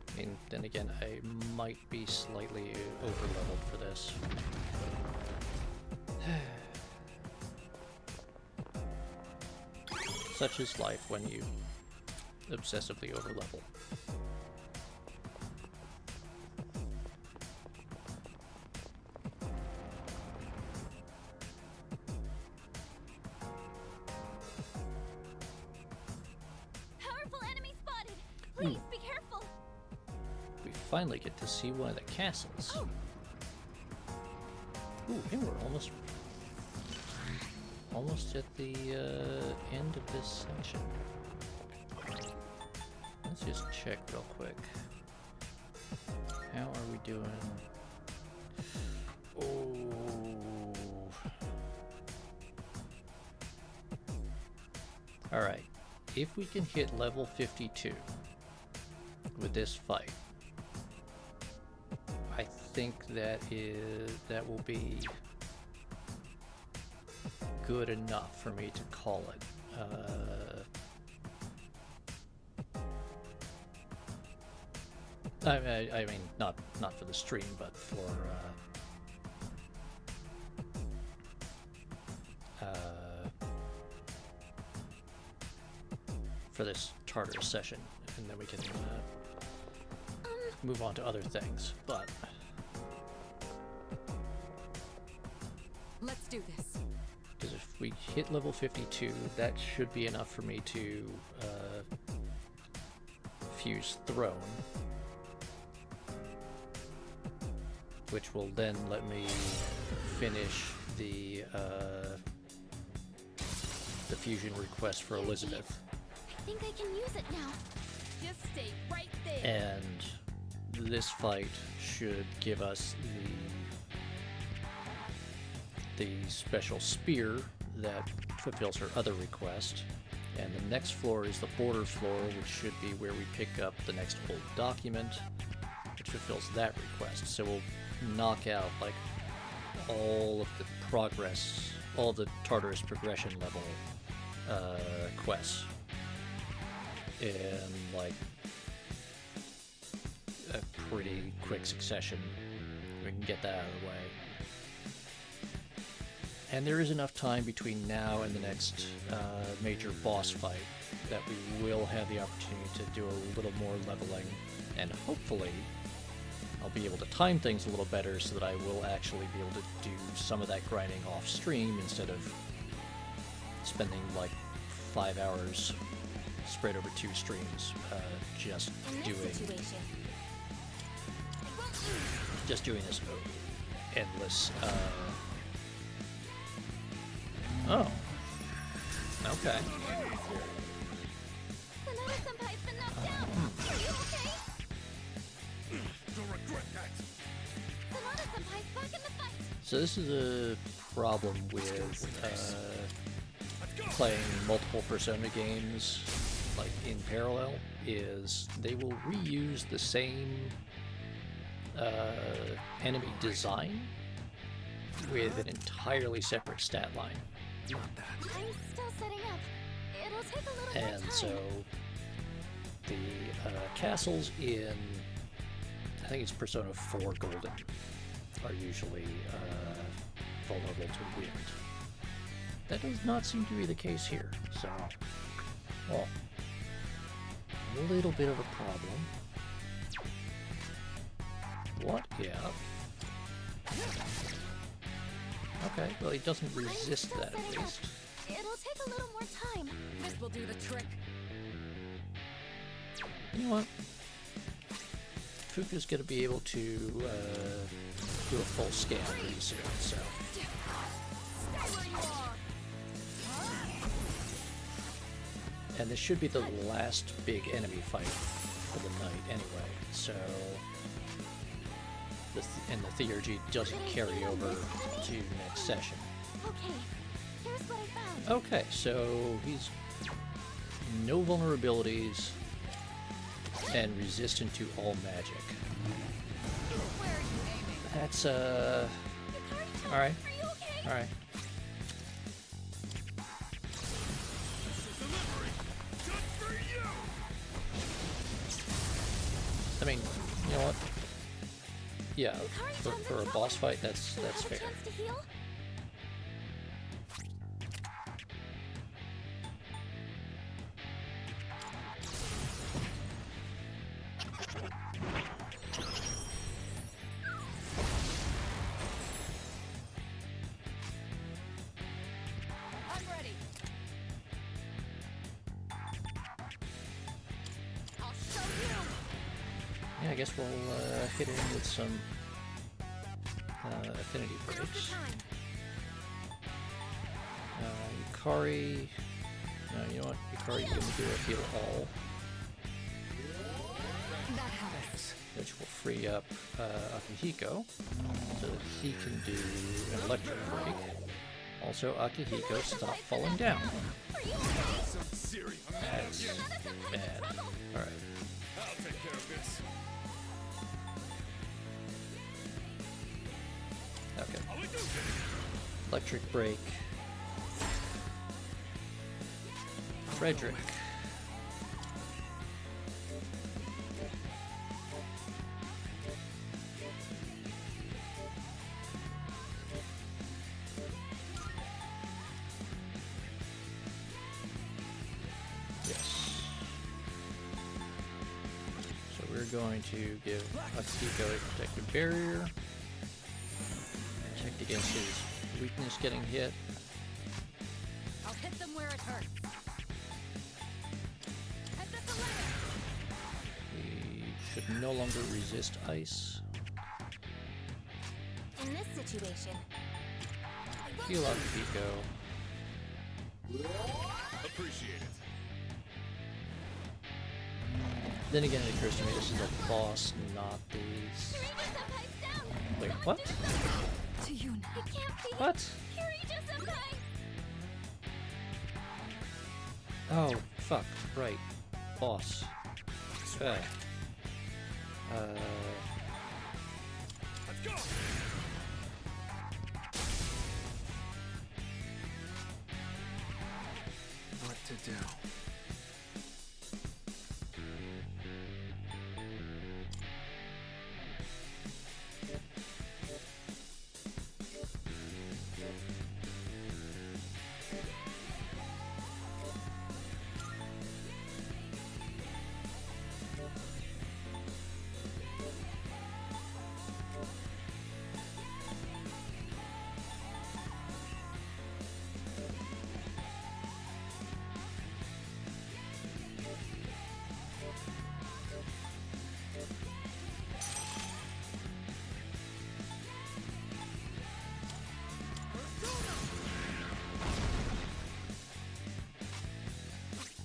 I mean, then again, I might be slightly over-leveled for this. Such is life when you obsessively over-level. Powerful enemy spotted. Please be careful. We finally get to see one of the castles. Oh. Ooh, and we're almost at the end of this section. Let's just check real quick. How are we doing? Oh. Alright. If we can hit level 52 with this fight, I think that will be good enough for me to call it. I mean, not for the stream, but for for this Tartarus session, and then we can move on to other things. But Let's do this. because if we hit level 52, that should be enough for me to fuse Throne, which will then let me finish the fusion request for Elizabeth. I think I can use it now. Just stay right there. And this fight should give us the special spear that fulfills her other request. And the next floor is the border floor, which should be where we pick up the next old document, which fulfills that request. So we'll knock out like all of the progress, all the Tartarus progression level quests in like a pretty quick succession. We can get that out of the way. And there is enough time between now and the next major boss fight that we will have the opportunity to do a little more leveling, and hopefully I'll be able to time things a little better so that I will actually be able to do some of that grinding off stream instead of spending like 5 hours spread over 2 streams just In this situation, doing this endless oh, okay. Sonata-senpai's been knocked down. Are you okay? You'll regret that. Sonata-senpai's back in the fight. So this is a problem with playing multiple Persona games like in parallel, is they will reuse the same enemy design with an entirely separate stat line. I'm still setting up. It'll take a little more And time. so the castles in, I think it's Persona 4 Golden, are usually vulnerable to wind. That does not seem to be the case here, so, well, a little bit of a problem. What if... Okay, well, he doesn't resist still that at setting up. least. It'll take a little more time. This will do the trick. You know what? Fuku's gonna be able to do a full scan pretty soon, so... Stay where you are. And this should be the last big enemy fight for the night anyway, so... And the theurgy doesn't carry over to next session. Okay, here's what I found. Okay, so he's no vulnerabilities and resistant to all magic. Where are you aiming? That's Yukari-chan, alright. Are you okay? Alright. Delivery just for you. I mean, you know what? Yeah, Yukari-chan's for in a boss trouble. fight, that's Do you have fair. a chance to heal? I'm ready. I'll show you. Yeah, I guess we'll hit in with some affinity Now's breaks. the time. Yukari. No, you know what? Yukari's going to do a heal all, That helps. which will free up Akihiko so that he can do an electric break. Also, Akihiko, stop falling down. Are you okay? Some serious. That's Sonata-senpai's in bad. trouble. Alright. I'll take care of this. Okay. How we do this? Electric break. Frederick. Yes. we're going to give Akiko a protective barrier. Protect against his weakness getting hit. I'll hit them where it hurts. Hit this 11. He should no longer resist ice. In this situation, Heal Akiko. Appreciate it. Then again, it occurs to me this is a boss, not these. Kirito-senpai's down! Wait, what? To you now. It can't be! What? Kirito-senpai! Oh, fuck. Right. Boss. Okay. Let's go. What to do?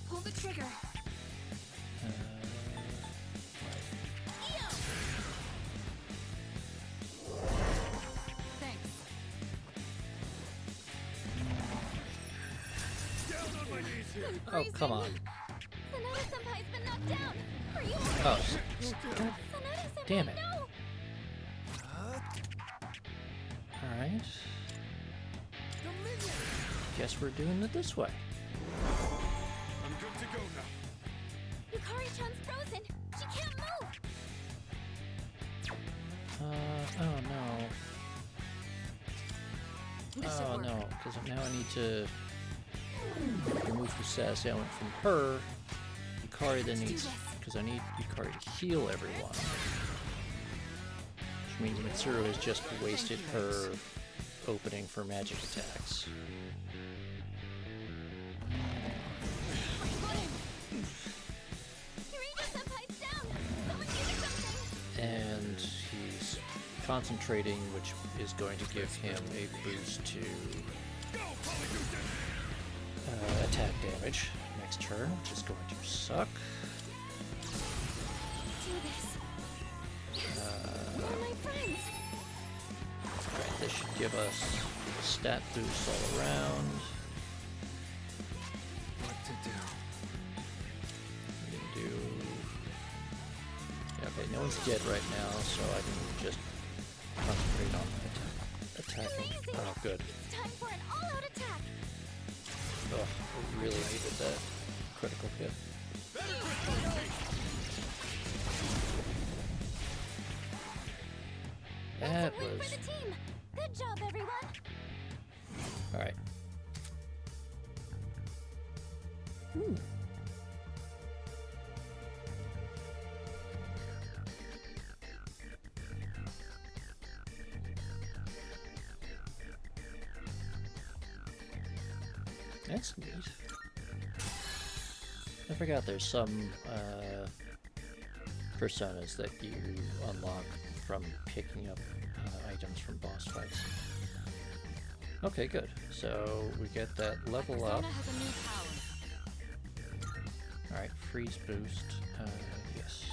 Pull the trigger. Thanks. Down on my knees here. Oh, come on. Sanada-senpai's been knocked down! Are you Oh, okay? God Sanada-senpai, damn it. no! Alright. Guess we're doing it this way. I'm good to go now. Yukari-chan's frozen! She can't move! Oh no. This should Oh work. no, because now I need to remove the sass element from her. Yukari then needs, because I need Yukari to heal everyone. Which means Mitsuru has just wasted her opening for magic attacks. Kirito-senpai's down! Someone do something! And he's concentrating, which is going to give him a boost to Go, Polygoon. attack damage next turn, which is going to suck. Do this! Yes! You're my friends! Right, this should give us stat boosts all around. What to do? We can do... Yeah, okay, no one's dead right now, so I can just concentrate on attacking. Amazing! Oh, good. It's time for an all-out attack! Ugh, I really needed that critical hit. That That's a win was... for the team! Good job, everyone! Alright. That's neat. I forgot there's some personas that you unlock from picking up items from boss fights. Okay, good. So we get that level up. Persona has a new power. Alright, freeze boost. Yes.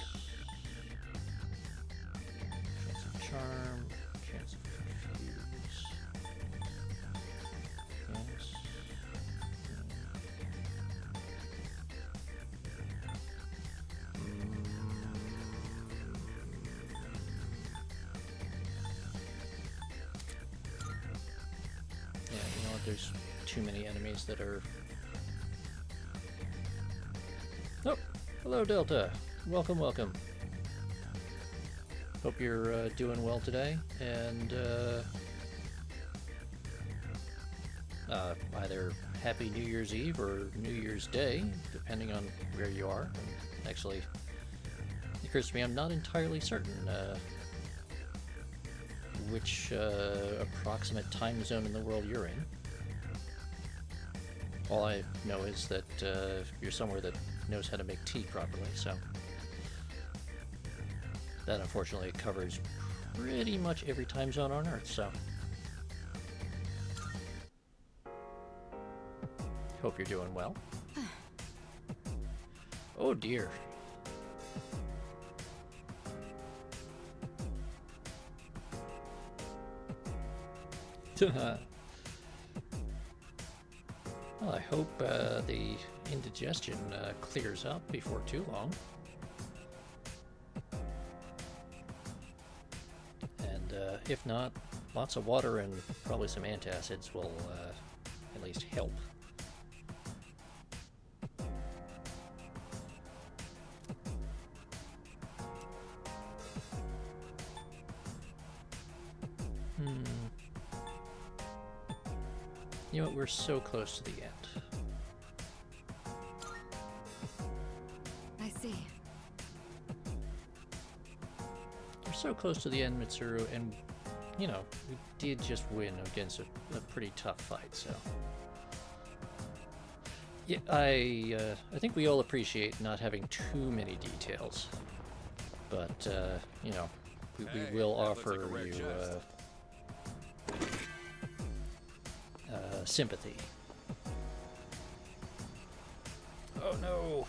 Chance of charm. Chance of confuse. Yes. Yeah, you know what? There's too many enemies that are... Oh, hello Delta. Welcome, welcome. Hope you're doing well today, and either Happy New Year's Eve or New Year's Day, depending on where you are. Actually, It occurs to me I'm not entirely certain which approximate time zone in the world you're in. All I know is that you're somewhere that knows how to make tea properly, so that unfortunately covers pretty much every time zone on Earth, so hope you're doing well. Oh dear. Well, I hope the indigestion clears up before too long. And if not, lots of water and probably some antacids will at least help. You know what, we're so close to the end. I see. We're so close to the end, Mitsuru, and, you know, we did just win against a pretty tough fight, so... Yeah, I think we all appreciate not having too many details, but, you know, we will offer you, sympathy. Oh no!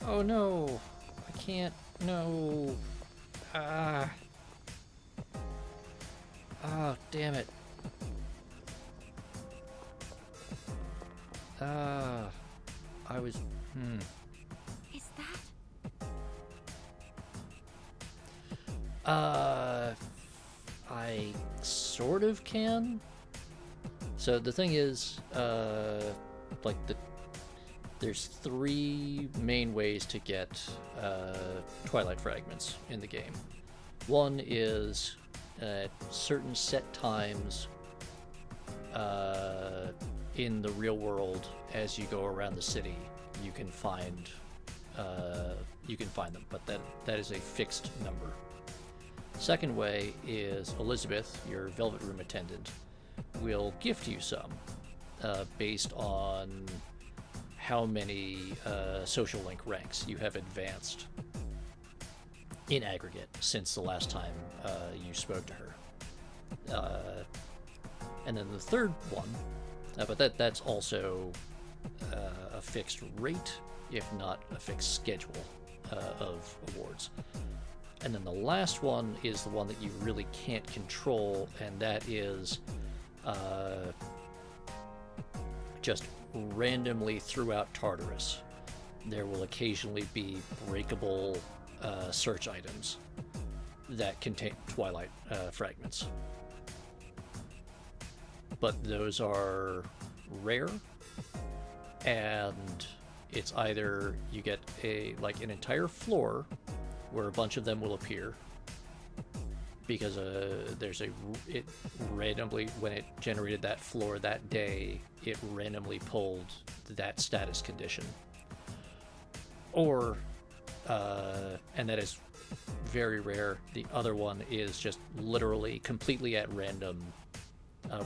Oh no! I can't. No! Ah! Ah! Damn it! Ah! I was. Is that? I sort of can. So the thing is, like there's three main ways to get Twilight fragments in the game. One is at certain set times in the real world, as you go around the city, you can find them, but that is a fixed number. Second way is Elizabeth, your Velvet Room attendant, will gift you some based on how many social link ranks you have advanced in aggregate since the last time you spoke to her. And then the third one, but that's also a fixed rate, if not a fixed schedule of awards. And then the last one is the one that you really can't control, and that is just randomly throughout Tartarus, there will occasionally be breakable search items that contain Twilight fragments. But those are rare, and it's either you get an entire floor where a bunch of them will appear, because it randomly, when it generated that floor that day, it randomly pulled that status condition. Or, and that is very rare, the other one is just literally completely at random,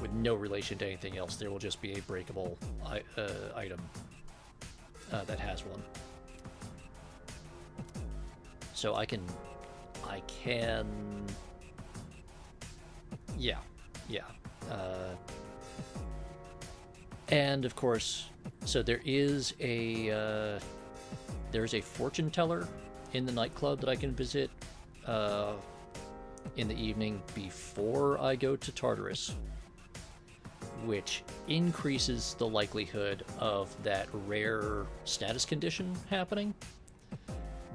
with no relation to anything else. There will just be a breakable item that has one. So I can, yeah. And of course, so there's a fortune teller in the nightclub that I can visit in the evening before I go to Tartarus, which increases the likelihood of that rare status condition happening.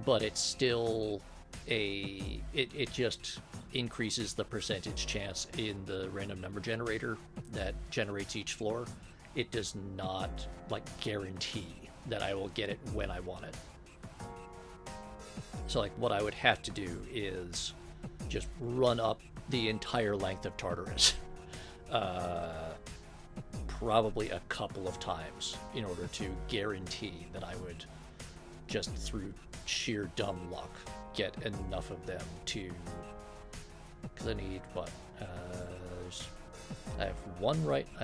But it's still it just increases the percentage chance in the random number generator that generates each floor. It does not guarantee that I will get it when I want it. So what I would have to do is just run up the entire length of Tartarus, probably a couple of times, in order to guarantee that I would just through sheer dumb luck, get enough of them to... Because I need, what? I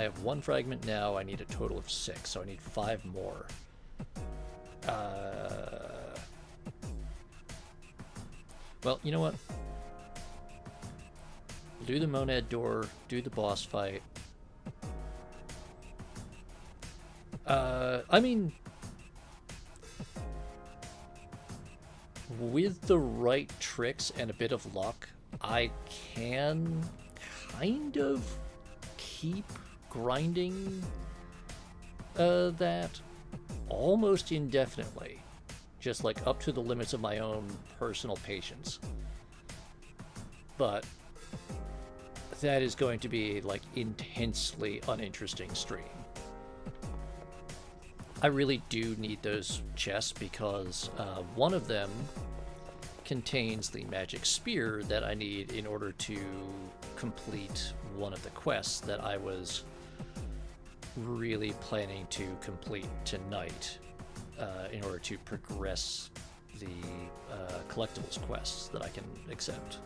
have one fragment now. I need a total of 6, so I need 5 more. Well, you know what? Do the Monad door, do the boss fight. I mean, with the right tricks and a bit of luck, I can kind of keep grinding that almost indefinitely. Just like up to the limits of my own personal patience. But that is going to be like intensely uninteresting stream. I really do need those chests because one of them contains the magic spear that I need in order to complete one of the quests that I was really planning to complete tonight in order to progress the collectibles quests that I can accept.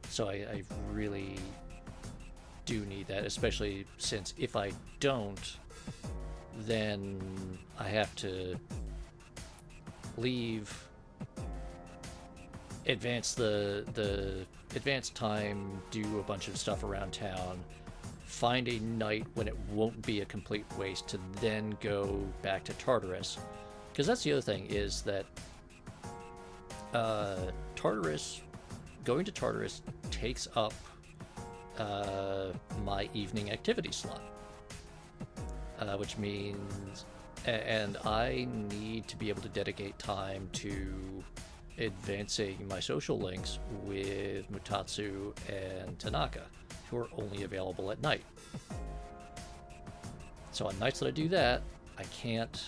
So I really do need that, especially since if I don't, then I have to leave, advance the advanced time, do a bunch of stuff around town, find a night when it won't be a complete waste to then go back to Tartarus. Because that's the other thing, is that going to Tartarus takes up my evening activity slot, which means, and I need to be able to dedicate time to advancing my social links with Mutatsu and Tanaka, who are only available at night. So on nights that I do that, I can't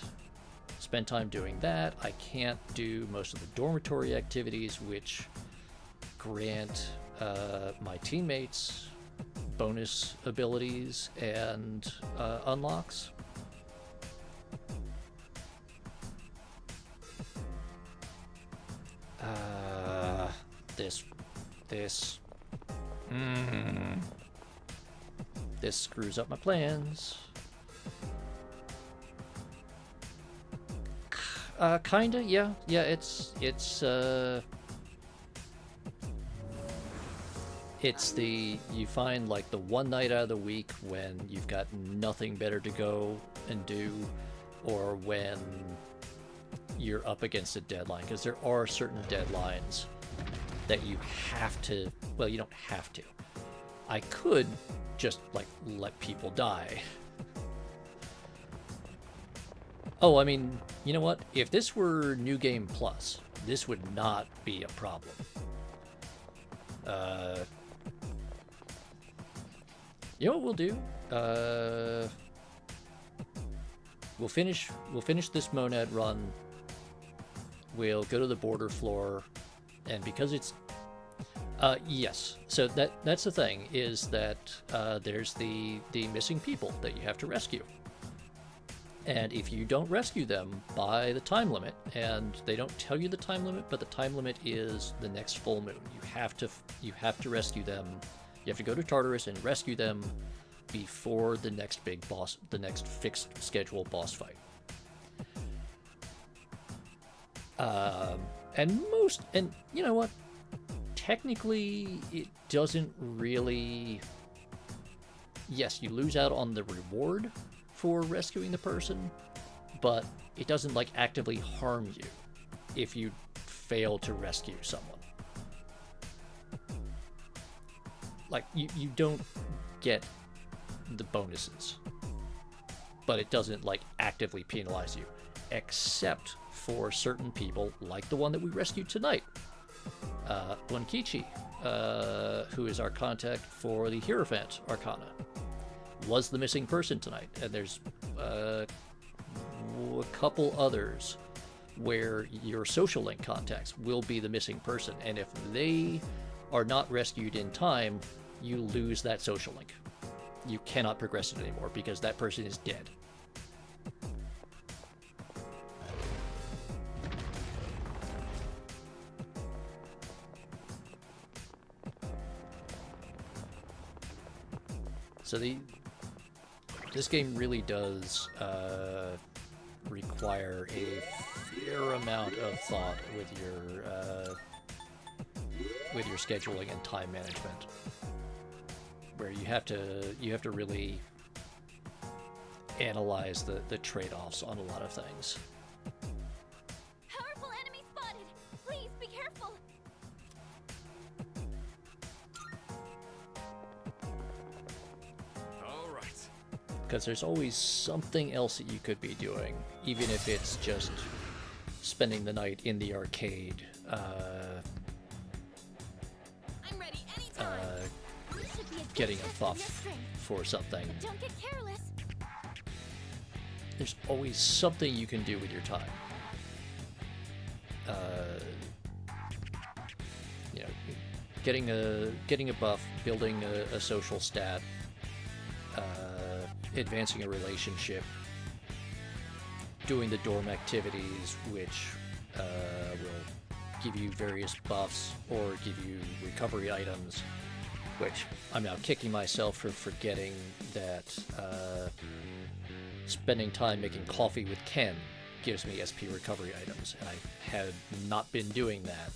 spend time doing that. I can't do most of the dormitory activities, which grant my teammates bonus abilities and unlocks. This screws up my plans. Kinda, yeah. Yeah, it's the, you find like the one night out of the week when you've got nothing better to go and do, or when you're up against a deadline, because there are certain deadlines that you have to, well, you don't have to. I could just like let people die. Oh, I mean, you know what? If this were New Game Plus, this would not be a problem. You know what we'll do? We'll finish this Monad run. We'll go to the border floor, and because it's yes. So that's the thing, is that there's the missing people that you have to rescue. And if you don't rescue them by the time limit, and they don't tell you the time limit, but the time limit is the next full moon. You have to rescue them. You have to go to Tartarus and rescue them before the next big boss, the next fixed schedule boss fight. And you know what? Technically, it doesn't really. Yes, you lose out on the reward for rescuing the person, but it doesn't like actively harm you if you fail to rescue someone. Like you don't get the bonuses, but it doesn't like actively penalize you, except for certain people like the one that we rescued tonight, Bunkichi, who is our contact for the Hierophant Arcana, was the missing person tonight. And there's a couple others where your social link contacts will be the missing person, and if they are not rescued in time, you lose that social link. You cannot progress it anymore because that person is dead. So this game really does require a fair amount of thought with your scheduling and time management, where you have to really analyze the trade-offs on a lot of things. Powerful enemy spotted. Please be careful. All right. Because there's always something else that you could be doing, even if it's just spending the night in the arcade, I'm ready anytime. This should be a good getting a test of your buff strength. for something. But don't get careless. There's always something you can do with your time. You know, getting a buff, building a social stat, advancing a relationship, doing the dorm activities, which will give you various buffs or give you recovery items, which I'm now kicking myself for forgetting that spending time making coffee with Ken gives me SP recovery items, and I had not been doing that.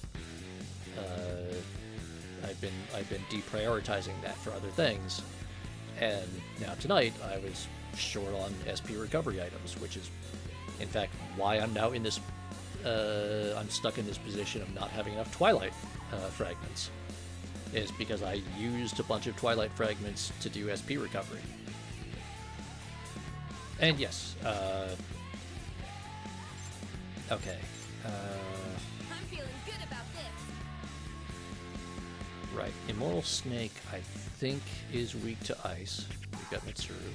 I've been deprioritizing that for other things, and now tonight I was short on SP recovery items, which is in fact why I'm now in this I'm stuck in this position of not having enough Twilight fragments, is because I used a bunch of Twilight fragments to do SP recovery. And yes, okay. I'm feeling good about this. Right, Immortal Snake, I think, is weak to ice. We've got Mitsuru.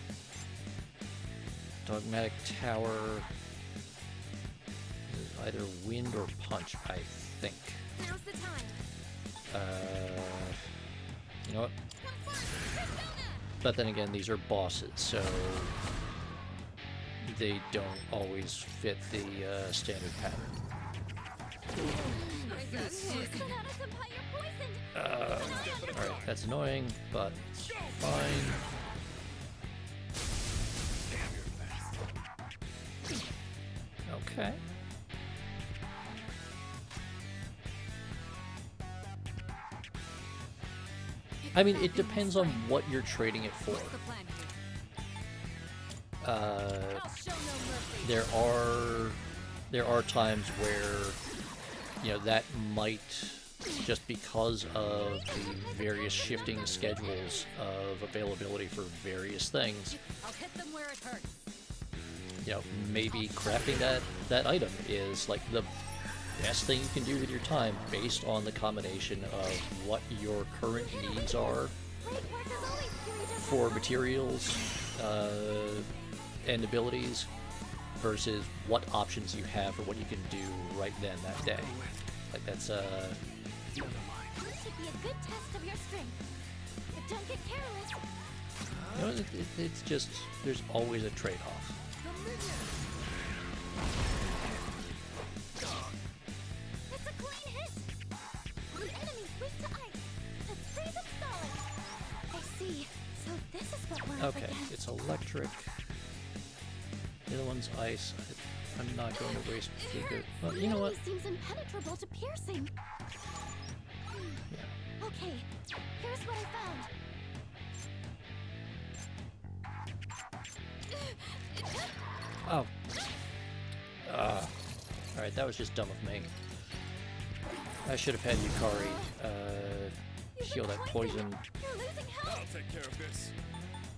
Dogmatic Tower is either wind or punch, I think. Now's the time. You know what? Come first, Persona! But then again, these are bosses, so they don't always fit the standard pattern. Sonata-senpai, you're poisoned! Alright, that's annoying, but it's fine. Okay. I mean, it depends on what you're trading it for. What's the plan here? I'll show no mercy. There are times where, you know, that might, just because of the various shifting schedules of availability for various things, I'll hit them where it hurts. you know, maybe crafting that item is like the best thing you can do with your time based on the combination of what your current needs are Great work as always, Kirito. for materials and abilities versus what options you have for what you can do right then that day. Like that's This should be a good test of your strength. But don't get careless. you know, it's just there's always a trade-off. It's a clean hit. The enemy's weak to ice. Let's freeze him solid. I see. So this is what we're up Okay, against. it's electric. The other one's ice. I'm not going to waste the good. Well, you know what? The enemy seems impenetrable to piercing. Yeah. Okay, here's what I found. Oh. Alright, that was just dumb of me. I should have had Yukari heal that poison, You're losing health. I'll take care of this.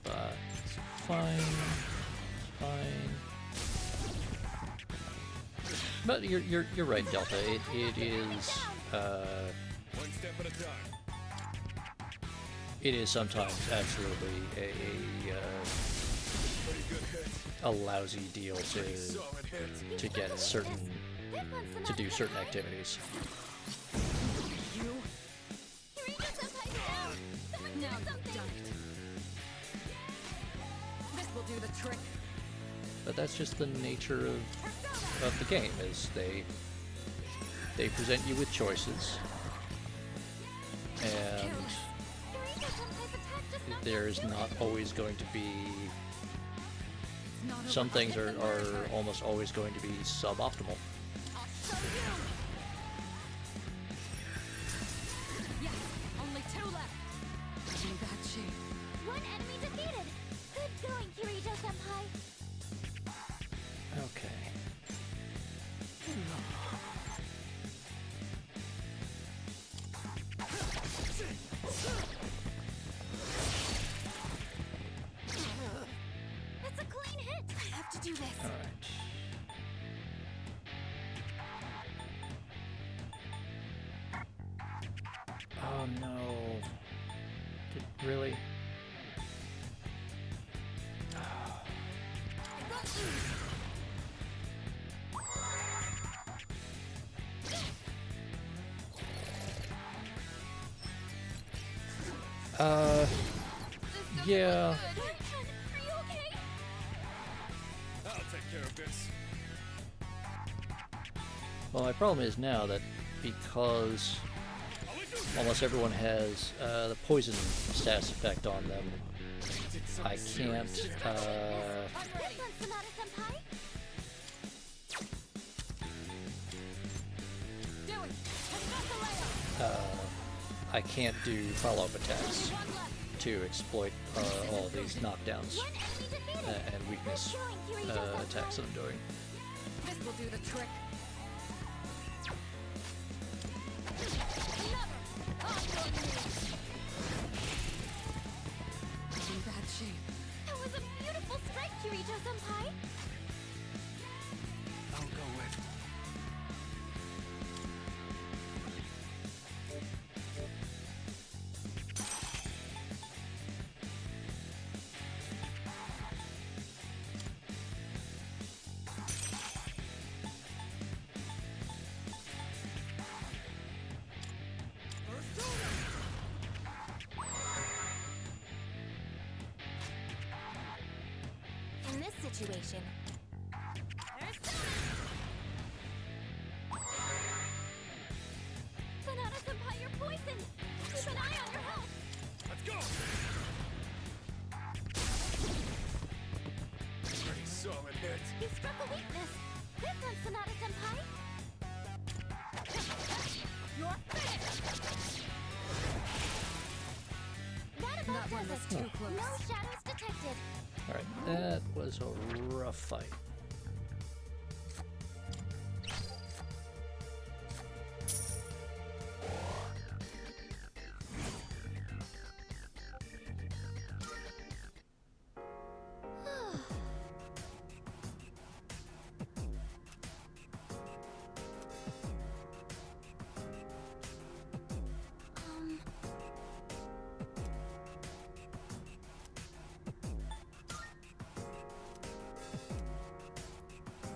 but it's fine. Fine. But you're right, Delta. It is One step at a time. it is sometimes absolutely Pretty good hit. a lousy deal Solid hit. to get certain That one's to do Sonata certain Senpai. activities. You? Kirito-senpai's down. Someone Now do you've something. done it. This will do the trick. But that's just the nature of the game, is they present you with choices, and Kirito-senpai's attack just there's not always going to be. It's not over. Some things Hit are them where it hurts. almost always going to be suboptimal. I'll show you. Yes, only 2 left. I'm in bad shape. One enemy defeated. Good going, Kirito-senpai. Okay. It's a clean hit. I have to do this. All right. Oh no. Really? Yeah. Are you okay? I'll take care of this. Well, my problem is now that because almost everyone has the poison status effect on them, I can't. This one's Sonata-senpai. Do it. Escalate. I can't do follow-up attacks One left. to exploit all these knockdowns One enemy defeated. and weakness Good going, Kirito-senpai. attacks that I'm doing. This will do the trick. I'm in bad shape. That was a beautiful strike, Kirito-senpai. I'll go with. In this situation, Sonata-senpai, you're poisoned. Keep an eye on your health. Let's go! Pretty solid hit. You struck a weakness. This one's Sonata-senpai. You're finished! That about That one does was it. too close. No shadows detected. Alright, that was a rough fight.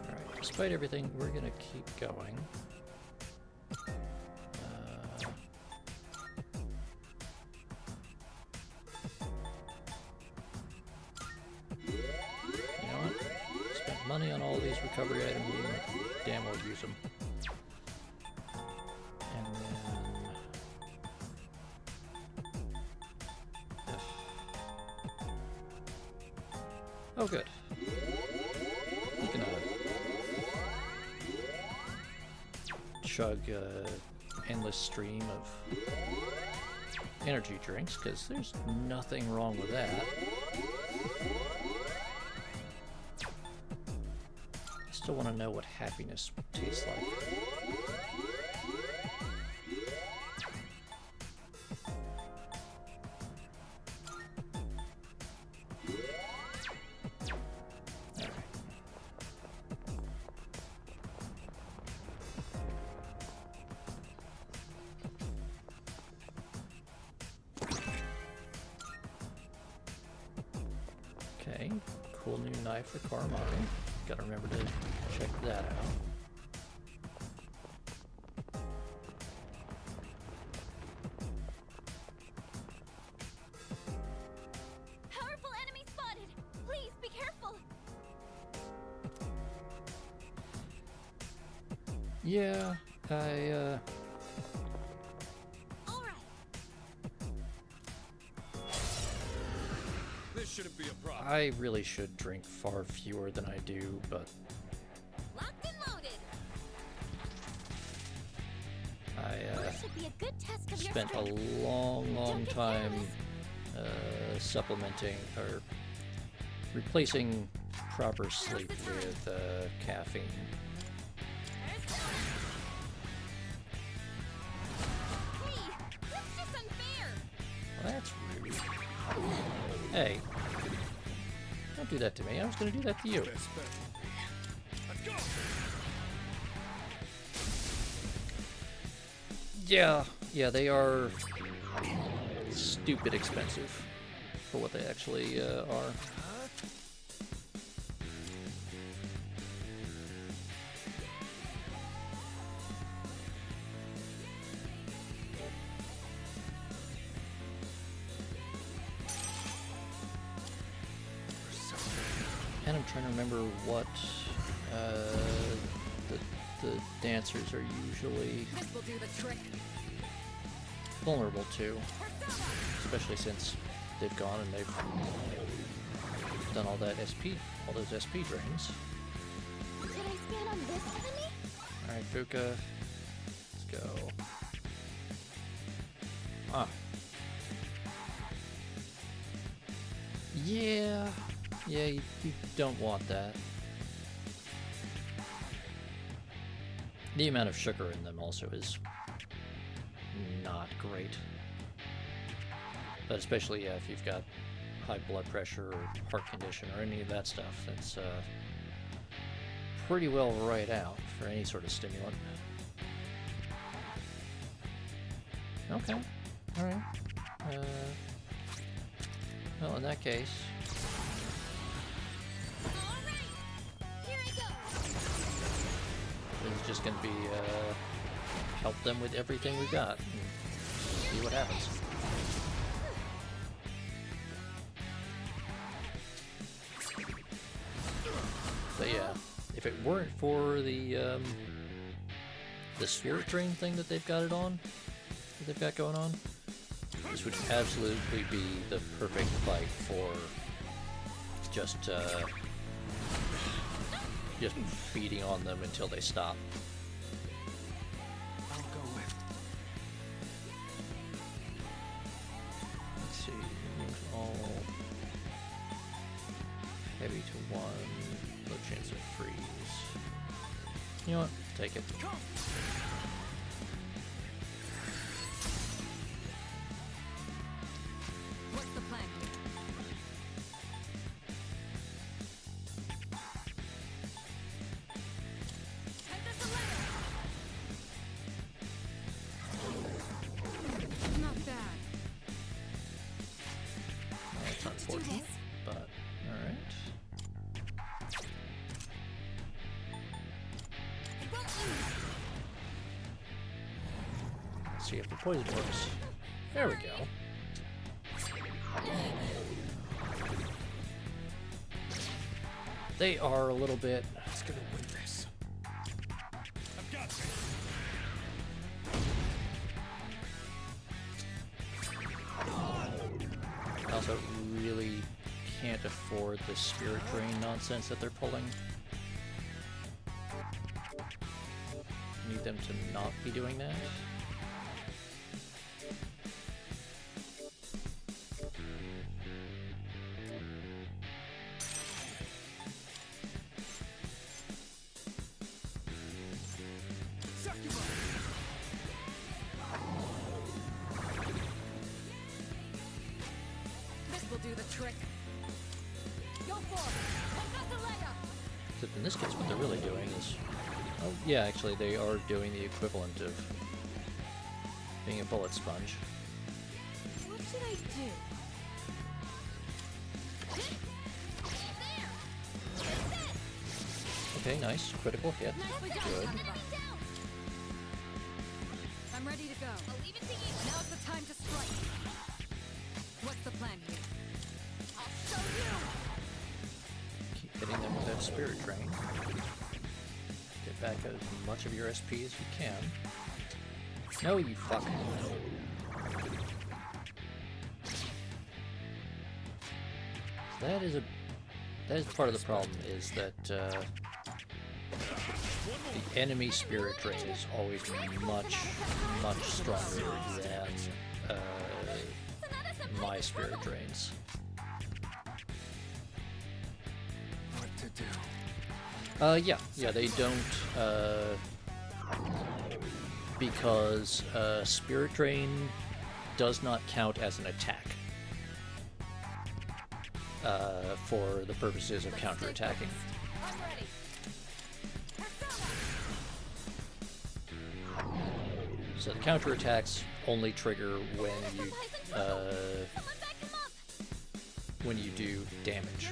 Alright, despite everything, we're gonna keep going. You know what? Spent money on all these recovery items, we damn well use them. And then... Oh, good. You can chug endless stream of energy drinks, because there's nothing wrong with that. I still want to know what happiness tastes like. Alright. Okay, cool new knife for Karamari. Gotta remember to check that out. Powerful enemy spotted. Please be careful. Yeah, All right. shouldn't be a problem. I really should drink far fewer than I do, but Locked and loaded. I This should be a good test of your spent a strength. long Don't get time careless. supplementing or replacing proper sleep with caffeine. Hey, that's just unfair. Well, that's rude. Hey, don't do that to me. I was going to do that to you. Best bet. Let's go. Yeah, they are stupid expensive for what they actually are. And I'm trying to remember what the dancers are usually This will do the trick. vulnerable to, especially since they've gone and they've done all that SP, all those SP drains. Should I stand on this enemy? All right, Fuka, let's go. Ah. Yeah, you don't want that. The amount of sugar in them also is not great. But especially if you've got high blood pressure or heart condition or any of that stuff, that's pretty well right out for any sort of stimulant. Okay, alright. Well, in that case, Alright, here I go. this is just going to be help them with everything we got and see what happens. But yeah, if it weren't for the spirit drain thing that they've got going on, this would absolutely be the perfect fight for just beating on them until they stop. I'll go with. Let's see, all heavy to 1, low chance of freeze. You know what? Take it. What's the plan here? Head this ladder. Not bad. That's unfortunate, but alright. It won't lose. Let's see if the poison works. There we go. They are a little bit. Who's gonna win this? I've got this. I also really can't afford the spirit drain nonsense that they're pulling. Need them to not be doing that. This will do the trick. Go for it. Head this layup. Except in this case, what they're really doing is... Oh, yeah, actually, they are doing the equivalent of being a bullet sponge. What should I do? Okay, nice. Critical hit. Nicely done. Good. Enemy down. I'm ready to go. I'll leave it to you. Now's the time to strike. What's the plan here? I'll show you. Keep hitting them with that spirit drain. Get back as much of your SP as you can. No, you fuck. That is part of the problem, is that the enemy spirit drain is always much stronger than my spirit drains. What to do? Yeah, they don't, because spirit drain does not count as an attack for the purposes of counterattacking. I'm ready. So the counterattacks only trigger when you do damage,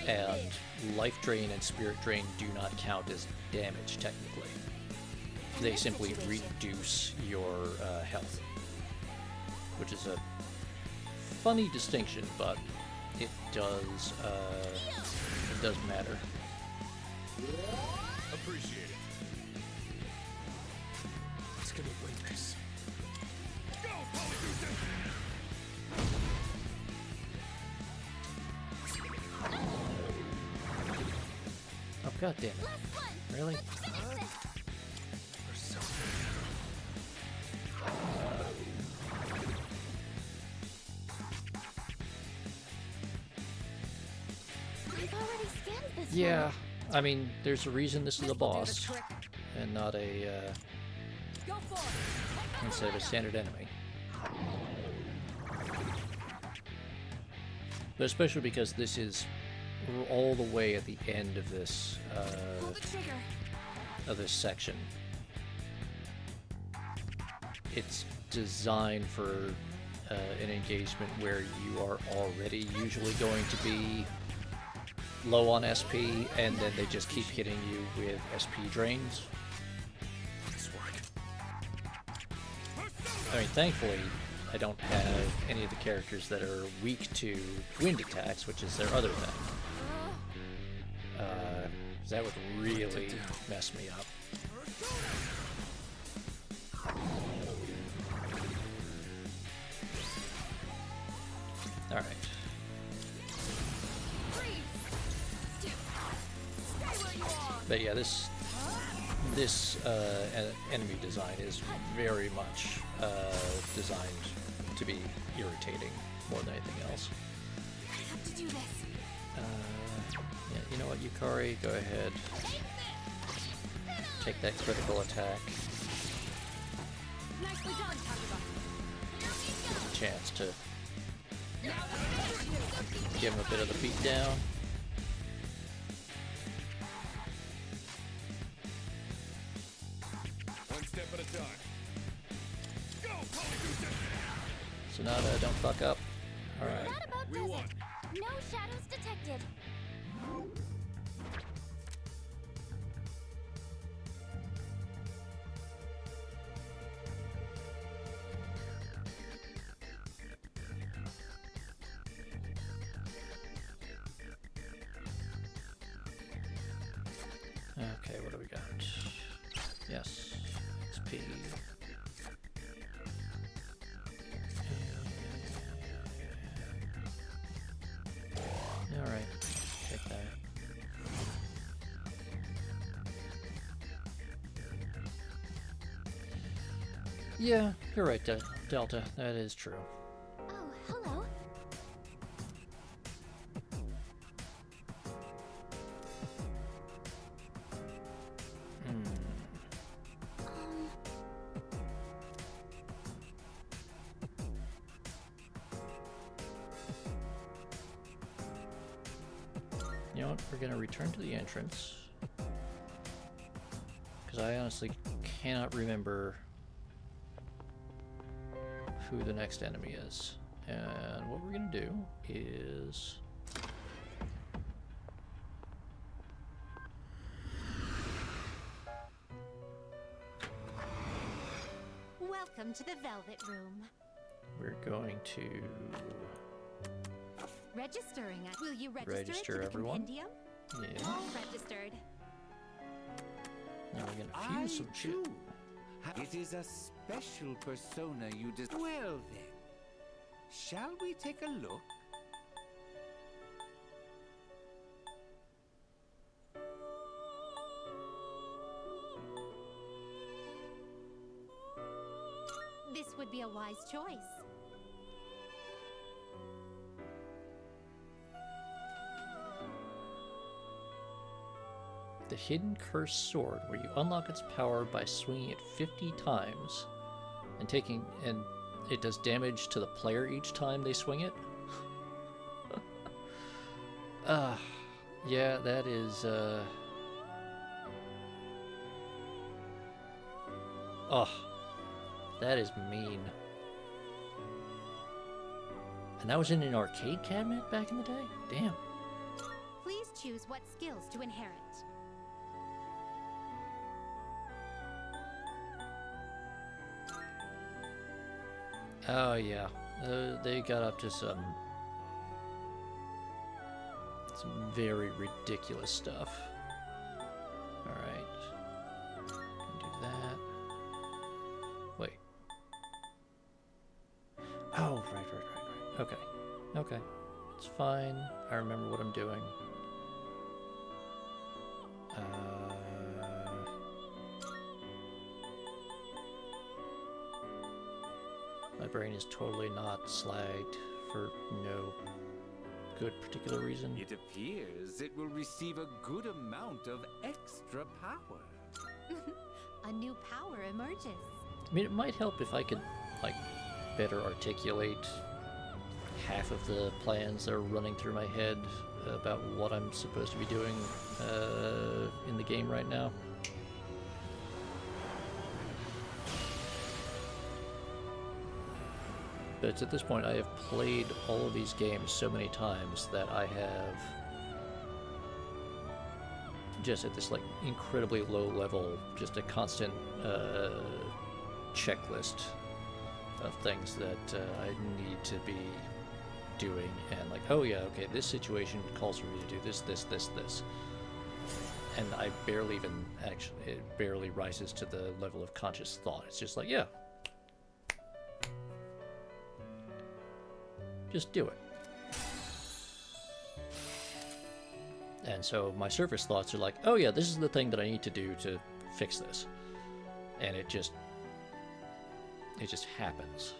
and life drain and spirit drain do not count as damage technically. They simply reduce your health, which is a funny distinction, but it does matter. Appreciate it. It's gonna win this. Go, Polyfusion! Oh god damn it! Really? Or so. I've already scanned this Yeah, I mean, there's a reason this is a This will do the boss trick. and not a Go for it. instead of a standard enemy. But especially because this is all the way at the end of this Pull the trigger. section. It's designed for an engagement where you are already usually going to be low on SP, and then they just keep hitting you with SP drains. This work. I mean, thankfully, I don't have any of the characters that are weak to wind attacks, which is their other thing. 'Cause that would really mess me up. Alright. But yeah, this enemy design is very much designed to be irritating more than anything else. I have to do this. Yeah, you know what, Yukari, go ahead. Take that critical attack. Nicely done, Takaba. Chance to give him a bit of the beatdown. One step at a time. Go, Polyfusion! Sonata, don't fuck up. Alright. That about We does won. it. No shadows detected. Okay, what do we got? Yes, it's P. Alright, take that. Yeah, you're right, Delta. That is true. Oh, hello. You know what? We're gonna return to the entrance. Because I honestly cannot remember who the next enemy is. And what we're gonna do is... Welcome to the Velvet Room. we're going to Registering at. Will you register, Register it to the everyone. compendium? yeah. All registered. Now we're gonna fuse some shit. too. It is a special persona you Well then, shall we take a look? This would be a wise choice. The hidden cursed sword, where you unlock its power by swinging it 50 times and it does damage to the player each time they swing it. Yeah, that is that is mean. And that was in an arcade cabinet back in the day? Damn. Please choose what skills to inherit. Oh yeah, they got up to some very ridiculous stuff. All right, do that. Wait. Oh, right. Okay, it's fine. I remember what I'm doing. My brain is totally not slagged for no good particular reason. It appears it will receive a good amount of extra power. A new power emerges. I mean, it might help if I could, like, better articulate half of the plans that are running through my head about what I'm supposed to be doing in the game right now. But at this point, I have played all of these games so many times that I have just at this like incredibly low level, just a constant checklist of things that I need to be doing, and like, oh yeah, okay, this situation calls for me to do this, and I barely even actually, it barely rises to the level of conscious thought. It's just like, yeah, just do it. And so my surface thoughts are like, oh yeah, this is the thing that I need to do to fix this. And it just happens.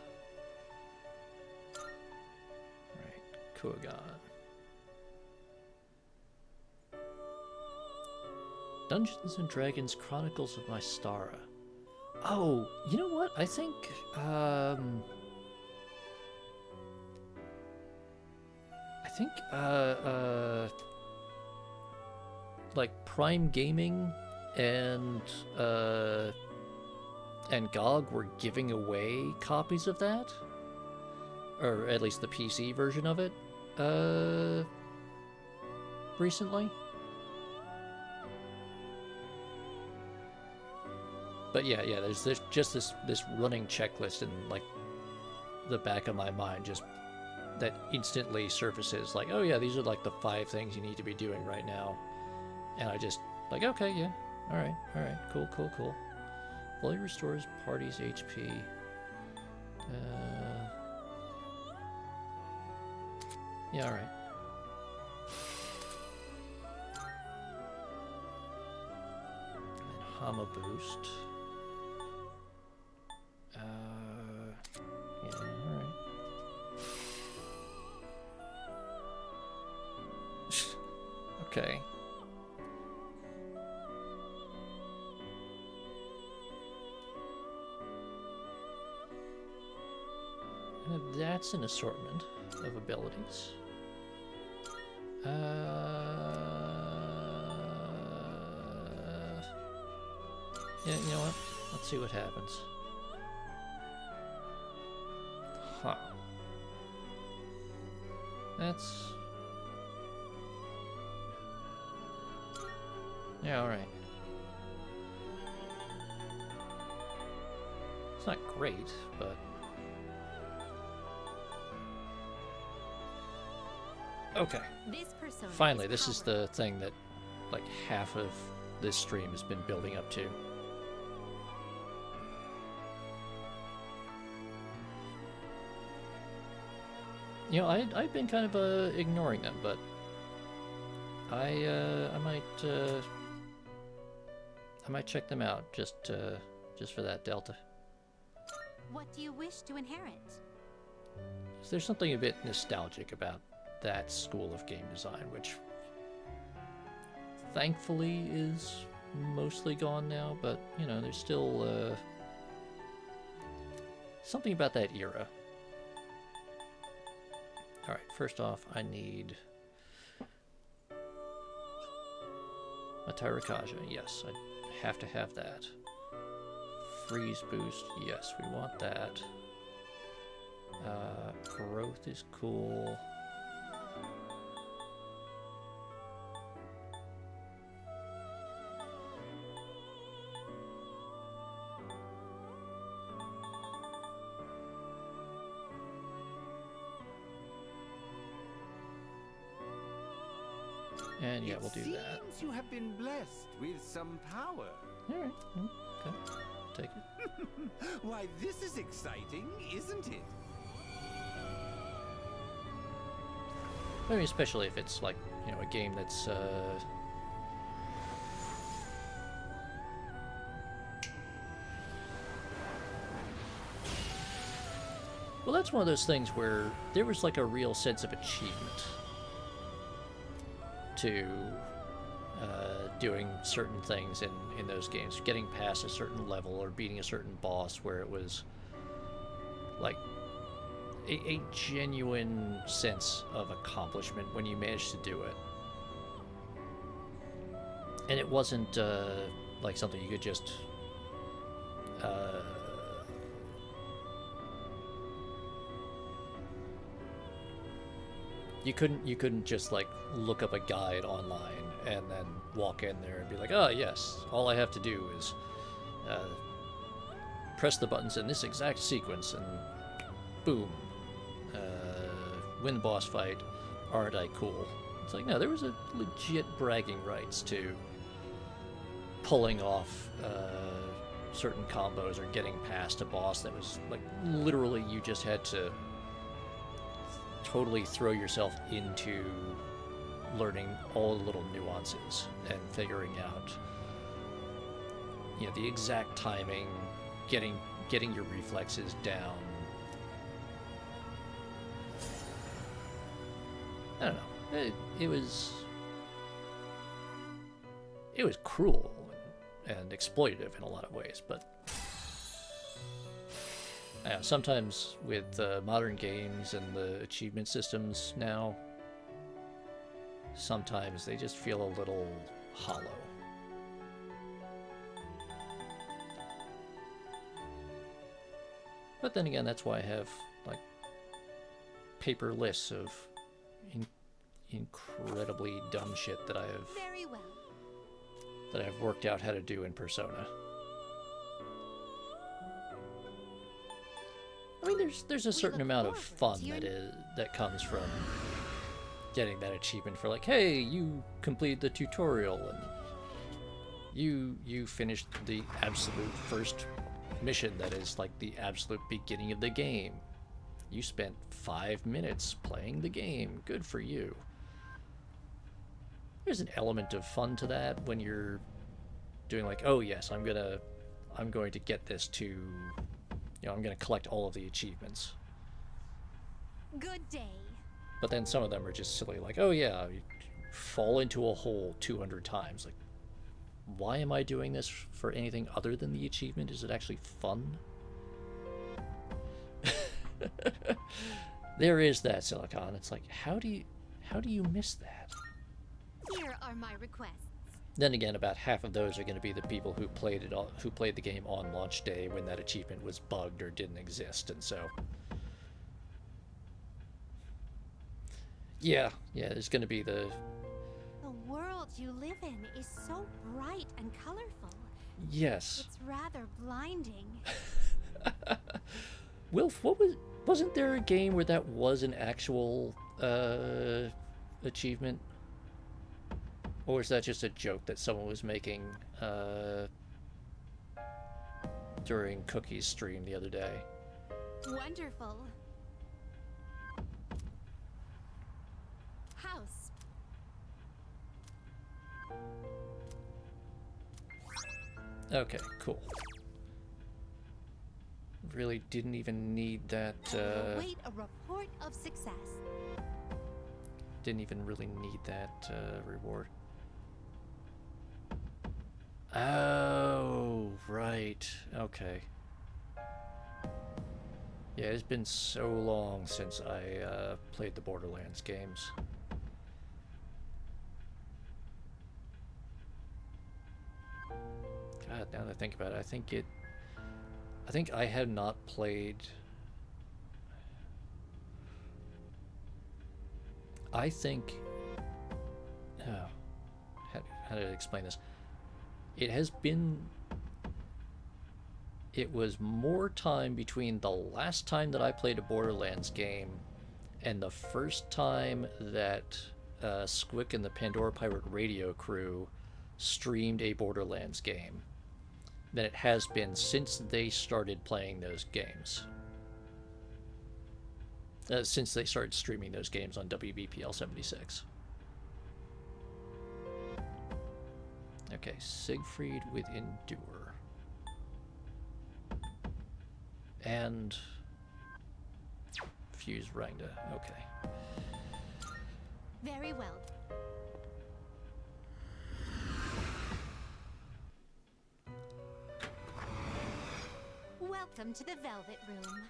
Right, Kuogan. Dungeons and Dragons Chronicles of Mystara. Oh, you know what? I think, like Prime Gaming and GOG were giving away copies of that, or at least the PC version of it, recently. But yeah, there's just this running checklist in like the back of my mind, just that instantly surfaces like, oh yeah, these are like the 5 things you need to be doing right now. And I just like, okay, yeah, all right, cool. Fully restores party's HP. Yeah, all right. And Hama boost. Yeah, all right. Okay. That's an assortment of abilities. Yeah, you know what? Let's see what happens. Huh. That's... yeah, alright. It's not great, but... okay. This persona Finally, is this is power. the thing that, like, half of this stream has been building up to. You know, I've been kind of ignoring them, but I might check them out just for that delta. What do you wish to inherit? So there's something a bit nostalgic about that school of game design, which thankfully is mostly gone now, but you know, there's still something about that era. Alright, first off, I need a Tyrakaja. Yes, I have to have that. Freeze boost. Yes, we want that. Growth is cool. And yeah, we'll do that. It seems you have been blessed with some power. Alright, okay. Take it. Why, this is exciting, isn't it? I mean, especially if it's like, you know, a game that's well, that's one of those things where there was like a real sense of achievement to doing certain things in those games, getting past a certain level or beating a certain boss, where it was like a genuine sense of accomplishment when you managed to do it. And it wasn't like something you could just you couldn't just like look up a guide online and then walk in there and be like, oh yes, all I have to do is press the buttons in this exact sequence and boom, win the boss fight. Aren't I cool? It's like, no, there was a legit bragging rights to pulling off certain combos or getting past a boss that was like literally you just had to totally throw yourself into learning all the little nuances and figuring out, you know, the exact timing, getting your reflexes down. I don't know. It was cruel and exploitative in a lot of ways, but sometimes with modern games and the achievement systems now, sometimes they just feel a little hollow. But then again, that's why I have like paper lists of incredibly dumb shit that Very well. I've worked out how to do in Persona. I mean, there's a certain amount of fun that comes from getting that achievement for like, hey, you completed the tutorial and you finished the absolute first mission that is like the absolute beginning of the game. You spent 5 minutes playing the game. Good for you. There's an element of fun to that when you're doing like, oh yes, I'm going to get this to, you know, I'm going to collect all of the achievements. Good day. But then some of them are just silly, like, oh yeah, you fall into a hole 200 times. Like, why am I doing this for anything other than the achievement? Is it actually fun? There is that, Silicon. It's like, how do you miss that? Here are my requests. Then again, about half of those are going to be the people who played the game on launch day when that achievement was bugged or didn't exist, and so yeah, there's going to be the world you live in is so bright and colorful. Yes. It's rather blinding. Wilf, wasn't there a game where that was an actual achievement? Or is that just a joke that someone was making during Cookie's stream the other day? Wonderful. House. Okay, cool. really didn't even need that, Await a report of success. didn't even really need that, reward. Oh, right. Okay. Yeah, it's been so long since I played the Borderlands games. God, now that I think about it, I think I had not played. I think. Oh, how did I explain this? It has been. It was more time between the last time that I played a Borderlands game and the first time that Squick and the Pandora Pirate Radio crew streamed a Borderlands game than it has been since they started playing those games. Since they started streaming those games on WBPL 76. Okay, Siegfried with Endure. And Fuse Rangda. Okay. Very well. Welcome to the Velvet Room.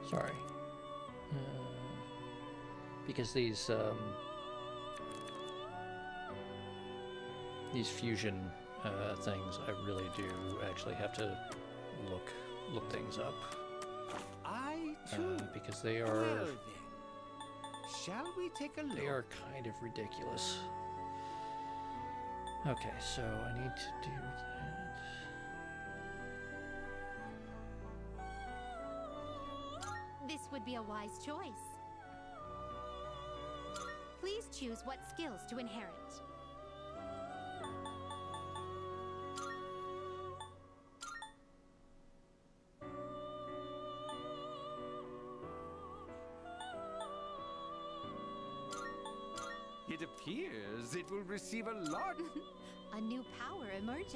Sorry. Because these fusion things, I really do actually have to look things up. I too. Because they Well are then, shall we take a look? they are kind of ridiculous. Okay, so I need to do that. This would be a wise choice. Please choose what skills to inherit. It appears it will receive a lot. A new power emerges.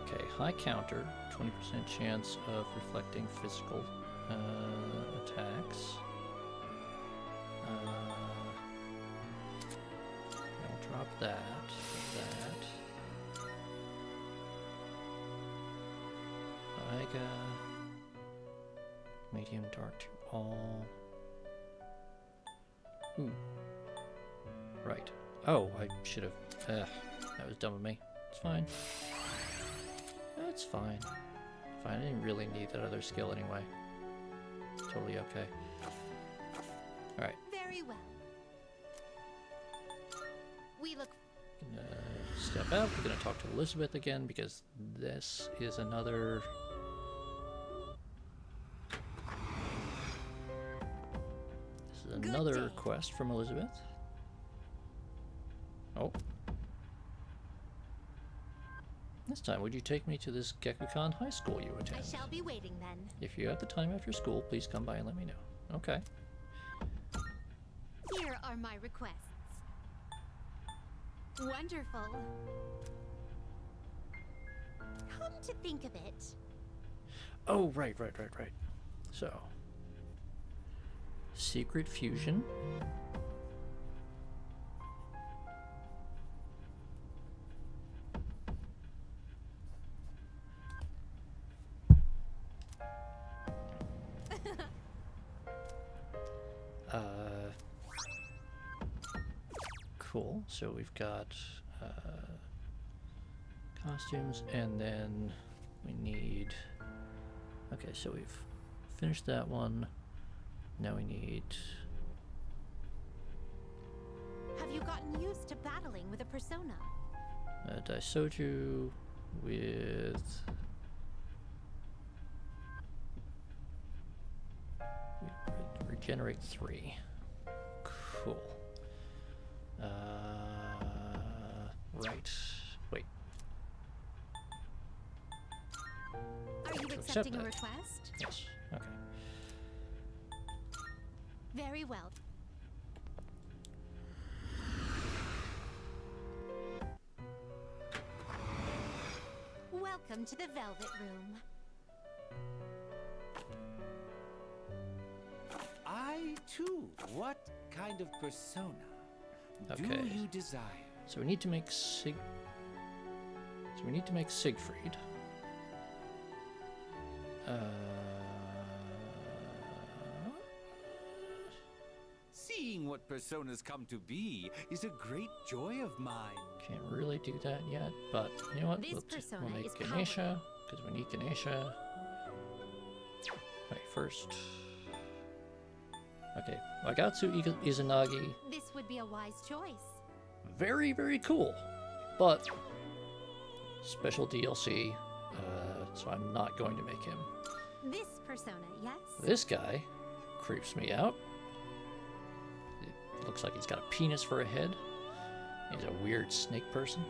Okay, high counter, 20% chance of reflecting physical attacks. I'll drop that. Iga. Medium dark to all. Ooh. Right. Oh, I should have. That was dumb of me. It's fine. That's fine. Fine, I didn't really need that other skill anyway. Totally okay. Alright. Very well. We look. Step out. We're gonna talk to Elizabeth again because this is another. This is another quest from Elizabeth. Oh. This time, would you take me to this Gekukan High School you attend? I shall be waiting then. If you have the time after school, please come by and let me know. Okay. are my requests. Wonderful. Come to think of it, Oh, right. So, secret fusion. Cool. So we've got costumes, and then we need. Okay, so we've finished that one. Now we need. have you gotten used to battling with a persona? Daisoju with. Regenerate 3. Cool. Right. Wait. Are you to accepting a that. request? Yes. Okay. Very well. Welcome to the Velvet Room. I too. What kind of persona do Okay. you desire? So we need to make Siegfried. Seeing what personas come to be is a great joy of mine. Can't really do that yet, but you know what? This we'll persona make is Ganesha, because we need Ganesha. Wait, first. Okay, Wagatsu Izanagi. This would be a wise choice. Very, very cool. But special DLC, so I'm not going to make him. This persona, yes? This guy creeps me out. It looks like he's got a penis for a head. He's a weird snake person.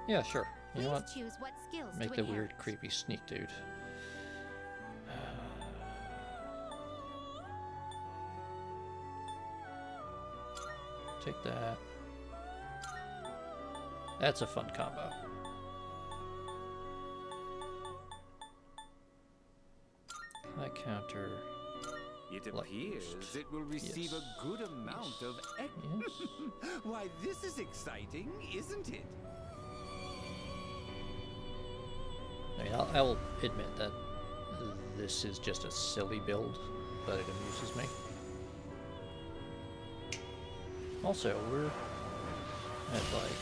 Yeah, sure. You know Please what? choose what skills Make to the inherit. weird, creepy sneak dude. Take that. That's a fun combo. High counter. It Like appears boost. it will receive Yes. a good amount of. Yes. Why, this is exciting, isn't it? I mean, I'll admit that this is just a silly build, but it amuses me. Also, we're at like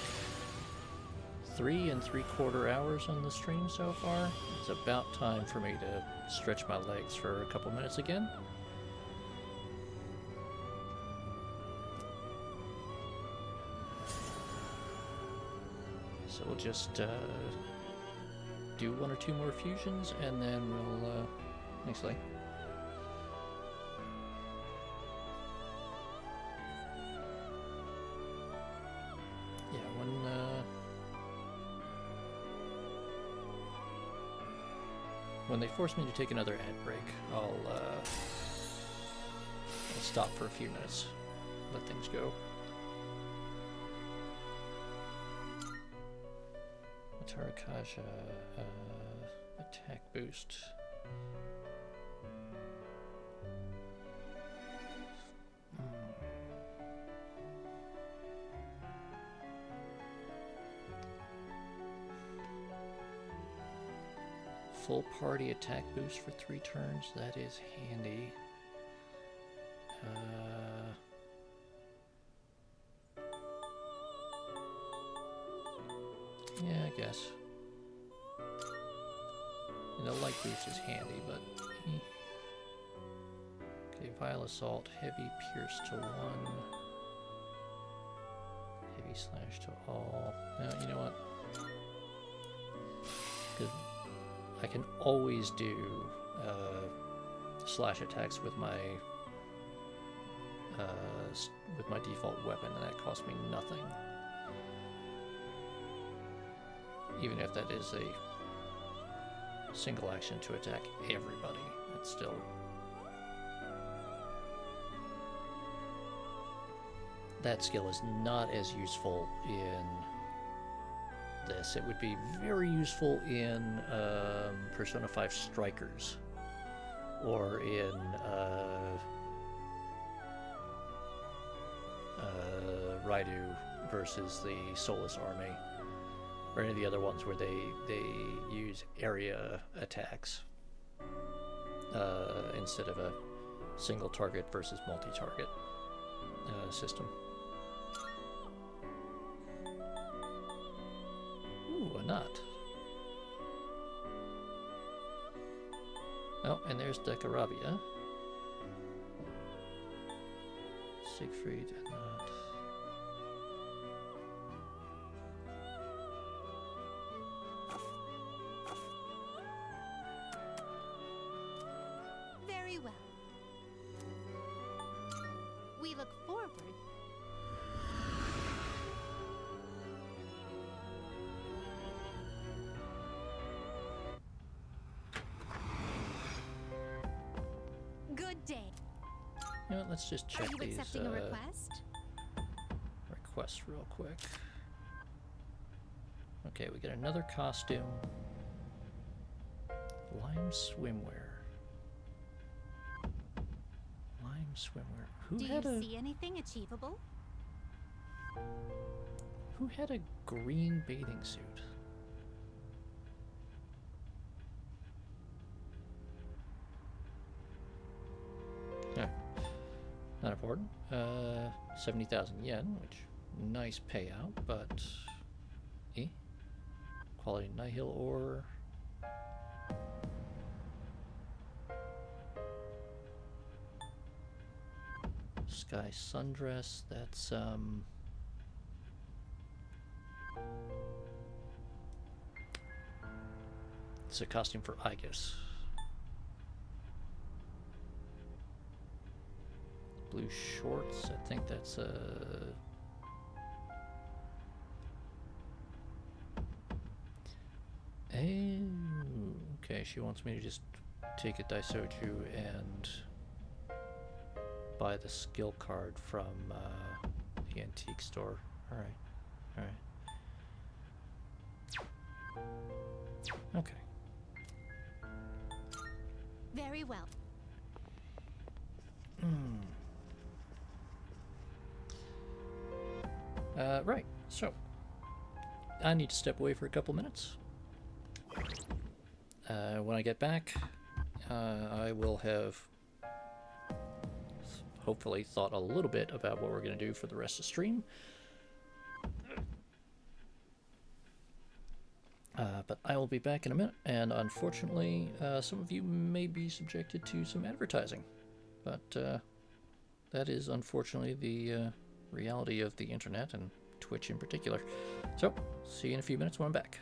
3 3/4 hours on the stream so far. It's about time for me to stretch my legs for a couple minutes again. So we'll just do 1 or 2 more fusions, and then we'll actually. Yeah, when they force me to take another ad break, I'll stop for a few minutes, let things go. Tarakaja, attack boost. Full party attack boost for 3 turns. That is handy. Yeah, I guess. And the light boost is handy, but. Okay, Vile Assault, Heavy Pierce to 1. Heavy Slash to all. Now, you know what? Because I can always do slash attacks with my with my default weapon, and that cost me nothing. Even if that is a single action to attack everybody, it's still... That skill is not as useful in this. It would be very useful in Persona 5 Strikers, or in Raidu versus the Soulless Army, or any of the other ones where they use area attacks instead of a single target versus multi-target system. Ooh, a knot. Oh, and there's Decarabia. Siegfried, a knot. Very well. We look forward. Good day. You know what, let's just Are check you these accepting a request? requests real quick. Okay, we get another costume. Lime swimwear. Lime swimwear. Do you see anything achievable? Who had a green bathing suit? Yeah, not important. 70,000 yen, which nice payout, but quality nihil ore. Sky sundress. That's it's a costume for Aegis. Blue shorts, I think that's okay, she wants me to just take a Daisoju and buy the skill card from the antique store. Alright, alright. Okay. Very well. Right, so I need to step away for a couple minutes. When I get back, I will have hopefully thought a little bit about what we're going to do for the rest of the stream. But I will be back in a minute, and unfortunately, some of you may be subjected to some advertising. But that is unfortunately the reality of the internet, and Twitch in particular. So, see you in a few minutes when I'm back.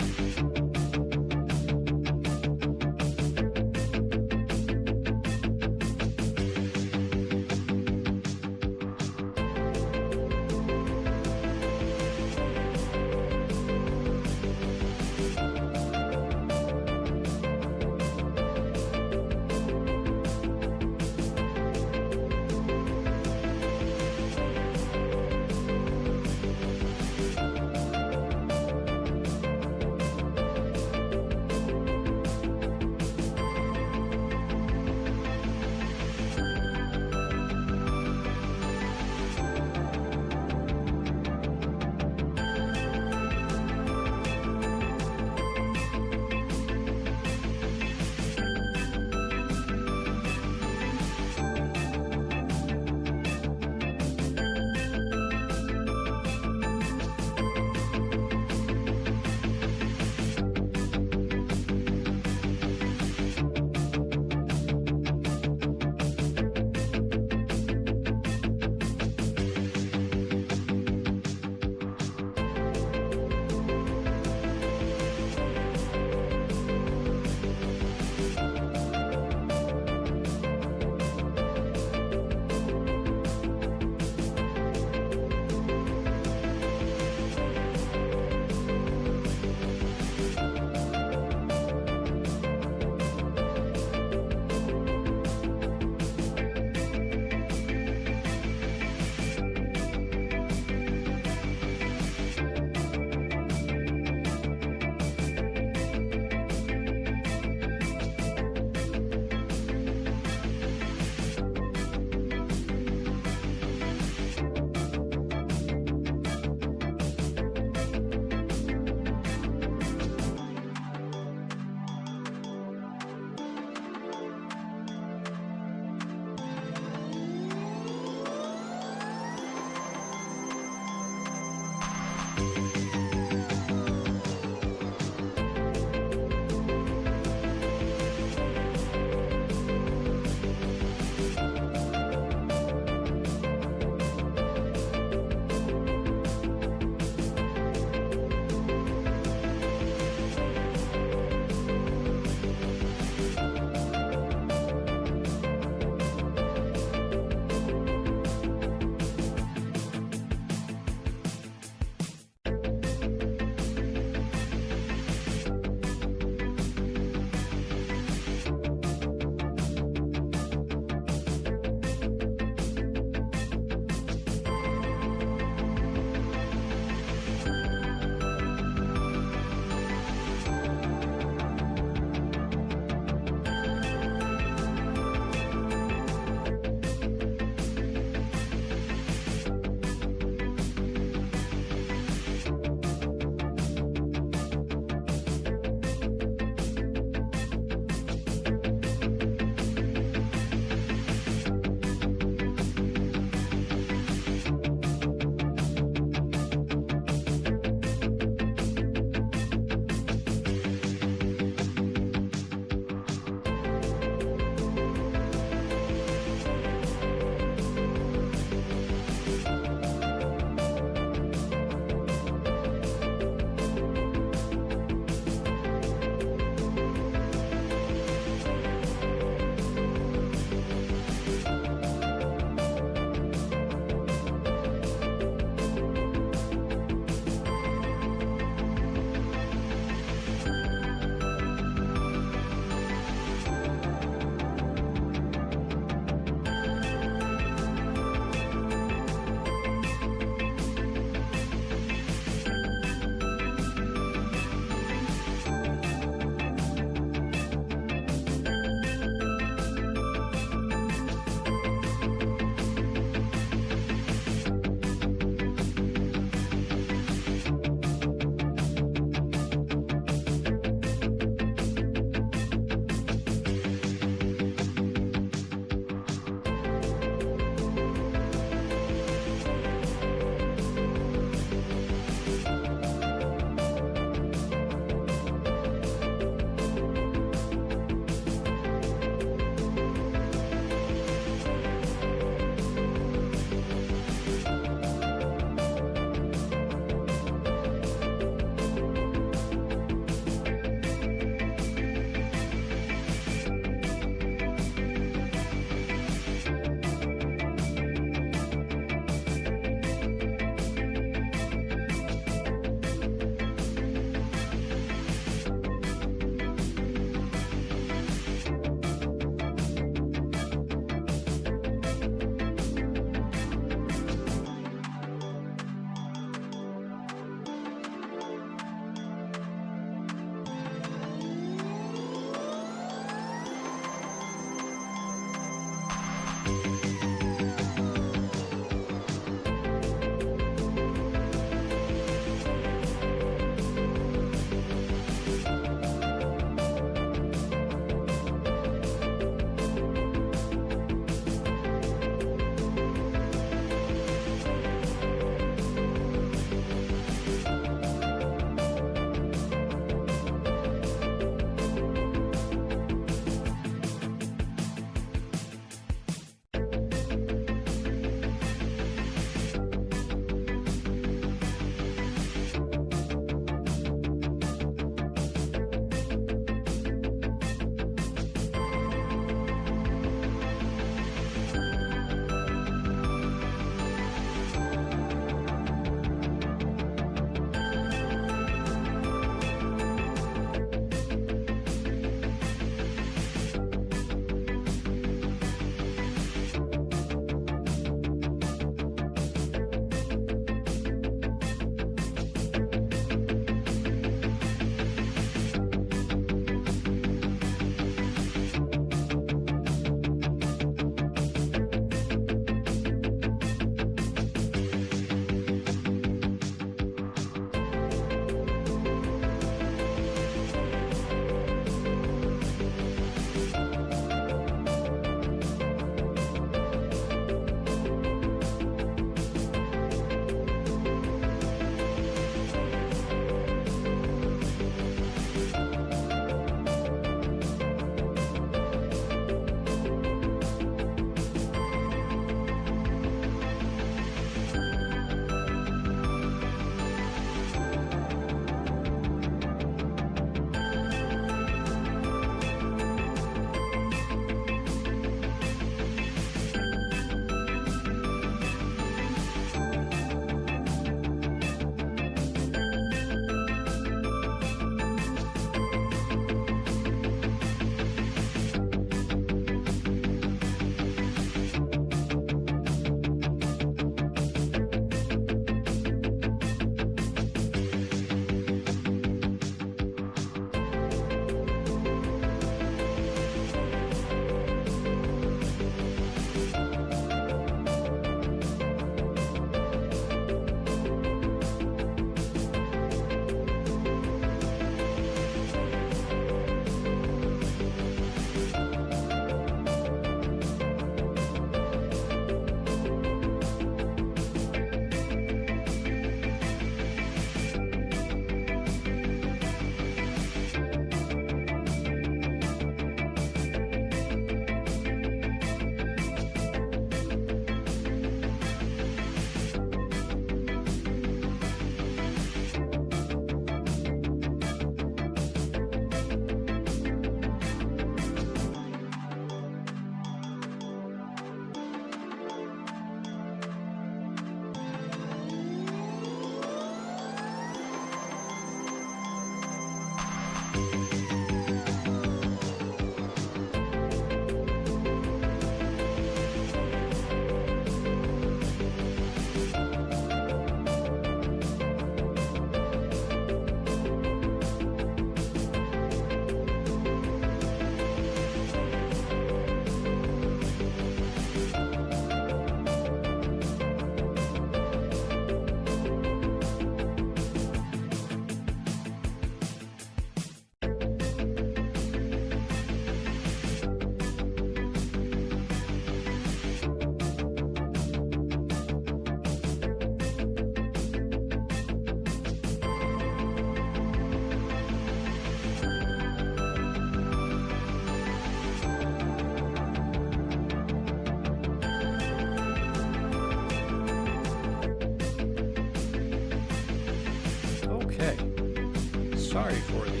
sorry for the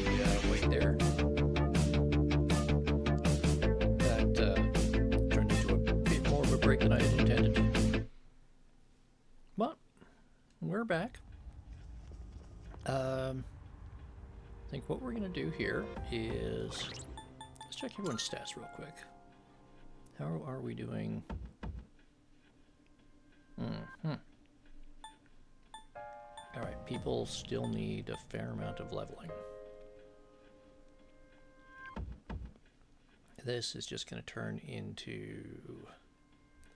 wait there. That turned into a bit more of a break than I had intended. But we're back. I think what we're going to do here is let's check everyone's stats real quick. How are we doing? Alright, people still need a fair amount of leveling. This is just going to turn into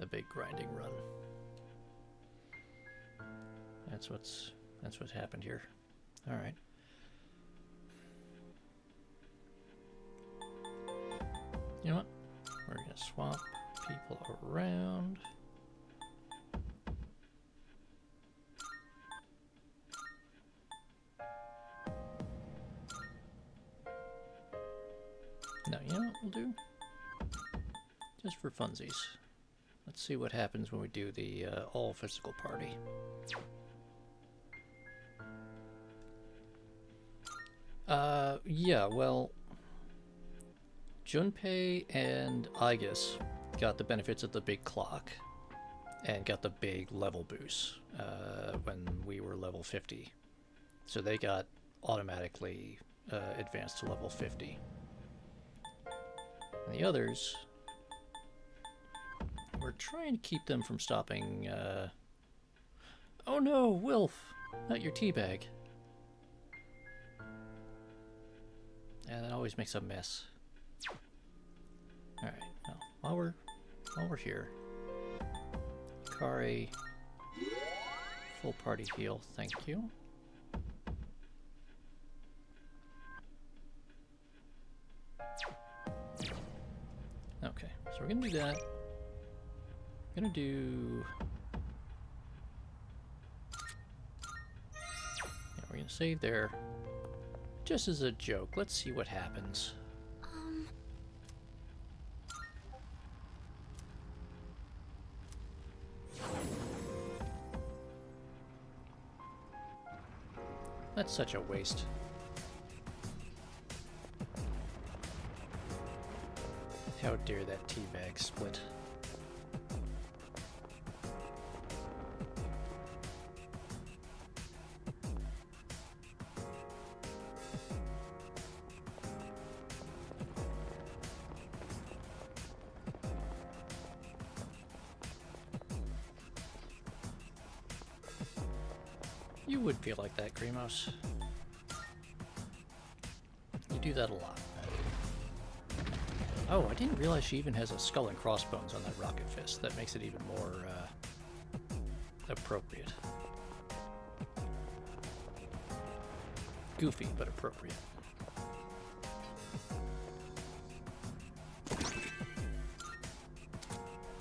a big grinding run. That's what's happened here. Alright. You know what? We're going to swap people around. Now, you know what we'll do? Just for funsies. Let's see what happens when we do the all-physical party. Yeah, well, Junpei and Aegis got the benefits of the big clock and got the big level boost when we were level 50. So they got automatically advanced to level 50. And the others, we're trying to keep them from stopping. Oh no, Wilf, not your teabag. Yeah, that always makes a mess. All right, well, while we're here, Kari, full party heal, thank you. Okay, so we're gonna do that. We're gonna do. Yeah, we're gonna save there. Just as a joke, let's see what happens. That's such a waste. How dare that teabag split. You would feel like that, Grimos. You do that a lot. Oh, I didn't realize she even has a skull and crossbones on that rocket fist. That makes it even more appropriate. Goofy, but appropriate.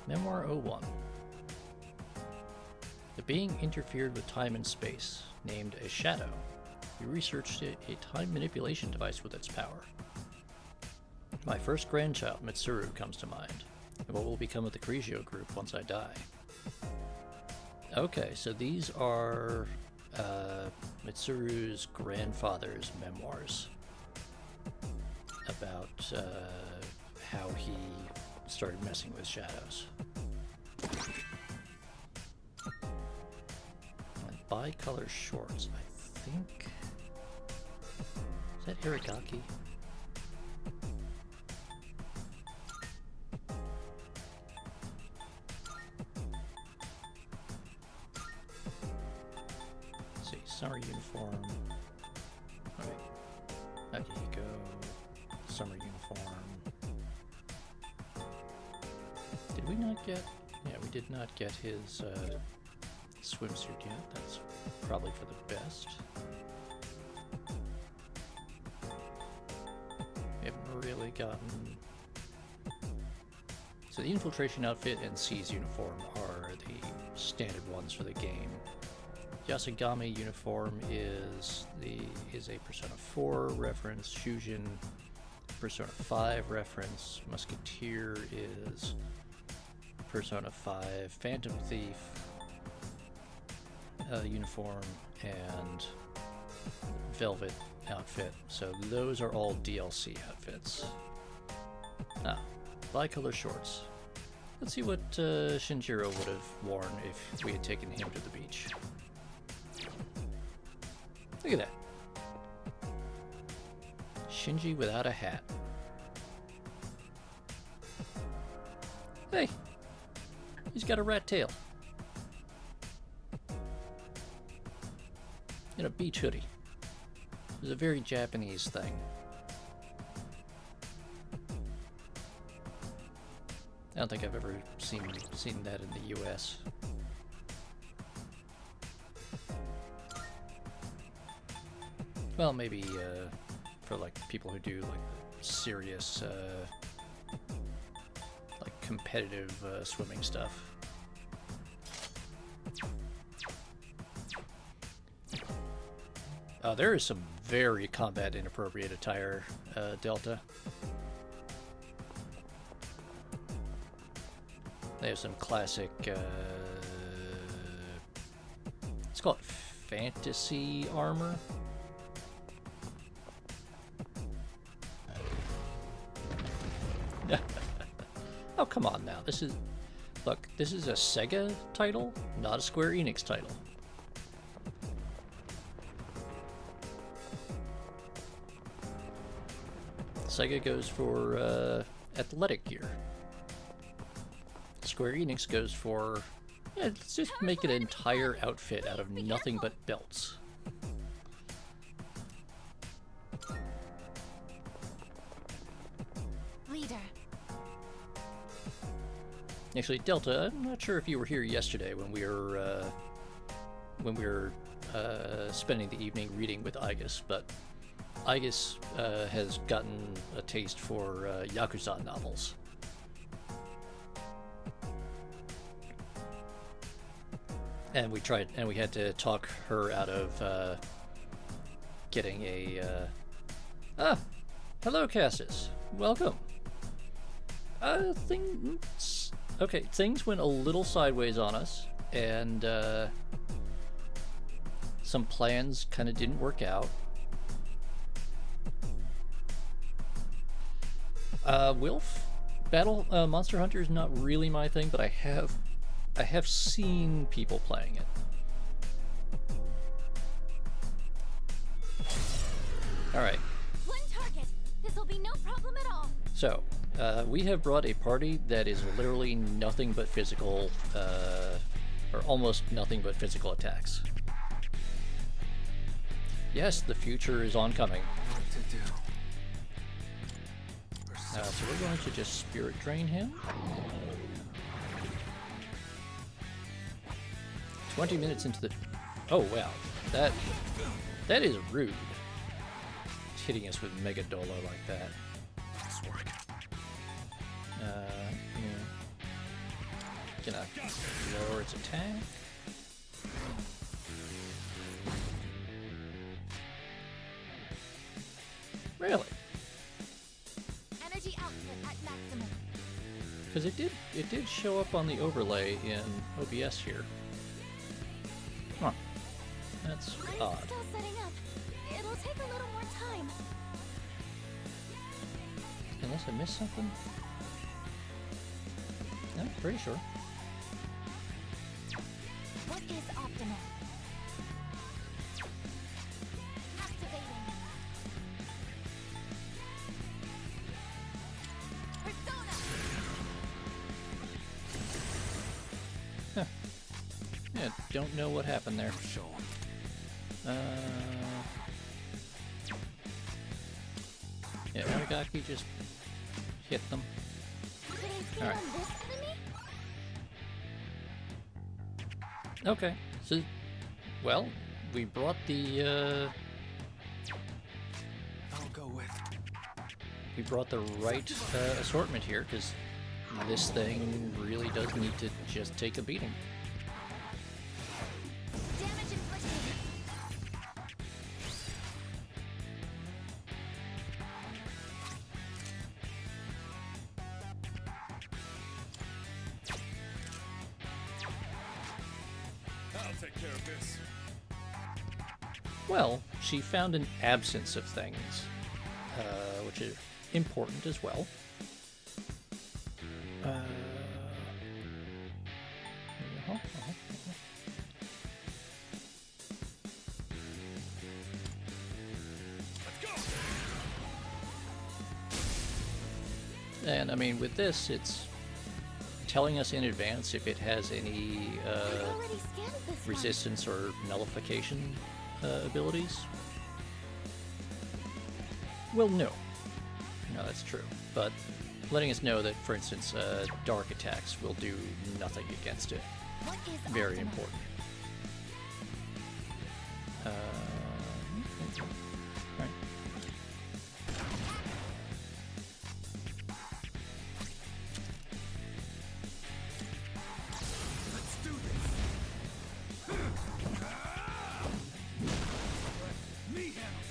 Memoir 01. The being interfered with time and space, named a shadow. We researched a time manipulation device with its power. My first grandchild, Mitsuru, comes to mind. And what will become of the Grigio group once I die? Okay, so these are Mitsuru's grandfather's memoirs about how he started messing with shadows. And bicolor shorts, I think. Is that Irigaki? Summer uniform. Alright. Akihiko. Summer uniform. Did we not get... Yeah, we did not get his swimsuit yet. That's probably for the best. We haven't really gotten... So the infiltration outfit and C's uniform are the standard ones for the game. Yasugami uniform is a Persona 4 reference. Shujin, Persona 5 reference. Musketeer is Persona 5. Phantom Thief uniform, and Velvet outfit. So those are all DLC outfits. Ah, bicolor shorts. Let's see what Shinjiro would have worn if we had taken him to the beach. Look at that. Shinji without a hat. Hey, he's got a rat tail. And a beach hoodie. It's a very Japanese thing. I don't think I've ever seen that in the US. Well, maybe for like people who do like serious like competitive swimming stuff. There is some very combat inappropriate attire, Delta. They have some classic, it's called fantasy armor. Oh, come on now. Look, this is a Sega title, not a Square Enix title. Sega goes for athletic gear. Square Enix goes for, yeah, let's just make an entire outfit out of nothing but belts. Leader. Actually, Delta, I'm not sure if you were here yesterday when we were spending the evening reading with Igus, but Igus has gotten a taste for Yakuza novels. And we had to talk her out of getting a hello Cassis, welcome. Things went a little sideways on us, and some plans kind of didn't work out. Wilf Battle Monster Hunter is not really my thing, but I have seen people playing it. All right. One target. This will be no problem at all. So, we have brought a party that is literally nothing but physical, or almost nothing but physical attacks. Yes, the future is oncoming. What to do? So we're going to just Spirit Drain him. 20 minutes into the... Oh, wow. That is rude. Hitting us with Mega Dolo like that. This work. Gonna lower its attack. Really? Energy output at maximum. Because it did show up on the overlay in OBS here. Huh. That's I'm odd. still setting up. It'll take a little more time. Unless I missed something? No, pretty sure. What is optimal? Activating. Persona. Yeah, don't know what happened there. Show 'em. Yeah, Aragaki just hit them. Could I stand Alright. on this enemy? Okay, so, well, we brought the, I'll go with. we brought the right assortment here, because this thing really does need to just take a beating. Damage inflicted. I'll take care of this. Well, she found an absence of things, which is important as well. And I mean, with this, it's telling us in advance if it has any I've already scanned this one. resistance or nullification abilities. Well, no. No, that's true. But letting us know that, for instance, dark attacks will do nothing against it. What is Very optimal? important. Right. Let's do this. Let me handle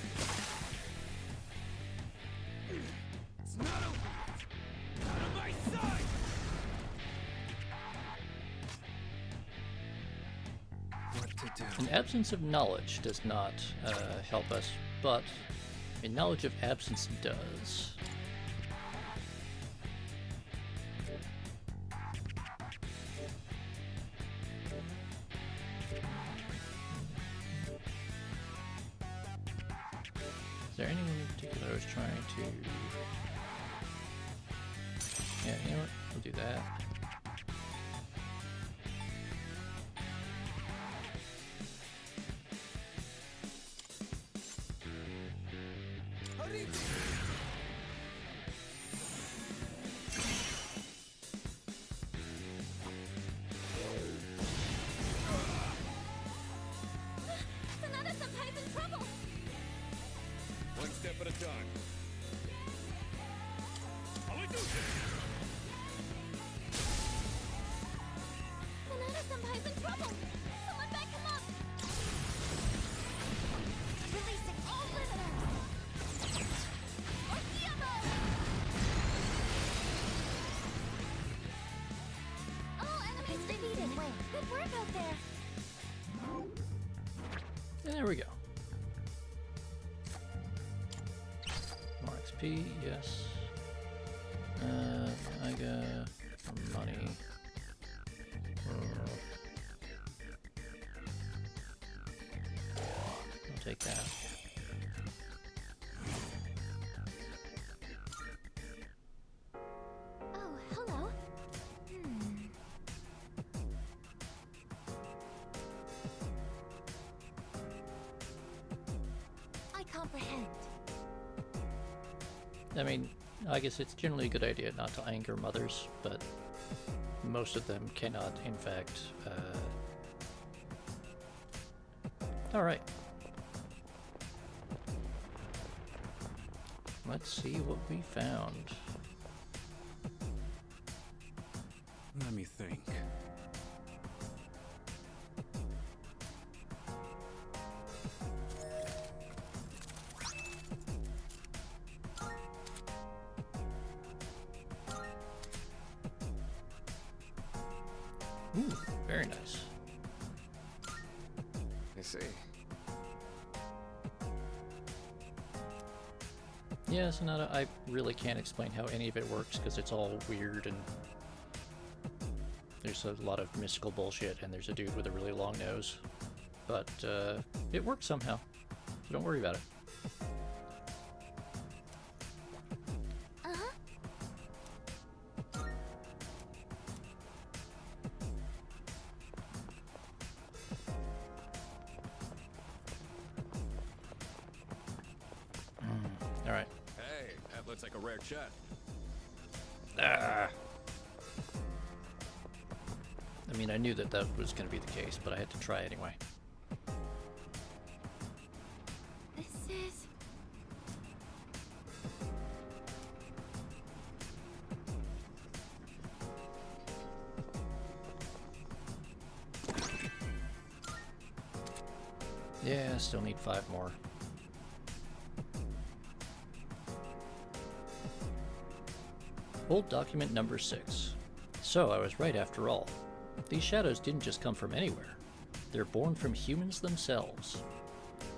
this. It's not over yet. Out of my sight. What to do? An absence of knowledge does not help us, but a knowledge of absence does. Is there anyone in particular I was trying to... Yeah, you know what? We'll do that. Sonata-senpai's in trouble! One step at a time. How we do this? Sonata-senpai's in trouble! Someone back him up! Releasing all listeners! Ortiamo! All enemies defeated! Good work out there! There we go. More XP, yes. I got money. I'll take that. Oh, hello. I comprehend. I mean, I guess it's generally a good idea not to anger mothers, but most of them cannot, in fact. Alright. Let's see what we found. Let me think. Ooh, very nice. I see. Yeah, Sonata, I really can't explain how any of it works because it's all weird and there's a lot of mystical bullshit and there's a dude with a really long nose. But it works somehow, so don't worry about it. Uh-huh. Alright. Hey, that looks like a rare chat. Ah. I mean, I knew that that was going to be the case, but I had to try anyway. This is... Yeah, I still need 5 more. Old document number 6. So I was right after all. These shadows didn't just come from anywhere. They're born from humans themselves.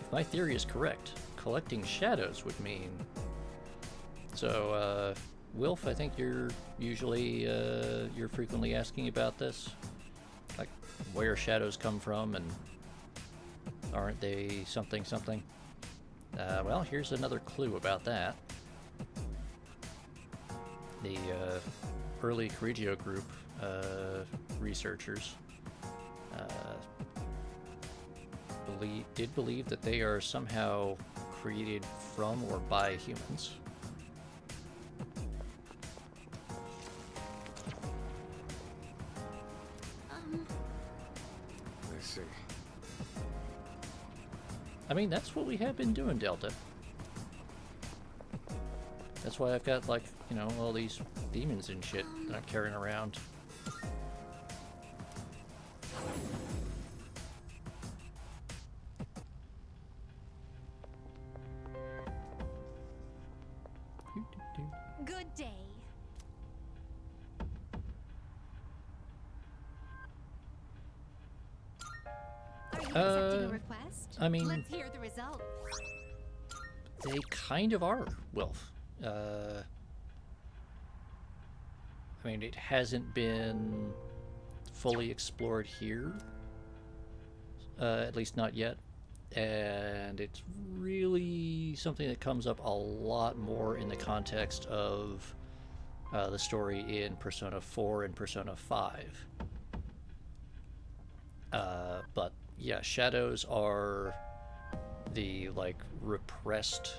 If my theory is correct, collecting shadows would mean... So, Wilf, I think you're usually, you're frequently asking about this. Like, where shadows come from, and aren't they something something? Well, here's another clue about that. The early Corregio group researchers did believe that they are somehow created from or by humans. I see. I mean, that's what we have been doing, Delta. That's why I've got, like, you know, all these demons and shit that I'm carrying around. Good day. Are you accepting a request? I mean... Let's hear the result. They kind of are, Wilf. I mean, it hasn't been fully explored here, at least not yet, and it's really something that comes up a lot more in the context of the story in Persona 4 and Persona 5. But yeah, shadows are the, like, repressed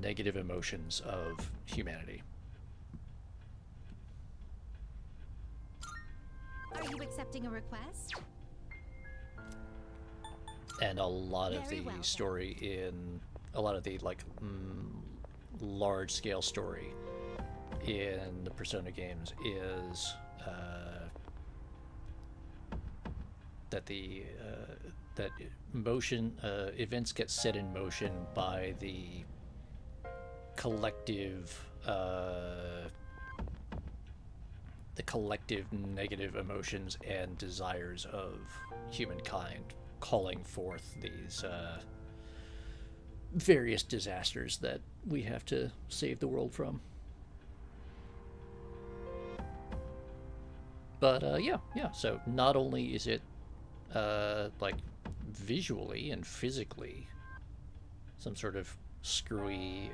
negative emotions of humanity. Are you accepting a request? And a lot of Very the well, then. story in a lot of the, like, large scale story in the Persona games is that the that motion events get set in motion by the collective negative emotions and desires of humankind, calling forth these various disasters that we have to save the world from. But yeah, so not only is it like visually and physically some sort of screwy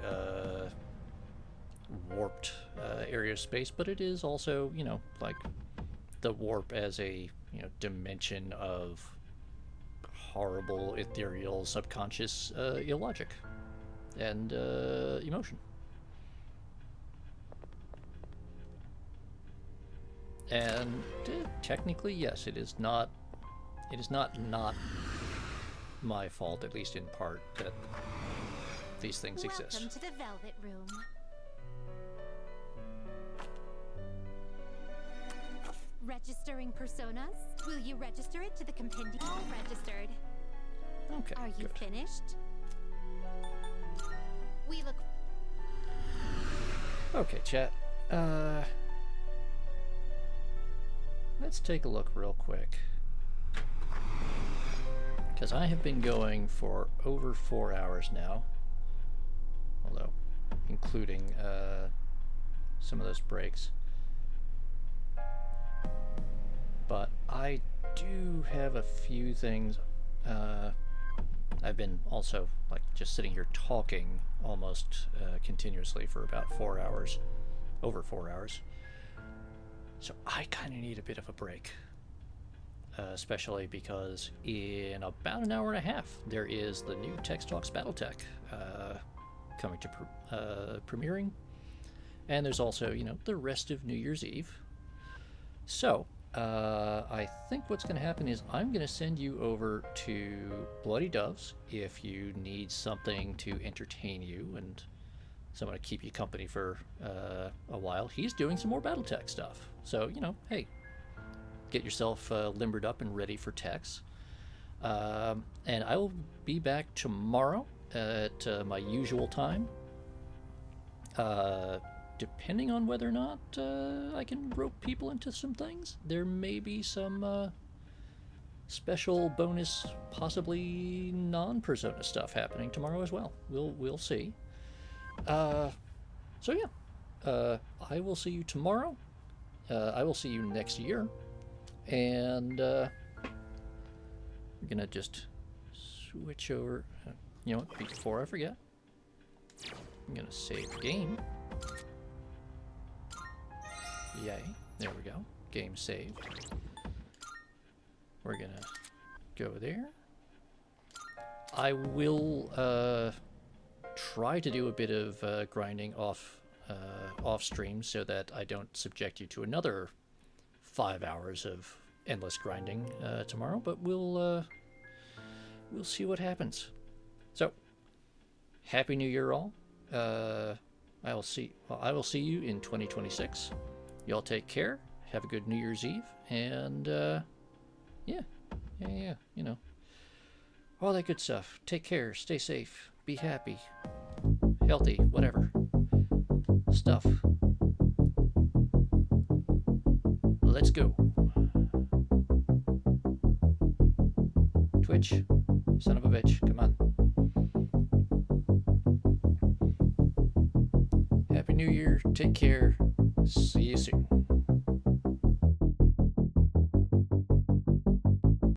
warped area of space, but it is also, you know, like the warp as a, you know, dimension of horrible ethereal subconscious illogic and emotion. And technically, yes, it is not my fault, at least in part, that these things exist. Welcome to the Velvet Room. Registering personas? Will you register it to the compendium? All registered. Okay, Are you good. finished? We look... Okay, chat. Let's take a look real quick, because I have been going for over 4 hours now, although including some of those breaks. But I do have a few things. I've been also, like, just sitting here talking almost continuously for about 4 hours, over 4 hours. So I kind of need a bit of a break, especially because in about an hour and a half there is the new Text Talks Battletech coming to premiering, and there's also, you know, the rest of New Year's Eve. So I think what's going to happen is I'm going to send you over to Bloody Doves if you need something to entertain you and someone to keep you company for a while. He's doing some more Battletech stuff. So, you know, hey, get yourself limbered up and ready for techs. And I will be back tomorrow at my usual time. Depending on whether or not I can rope people into some things, there may be some special bonus, possibly non-Persona stuff happening tomorrow as well. We'll see. So yeah, I will see you tomorrow. I will see you next year, and we're gonna just switch over. You know what? Before I forget, I'm gonna save the game. Yay! There we go. Game saved. We're gonna go there. I will try to do a bit of grinding off stream so that I don't subject you to another 5 hours of endless grinding tomorrow. But we'll see what happens. So, Happy New Year, all. I will see you in 2026. Y'all take care. Have a good New Year's Eve, and yeah, you know, all that good stuff. Take care. Stay safe. Be happy. Healthy. Whatever. Stuff. Let's go. Twitch. Son of a bitch. Come on. Happy New Year. Take care. See you soon.